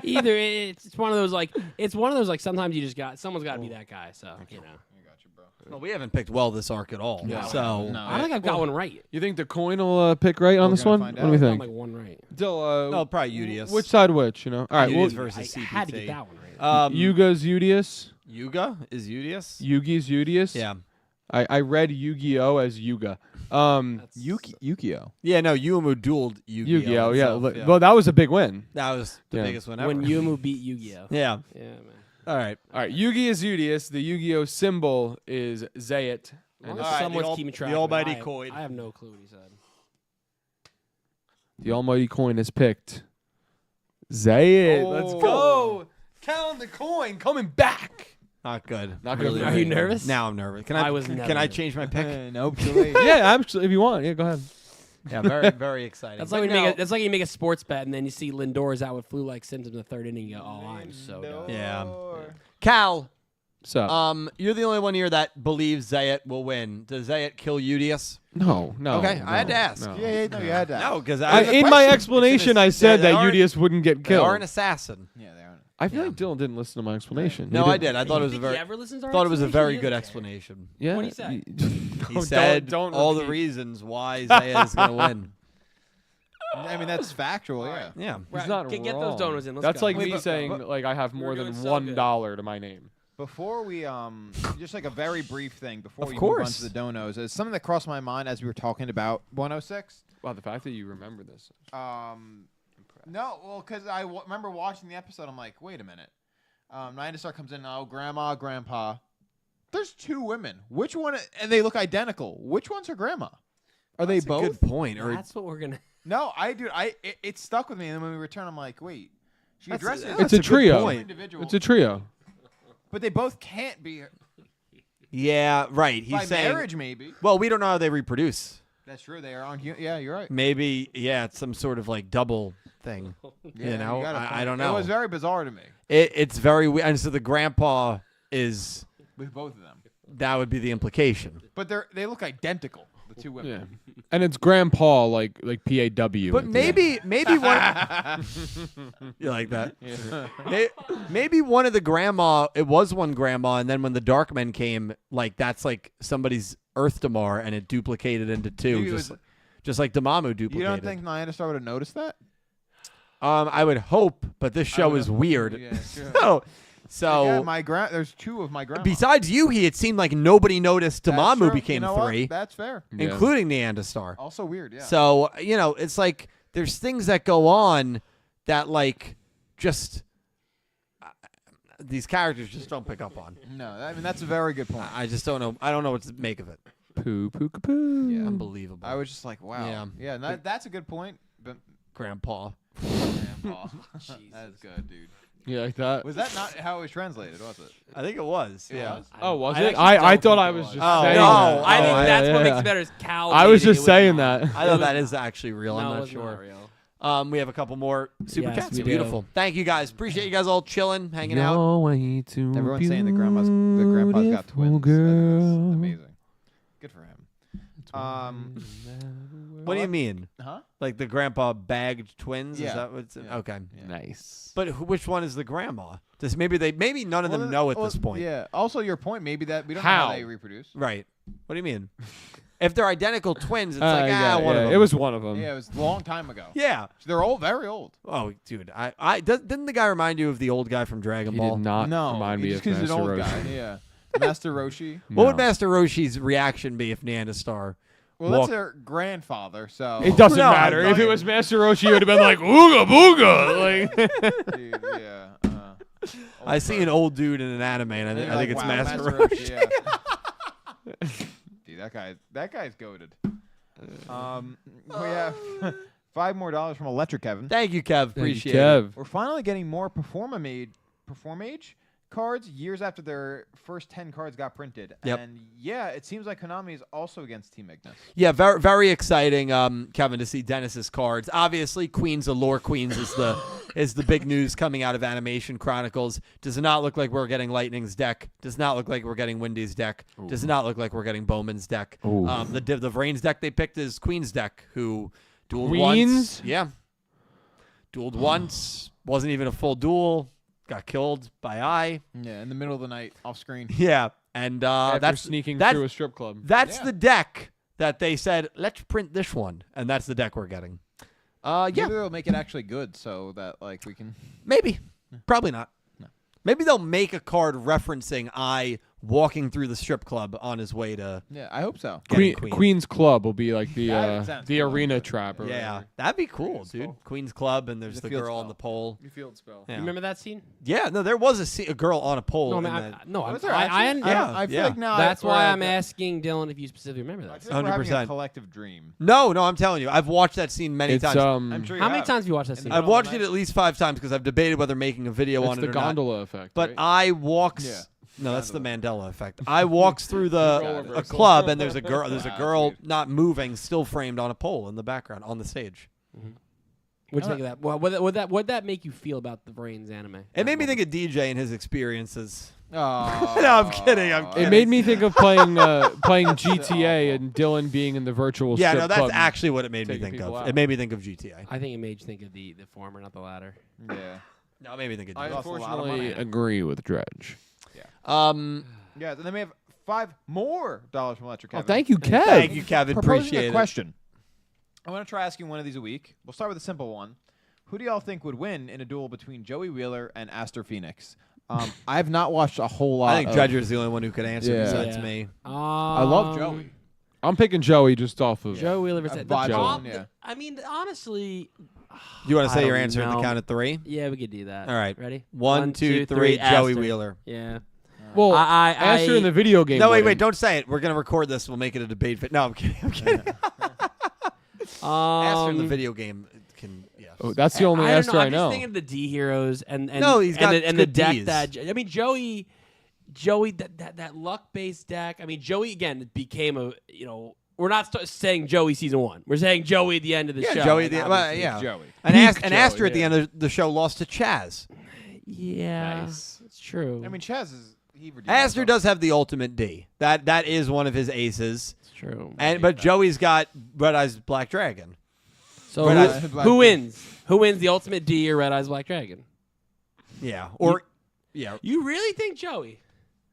Either it's one of those like sometimes you just someone's got to be that guy. So I got you, bro. Well, we haven't picked well this arc at all. No. So No. I think I've got one right. You think the coin will pick right on this one? What do we I've got think? like one right. no, probably Yugioh. Which side which? All right, Yugioh well, versus I CPT. had to get that one right. Yuga's Yugioh. Yuga is Yugioh. Yugi's Yugioh. Yeah. I read Yu-Gi-Oh as Yuga. Yukio. Yeah, no, Yuumu dueled Yu-Gi-Oh. Yu-Gi-Oh. Yeah. itself, Well, that was a big win. that was the Yeah. biggest one ever. When Yumu beat Yu-Gi-Oh. yeah. Yeah, man. All right. All right. Yugi is Udius. The Yu-Gi-Oh symbol is Zayat. As long And as All right, someone's the keeping track. the of it, almighty I have- coin. I have no clue what he said. the almighty coin is picked. Zayat. Let's Oh. go. Count the coin coming back. Not good. Not good. Really Are Are good. you nervous? Now I'm nervous. Can I was Can never I nervous. change my pick? Nope. Too late. Yeah, absolutely. If you want, yeah, go ahead. Yeah, very, very exciting. That's But like when you now- make that's like you make a sports bet and then you see Lindor's out with flu-like symptoms in the third inning. You go, oh, I'm so done. Yeah. Cal, So you're the only one here that believes Zayat will win. Does Zayat kill Udius? no. Okay, I had to ask. no. Yeah, no, you had that. No, because In my explanation, I said that Udius wouldn't get They are killed. an assassin. Yeah, they aren't. I feel like Dylan didn't listen to my explanation. No, He I didn't. did. I thought it You was a think very he ever listens to our thought it was a explanation? very He good doesn't care. explanation. Yeah. What'd he say? He Don't- said don't all the repeat. reasons why Zayat is going to win. I mean, that's factual. Yeah. Yeah. He's Right, not get wrong. those donuts in. Let's That's go. like Wait, me but- saying but- like I have more We're than doing so $1 to my name. Before we just like a very brief thing before Of we move on course. to the donos is something that crossed my mind as we were talking about 106. Wow, the fact that you remember this. No, well, because I remember watching the episode. I'm like, wait a minute. Star comes in. Oh, grandma, grandpa. There's two women. Which one? And they look identical. Which one's her grandma? Are they That's a both? good point. Or That's what we're gonna. No, it stuck with me. And then when we return, I'm like, wait. She That's addresses a- It's a good trio. point. individual, It's a trio. but they both can't be Yeah, right. He's by saying. marriage. Maybe Well, we don't know how they reproduce. that's true. They are on. Yeah, you're right. Maybe, yeah, it's some sort of like double thing. Yeah, you know, got a I point. don't know. It was very bizarre to me It's very weird. And so the grandpa is with both of them. that would be the implication. But they look identical. The two women. Yeah. And it's grandpa like PAW. But maybe one. You like that? Maybe one of the grandma. It was one grandma, and then when the Darkmen came, like that's like somebody's Earth Damar, and it duplicated into two, Maybe it just was- just like Damamu duplicated. You don't think Star would have noticed that? I would hope, but this show is weird. Yeah, sure. So Yeah, there's two of my grandma. besides Yuhi, it seemed like nobody noticed That's Damamu true. became You know what? three, That's fair. Yeah. including Neanderstar. Also weird, yeah. So, it's like there's things that go on that like just these characters just don't pick up on. No, I mean that's a very good point. I just don't know. I don't know what to make of it. Poo poo poo. Yeah. Unbelievable. I was just like, wow. Yeah, that's a good point. But Grandpa. Grandpa. That is good, dude. You like that? Was that not how it was translated, was it? I think it was. It was? Oh, was I it? actually I don't thought think I it was was. just Oh, saying no. that. I think Oh, that's yeah, what makes yeah. it better. Is Cal. I was made it. just It saying not. that. I thought that is actually real. No, I'm it not was sure. real. We have a couple more super Yes, chats. we do. Beautiful. Thank you guys. Appreciate you guys all chilling, hanging out. You're way too Everyone's saying the grandpa's got twins. beautiful, That is girl. amazing. Good for him. What do you mean? Huh? Like the grandpa bagged twins? Yeah. Is that what's Yeah. okay? Nice. But which one is the grandma? Just maybe none of them know at this point. Yeah. Also, your point maybe that we don't know How? how they reproduce. Right. What do you mean? If they're identical twins, it's I like got it, one of yeah. them. It was one of them. Yeah, it was a long time ago. Yeah. They're old, very old. Oh, dude. Didn't the guy remind you of the old guy from Dragon He Ball? did not No, remind me just of 'cause he's Master an old Roshi. guy. Yeah, Master Roshi. What would No. Master Roshi's reaction be if Neanderstar? Well, walked- that's their grandfather, so It doesn't No, matter. I If it know. was Master Roshi, it would have been like ooga booga. Like Dude, yeah. I see an old dude in an anime, and I think it's wow, Master Roshi. yeah. Dude, that guy's goated. We have $5 more from Electric Kevin. Thank you, Kev. Thank you, Appreciate it. Kev. We're finally getting more Performage cards years after their first 10 cards got printed. Yep. And yeah, it seems like Konami is also against Team Ignis. Yeah, very very exciting, Kevin, to see Dennis's cards. Obviously, Queens of Lore Queens is the big news coming out of Animation Chronicles. Does not look like we're getting Lightning's deck. Does not look like we're getting Windy's deck. Does not look like we're getting Bowman's deck. Ooh. The Vrain's deck they picked is Queen's deck, who dueled Queens? once. Yeah, dueled once. Wasn't even a full duel. Got killed by Eye. Yeah, in the middle of the night, off screen. Yeah, and After that's sneaking that- through a strip club. That's Yeah. the deck that they said, let's print this one. And that's the deck we're getting. Maybe Yeah, they'll make it actually good so that like we can. maybe. Probably not. No. Maybe they'll make a card referencing I walking through the strip club on his way to. Yeah, I hope so. Getting Queen's Club will be like That sounds the cool. arena trap. Or Yeah, whatever. that'd be cool, dude. Skull. Queen's Club, and there's The the field girl on spell. the pole. You field spell. Yeah. You remember that scene? Yeah, no, there was a girl on a pole. No, in man, that. no. Was I'm, there actually? Yeah, I feel yeah. like now. That's we're why at I'm the- asking Dylan if you specifically remember I that. feel like we're having a 100%. collective dream. No, I'm telling you, I've watched that scene many It's times. I'm sure. You How many have. times have you watched that In scene? the I've middle of watched the it night? at least 5 times because I've debated whether making a video it's on the it or not. gondola effect. But right? I walks. Yeah. No, that's the Mandela effect. I walks through Role a reversal. club and there's a girl. Wow, There's a that's girl weird. not moving, still framed on a pole in the background on the stage. What'd you think of that? Well, would that make you feel about the Brains anime? It made me think of DJ and his experiences. Oh, No, I'm kidding, I'm it kidding. made me think of playing GTA and Dylan being in the virtual Yeah, strip no, that's club. actually what it made me taking think people of. out. It made me think of GTA. I think it made you think of the former, not the latter. Yeah. No, it made me think of I GTA. lost a lot of unfortunately money. agree with Dredge. Yeah, and then we have $5 more from Electric Oh, Kevin. thank you, Kev. Thank you, Kevin. Proposing Appreciate a it. question. I want to try asking one of these a week. We'll start with a simple one. Who do y'all think would win in a duel between Joey Wheeler and Aster Phoenix? I have not watched a whole lot. I think of, Dredger's the only one who could answer Yeah. besides Yeah. me. I love Joey. I'm picking Joey just off of. Joe Wheeler versus A the vibe prob- zone, yeah. I mean, honestly, You want to I say your don't answer at the know. count of 3? yeah, we could do that. All right. Ready? 1, 2, 3. Joey Aster. Wheeler. Yeah. Well, I Aster in the video game. No, wait, wouldn't. don't say it. We're gonna record this. We'll make it a debate. No, I'm kidding. I'm kidding. Aster in the video game can. Yeah. Oh, that's the only I don't Aster know. I I'm just know. thinking of the D heroes and No, he's got and the good deck Ds. that I mean Joey that luck based deck. I mean Joey again became a we're not saying Joey season 1. We're saying Joey at the end of the Yeah, show. Joey. Like, Well, obviously. yeah. Joey. And, Peak and Joey, Aster at the yeah. end of the show lost to Chaz. Yeah, Nice. it's true. I mean, Chaz is he redeemed Aster himself. does have the ultimate D. That is one of his aces. it's true. But Joey's got Red Eyes Black Dragon. So Red who, Eyes- who wins? Who wins the ultimate D or Red Eyes Black Dragon? Yeah. Or yeah, You really think Joey?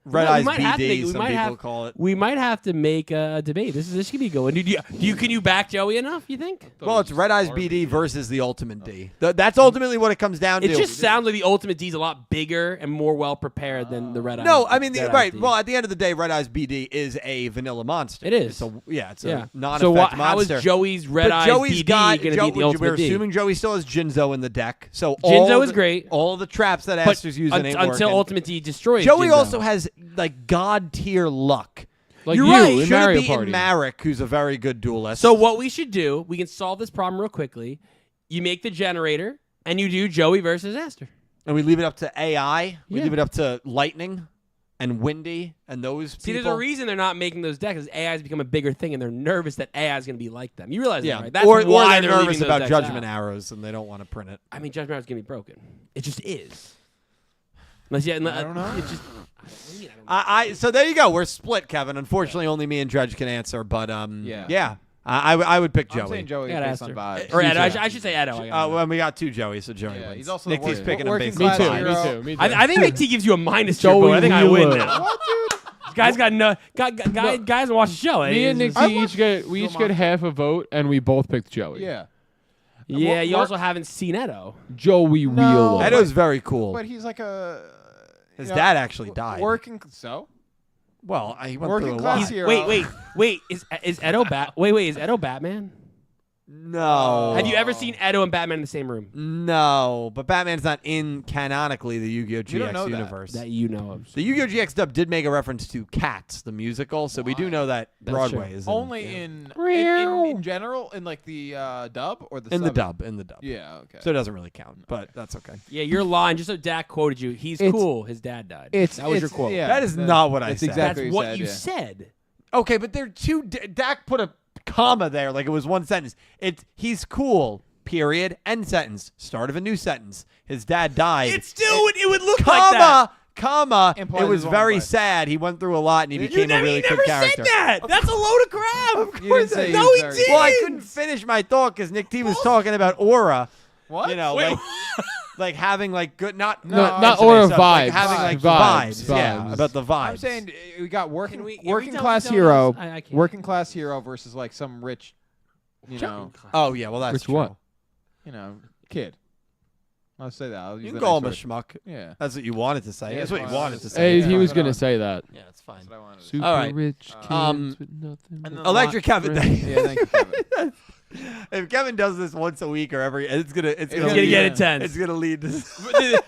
Red No, we Eyes might have to- BD. we Some might people have- call it. We might have to make a debate. This could be going. Can you back Joey enough? You think? Well, it's Red Eyes BD versus the ultimate D. That's ultimately what it comes down to. It just sounds like the ultimate D is a lot bigger and more well prepared than the Red Eyes. No, I mean Red Eyes right. D. Well, at the end of the day, Red Eyes BD is a vanilla monster. It is. It's a Yeah. non-effect So how monster. is Joey's Red but Eyes Joey's BD got. going to be the We're ultimate D? assuming Joey still has Jinzo in the deck. So Jinzo all is the- great. All the traps that But Aster's using ain't until working. ultimate D destroys. Joey Jinzo. also has like god tier luck. Like You're you right. in Should Mario have beaten Party. Marek, who's a very good duelist. So what we should do? We can solve this problem real quickly. You make the generator, and you do Joey versus Aster. and we leave it up to AI. We Yeah. leave it up to Lightning and Windy and those See, people. there's a reason they're not making those decks. Is AI has become a bigger thing, and they're nervous that AI is going to be like them. You realize Yeah, that, right? That's or why they're leaving nervous those about decks Judgment out. Arrows and they don't want to print it. I mean, Judgment Arrow is going to be broken. It just is. Unless I don't know. It just. So there you go. We're split, Kevin. Unfortunately, only me and Dredge can answer. But Yeah. I would pick I'm Joey. saying Joey I got based Aster. on vibes. Or Edo. Yeah. I should say Edo. I got Edo. Well, we got 2 Joey, so Joey Yeah, wins. he's also Nick the T's picking him working based Me class too. on hero. Me too. Me too. I think Nick T gives you a minus Joey triple. I think I win Wheeler. now. What, dude? This guy's got no. Guys haven't watched the show. Me and Nick It's- T each get half a vote, and we both picked Joey. Yeah. Yeah, you We're- also haven't seen Edo. Joey No. Wheeler. Edo's very cool. But he's like a. His you know, dad actually died. Working. So? Well, he went Working through a class lot. hero. Wait. Is Edo Is Edo Batman? No. Have you ever seen Edo and Batman in the same room No, but Batman's not in canonically the Yu-Gi-Oh! We don't know GX that. universe. that you know of? The Yu-Gi-Oh! GX dub did make a reference to Cats, the musical, so we do know that That's Broadway true. is Only in in general, in like the dub or the the sub? dub. Yeah, okay. So it doesn't really count, but that's okay. Yeah, you're lying. Just so Dak quoted you. He's It's- cool. His dad died. It's that was your quote. Yeah, That is not what I that's said. exactly That's what said, you yeah. said. Okay, but they're two. Dak put a comma there, like it was one sentence. He's cool. Period. End sentence. Start of a new sentence. His dad died. It would look like that. comma. Implies It was his own very life. sad. He went through a lot and he You became a never, really you good never character. said that. That's a load of crap. You didn't say No, was he very- did. Well, I couldn't finish my thought because Nick T was talking about aura. What? You know, Wait, like having like good, not No, not so aura, stuff, like vibes. having like Vibes, Yeah, vibes. about the vibes. I'm saying we got working Can we working tell- class tell hero, us? I can't. working class hero versus like some rich, Oh yeah, well that's Which true. what? kid. I'll say that. I'll use You the can call him a nice word. schmuck. Yeah. That's what you wanted to say. Yeah, That's what that's you what I wanted was to to say. Hey, Yeah, he was right gonna on. say that. Yeah, it's fine. That's what I wanted to say. Super All right. rich kids with nothing. and but then Electric Kevin. Yeah, thank you, Kevin. If Kevin does this once a week or every, it's gonna gonna lead- get intense. It's gonna lead to. The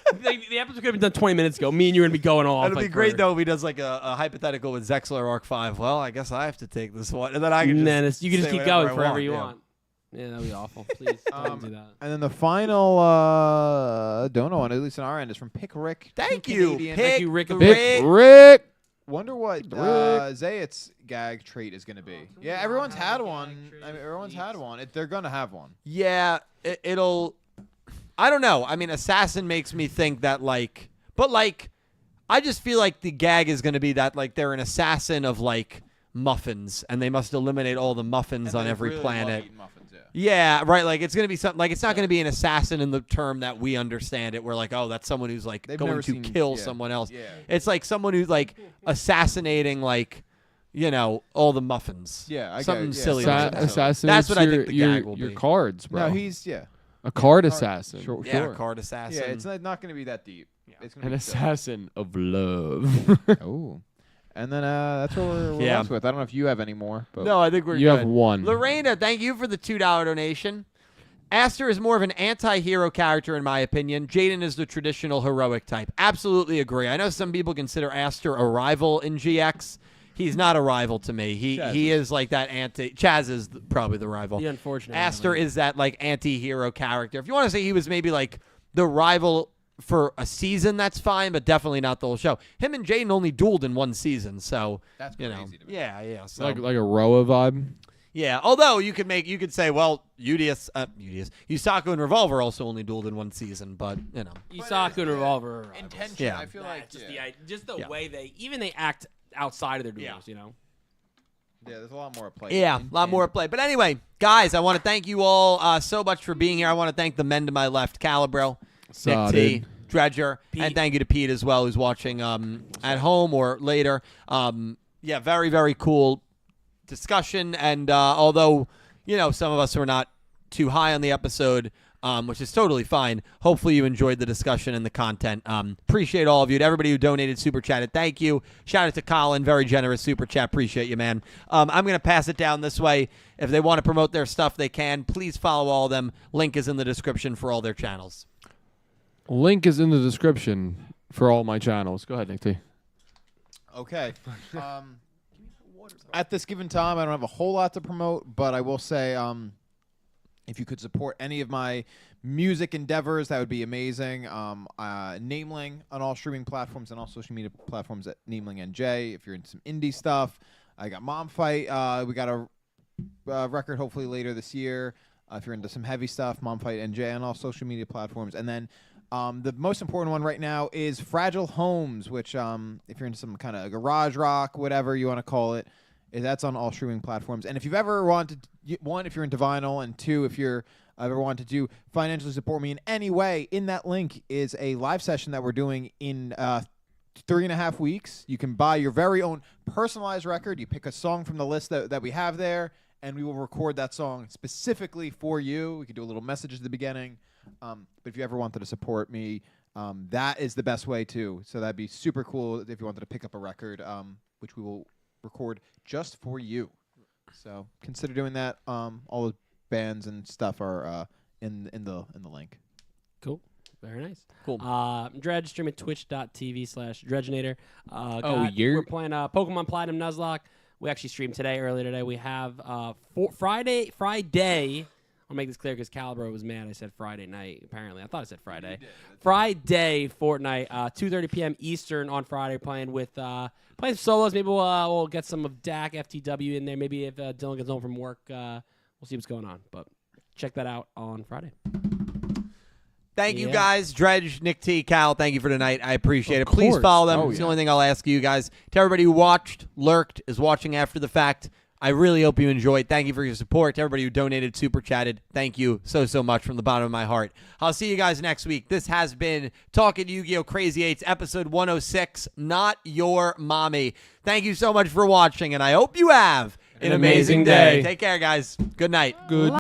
episode could have been done 20 minutes ago. Me and you are gonna be going off. It'll be like, great for- though if he does like a hypothetical with Zexler Arc 5. Well, I guess I have to take this one, and then I can Nah, just you can just say keep whatever going I forever you yeah. want. Yeah, that'd be awful. Please don't do that. And then the final dono one, at least on our end, is from Pick Rick. Thank Two you, Canadian. Pick Thank you, Rick. Big Rick. Wonder what Rick. Zayat's gag trait is going to be. Yeah, everyone's had one. I mean, everyone's had one. They're going to have one. Yeah, it'll. I don't know. I mean, assassin makes me think that but I just feel like the gag is going to be that they're an assassin of muffins, and they must eliminate all the muffins on every planet. Yeah, right. It's going to be something it's not going to be an assassin in the term that we understand it. Where oh, that's someone who's They've going never to seen- kill yeah. someone else. Yeah. It's someone who's assassinating all the muffins. Yeah, I something get it, yeah. silly. Assa- like that. Assassin. That's what I think the your, gag will your be. cards, bro. No, he's a card assassin. Sure, Yeah, sure. card assassin. Yeah, it's not going to be that deep. It's gonna An be silly. assassin of love. Oh. And then that's what we're Yeah. left with. I don't know if you have any more. But No, I think we're You good. have one. Lorena, thank you for the $2 donation. Aster is more of an anti-hero character, in my opinion. Jaden is the traditional heroic type. Absolutely agree. I know some people consider Aster a rival in GX. He's not a rival to me. He is that anti. Chaz is probably the rival. The unfortunate. Aster is that anti-hero character. If you want to say he was maybe the rival for a season, that's fine, but definitely not the whole show. Him and Jaden only dueled in one season, so That's you know, crazy to me. yeah. So like a Roa vibe. yeah, although you could say, well, Yusaku and Revolver also only dueled in one season, but Isaku and Revolver. are rivals. intention. Yeah. I feel Nah, like just the Yeah. way they act outside of their duels. Yeah. yeah, there's a lot more at play. yeah, a lot more at play. But anyway, guys, I want to thank you all so much for being here. I want to thank the men to my left, Calibro, Nick T, Dredger, Pete. and thank you to Pete as well, who's watching at home or later. Yeah, very, very cool discussion. And although, some of us were not too high on the episode, which is totally fine, hopefully you enjoyed the discussion and the content. Appreciate all of you. To everybody who donated, super chatted, thank you. Shout out to Colin, very generous super chat. Appreciate you, man. I'm going to pass it down this way. If they want to promote their stuff, they can. Please follow all of them. Link is in the description for all their channels. Link is in the description for all my channels. Go ahead, Nick T. Okay. At this given time, I don't have a whole lot to promote, but I will say, if you could support any of my music endeavors, that would be amazing. Nameling on all streaming platforms and all social media platforms at Nameling NJ. If you're into some indie stuff, I got Mom Fight. We got a record hopefully later this year. If you're into some heavy stuff, Mom Fight NJ on all social media platforms. And then the most important one right now is Fragile Homes, which if you're into some kind of garage rock, whatever you want to call it, that's on all streaming platforms. And if you've ever wanted, one, if you're into vinyl, and two, if you're ever wanted to financially support me in any way, in that link is a live session that we're doing in 3.5 weeks. You can buy your very own personalized record. You pick a song from the list that we have there, and we will record that song specifically for you. We can do a little message at the beginning. But if you ever wanted to support me, that is the best way too. So that'd be super cool if you wanted to pick up a record, which we will record just for you. So consider doing that. All the bands and stuff are in the link. Cool. Very nice. Cool. Dredge, stream at twitch.tv/Dredgenator. yeah. We're playing Pokemon Platinum Nuzlocke. We actually streamed earlier today. We have Friday. I'll make this clear because Calibro was mad. I said Friday night. Apparently, I thought I said Friday. Friday, Fortnite, 2:30 p.m. Eastern on Friday. Playing playing solos. Maybe we'll get some of Dak FTW in there. Maybe if Dylan gets home from work, we'll see what's going on. But check that out on Friday. Thank you, Yeah. guys. Dredge, Nick T, Cal, thank you for tonight. I appreciate Of it. Please course. follow them. Oh, It's the yeah. only thing I'll ask you guys. To everybody who watched, lurked, is watching after the fact, I really hope you enjoyed. Thank you for your support. To everybody who donated, super chatted, thank you so much from the bottom of my heart. I'll see you guys next week. This has been Talking Yu-Gi-Oh! Crazy 8's episode 106, Not Your Mommy. Thank you so much for watching, and I hope you have An amazing day. Take care, guys. Good night. Good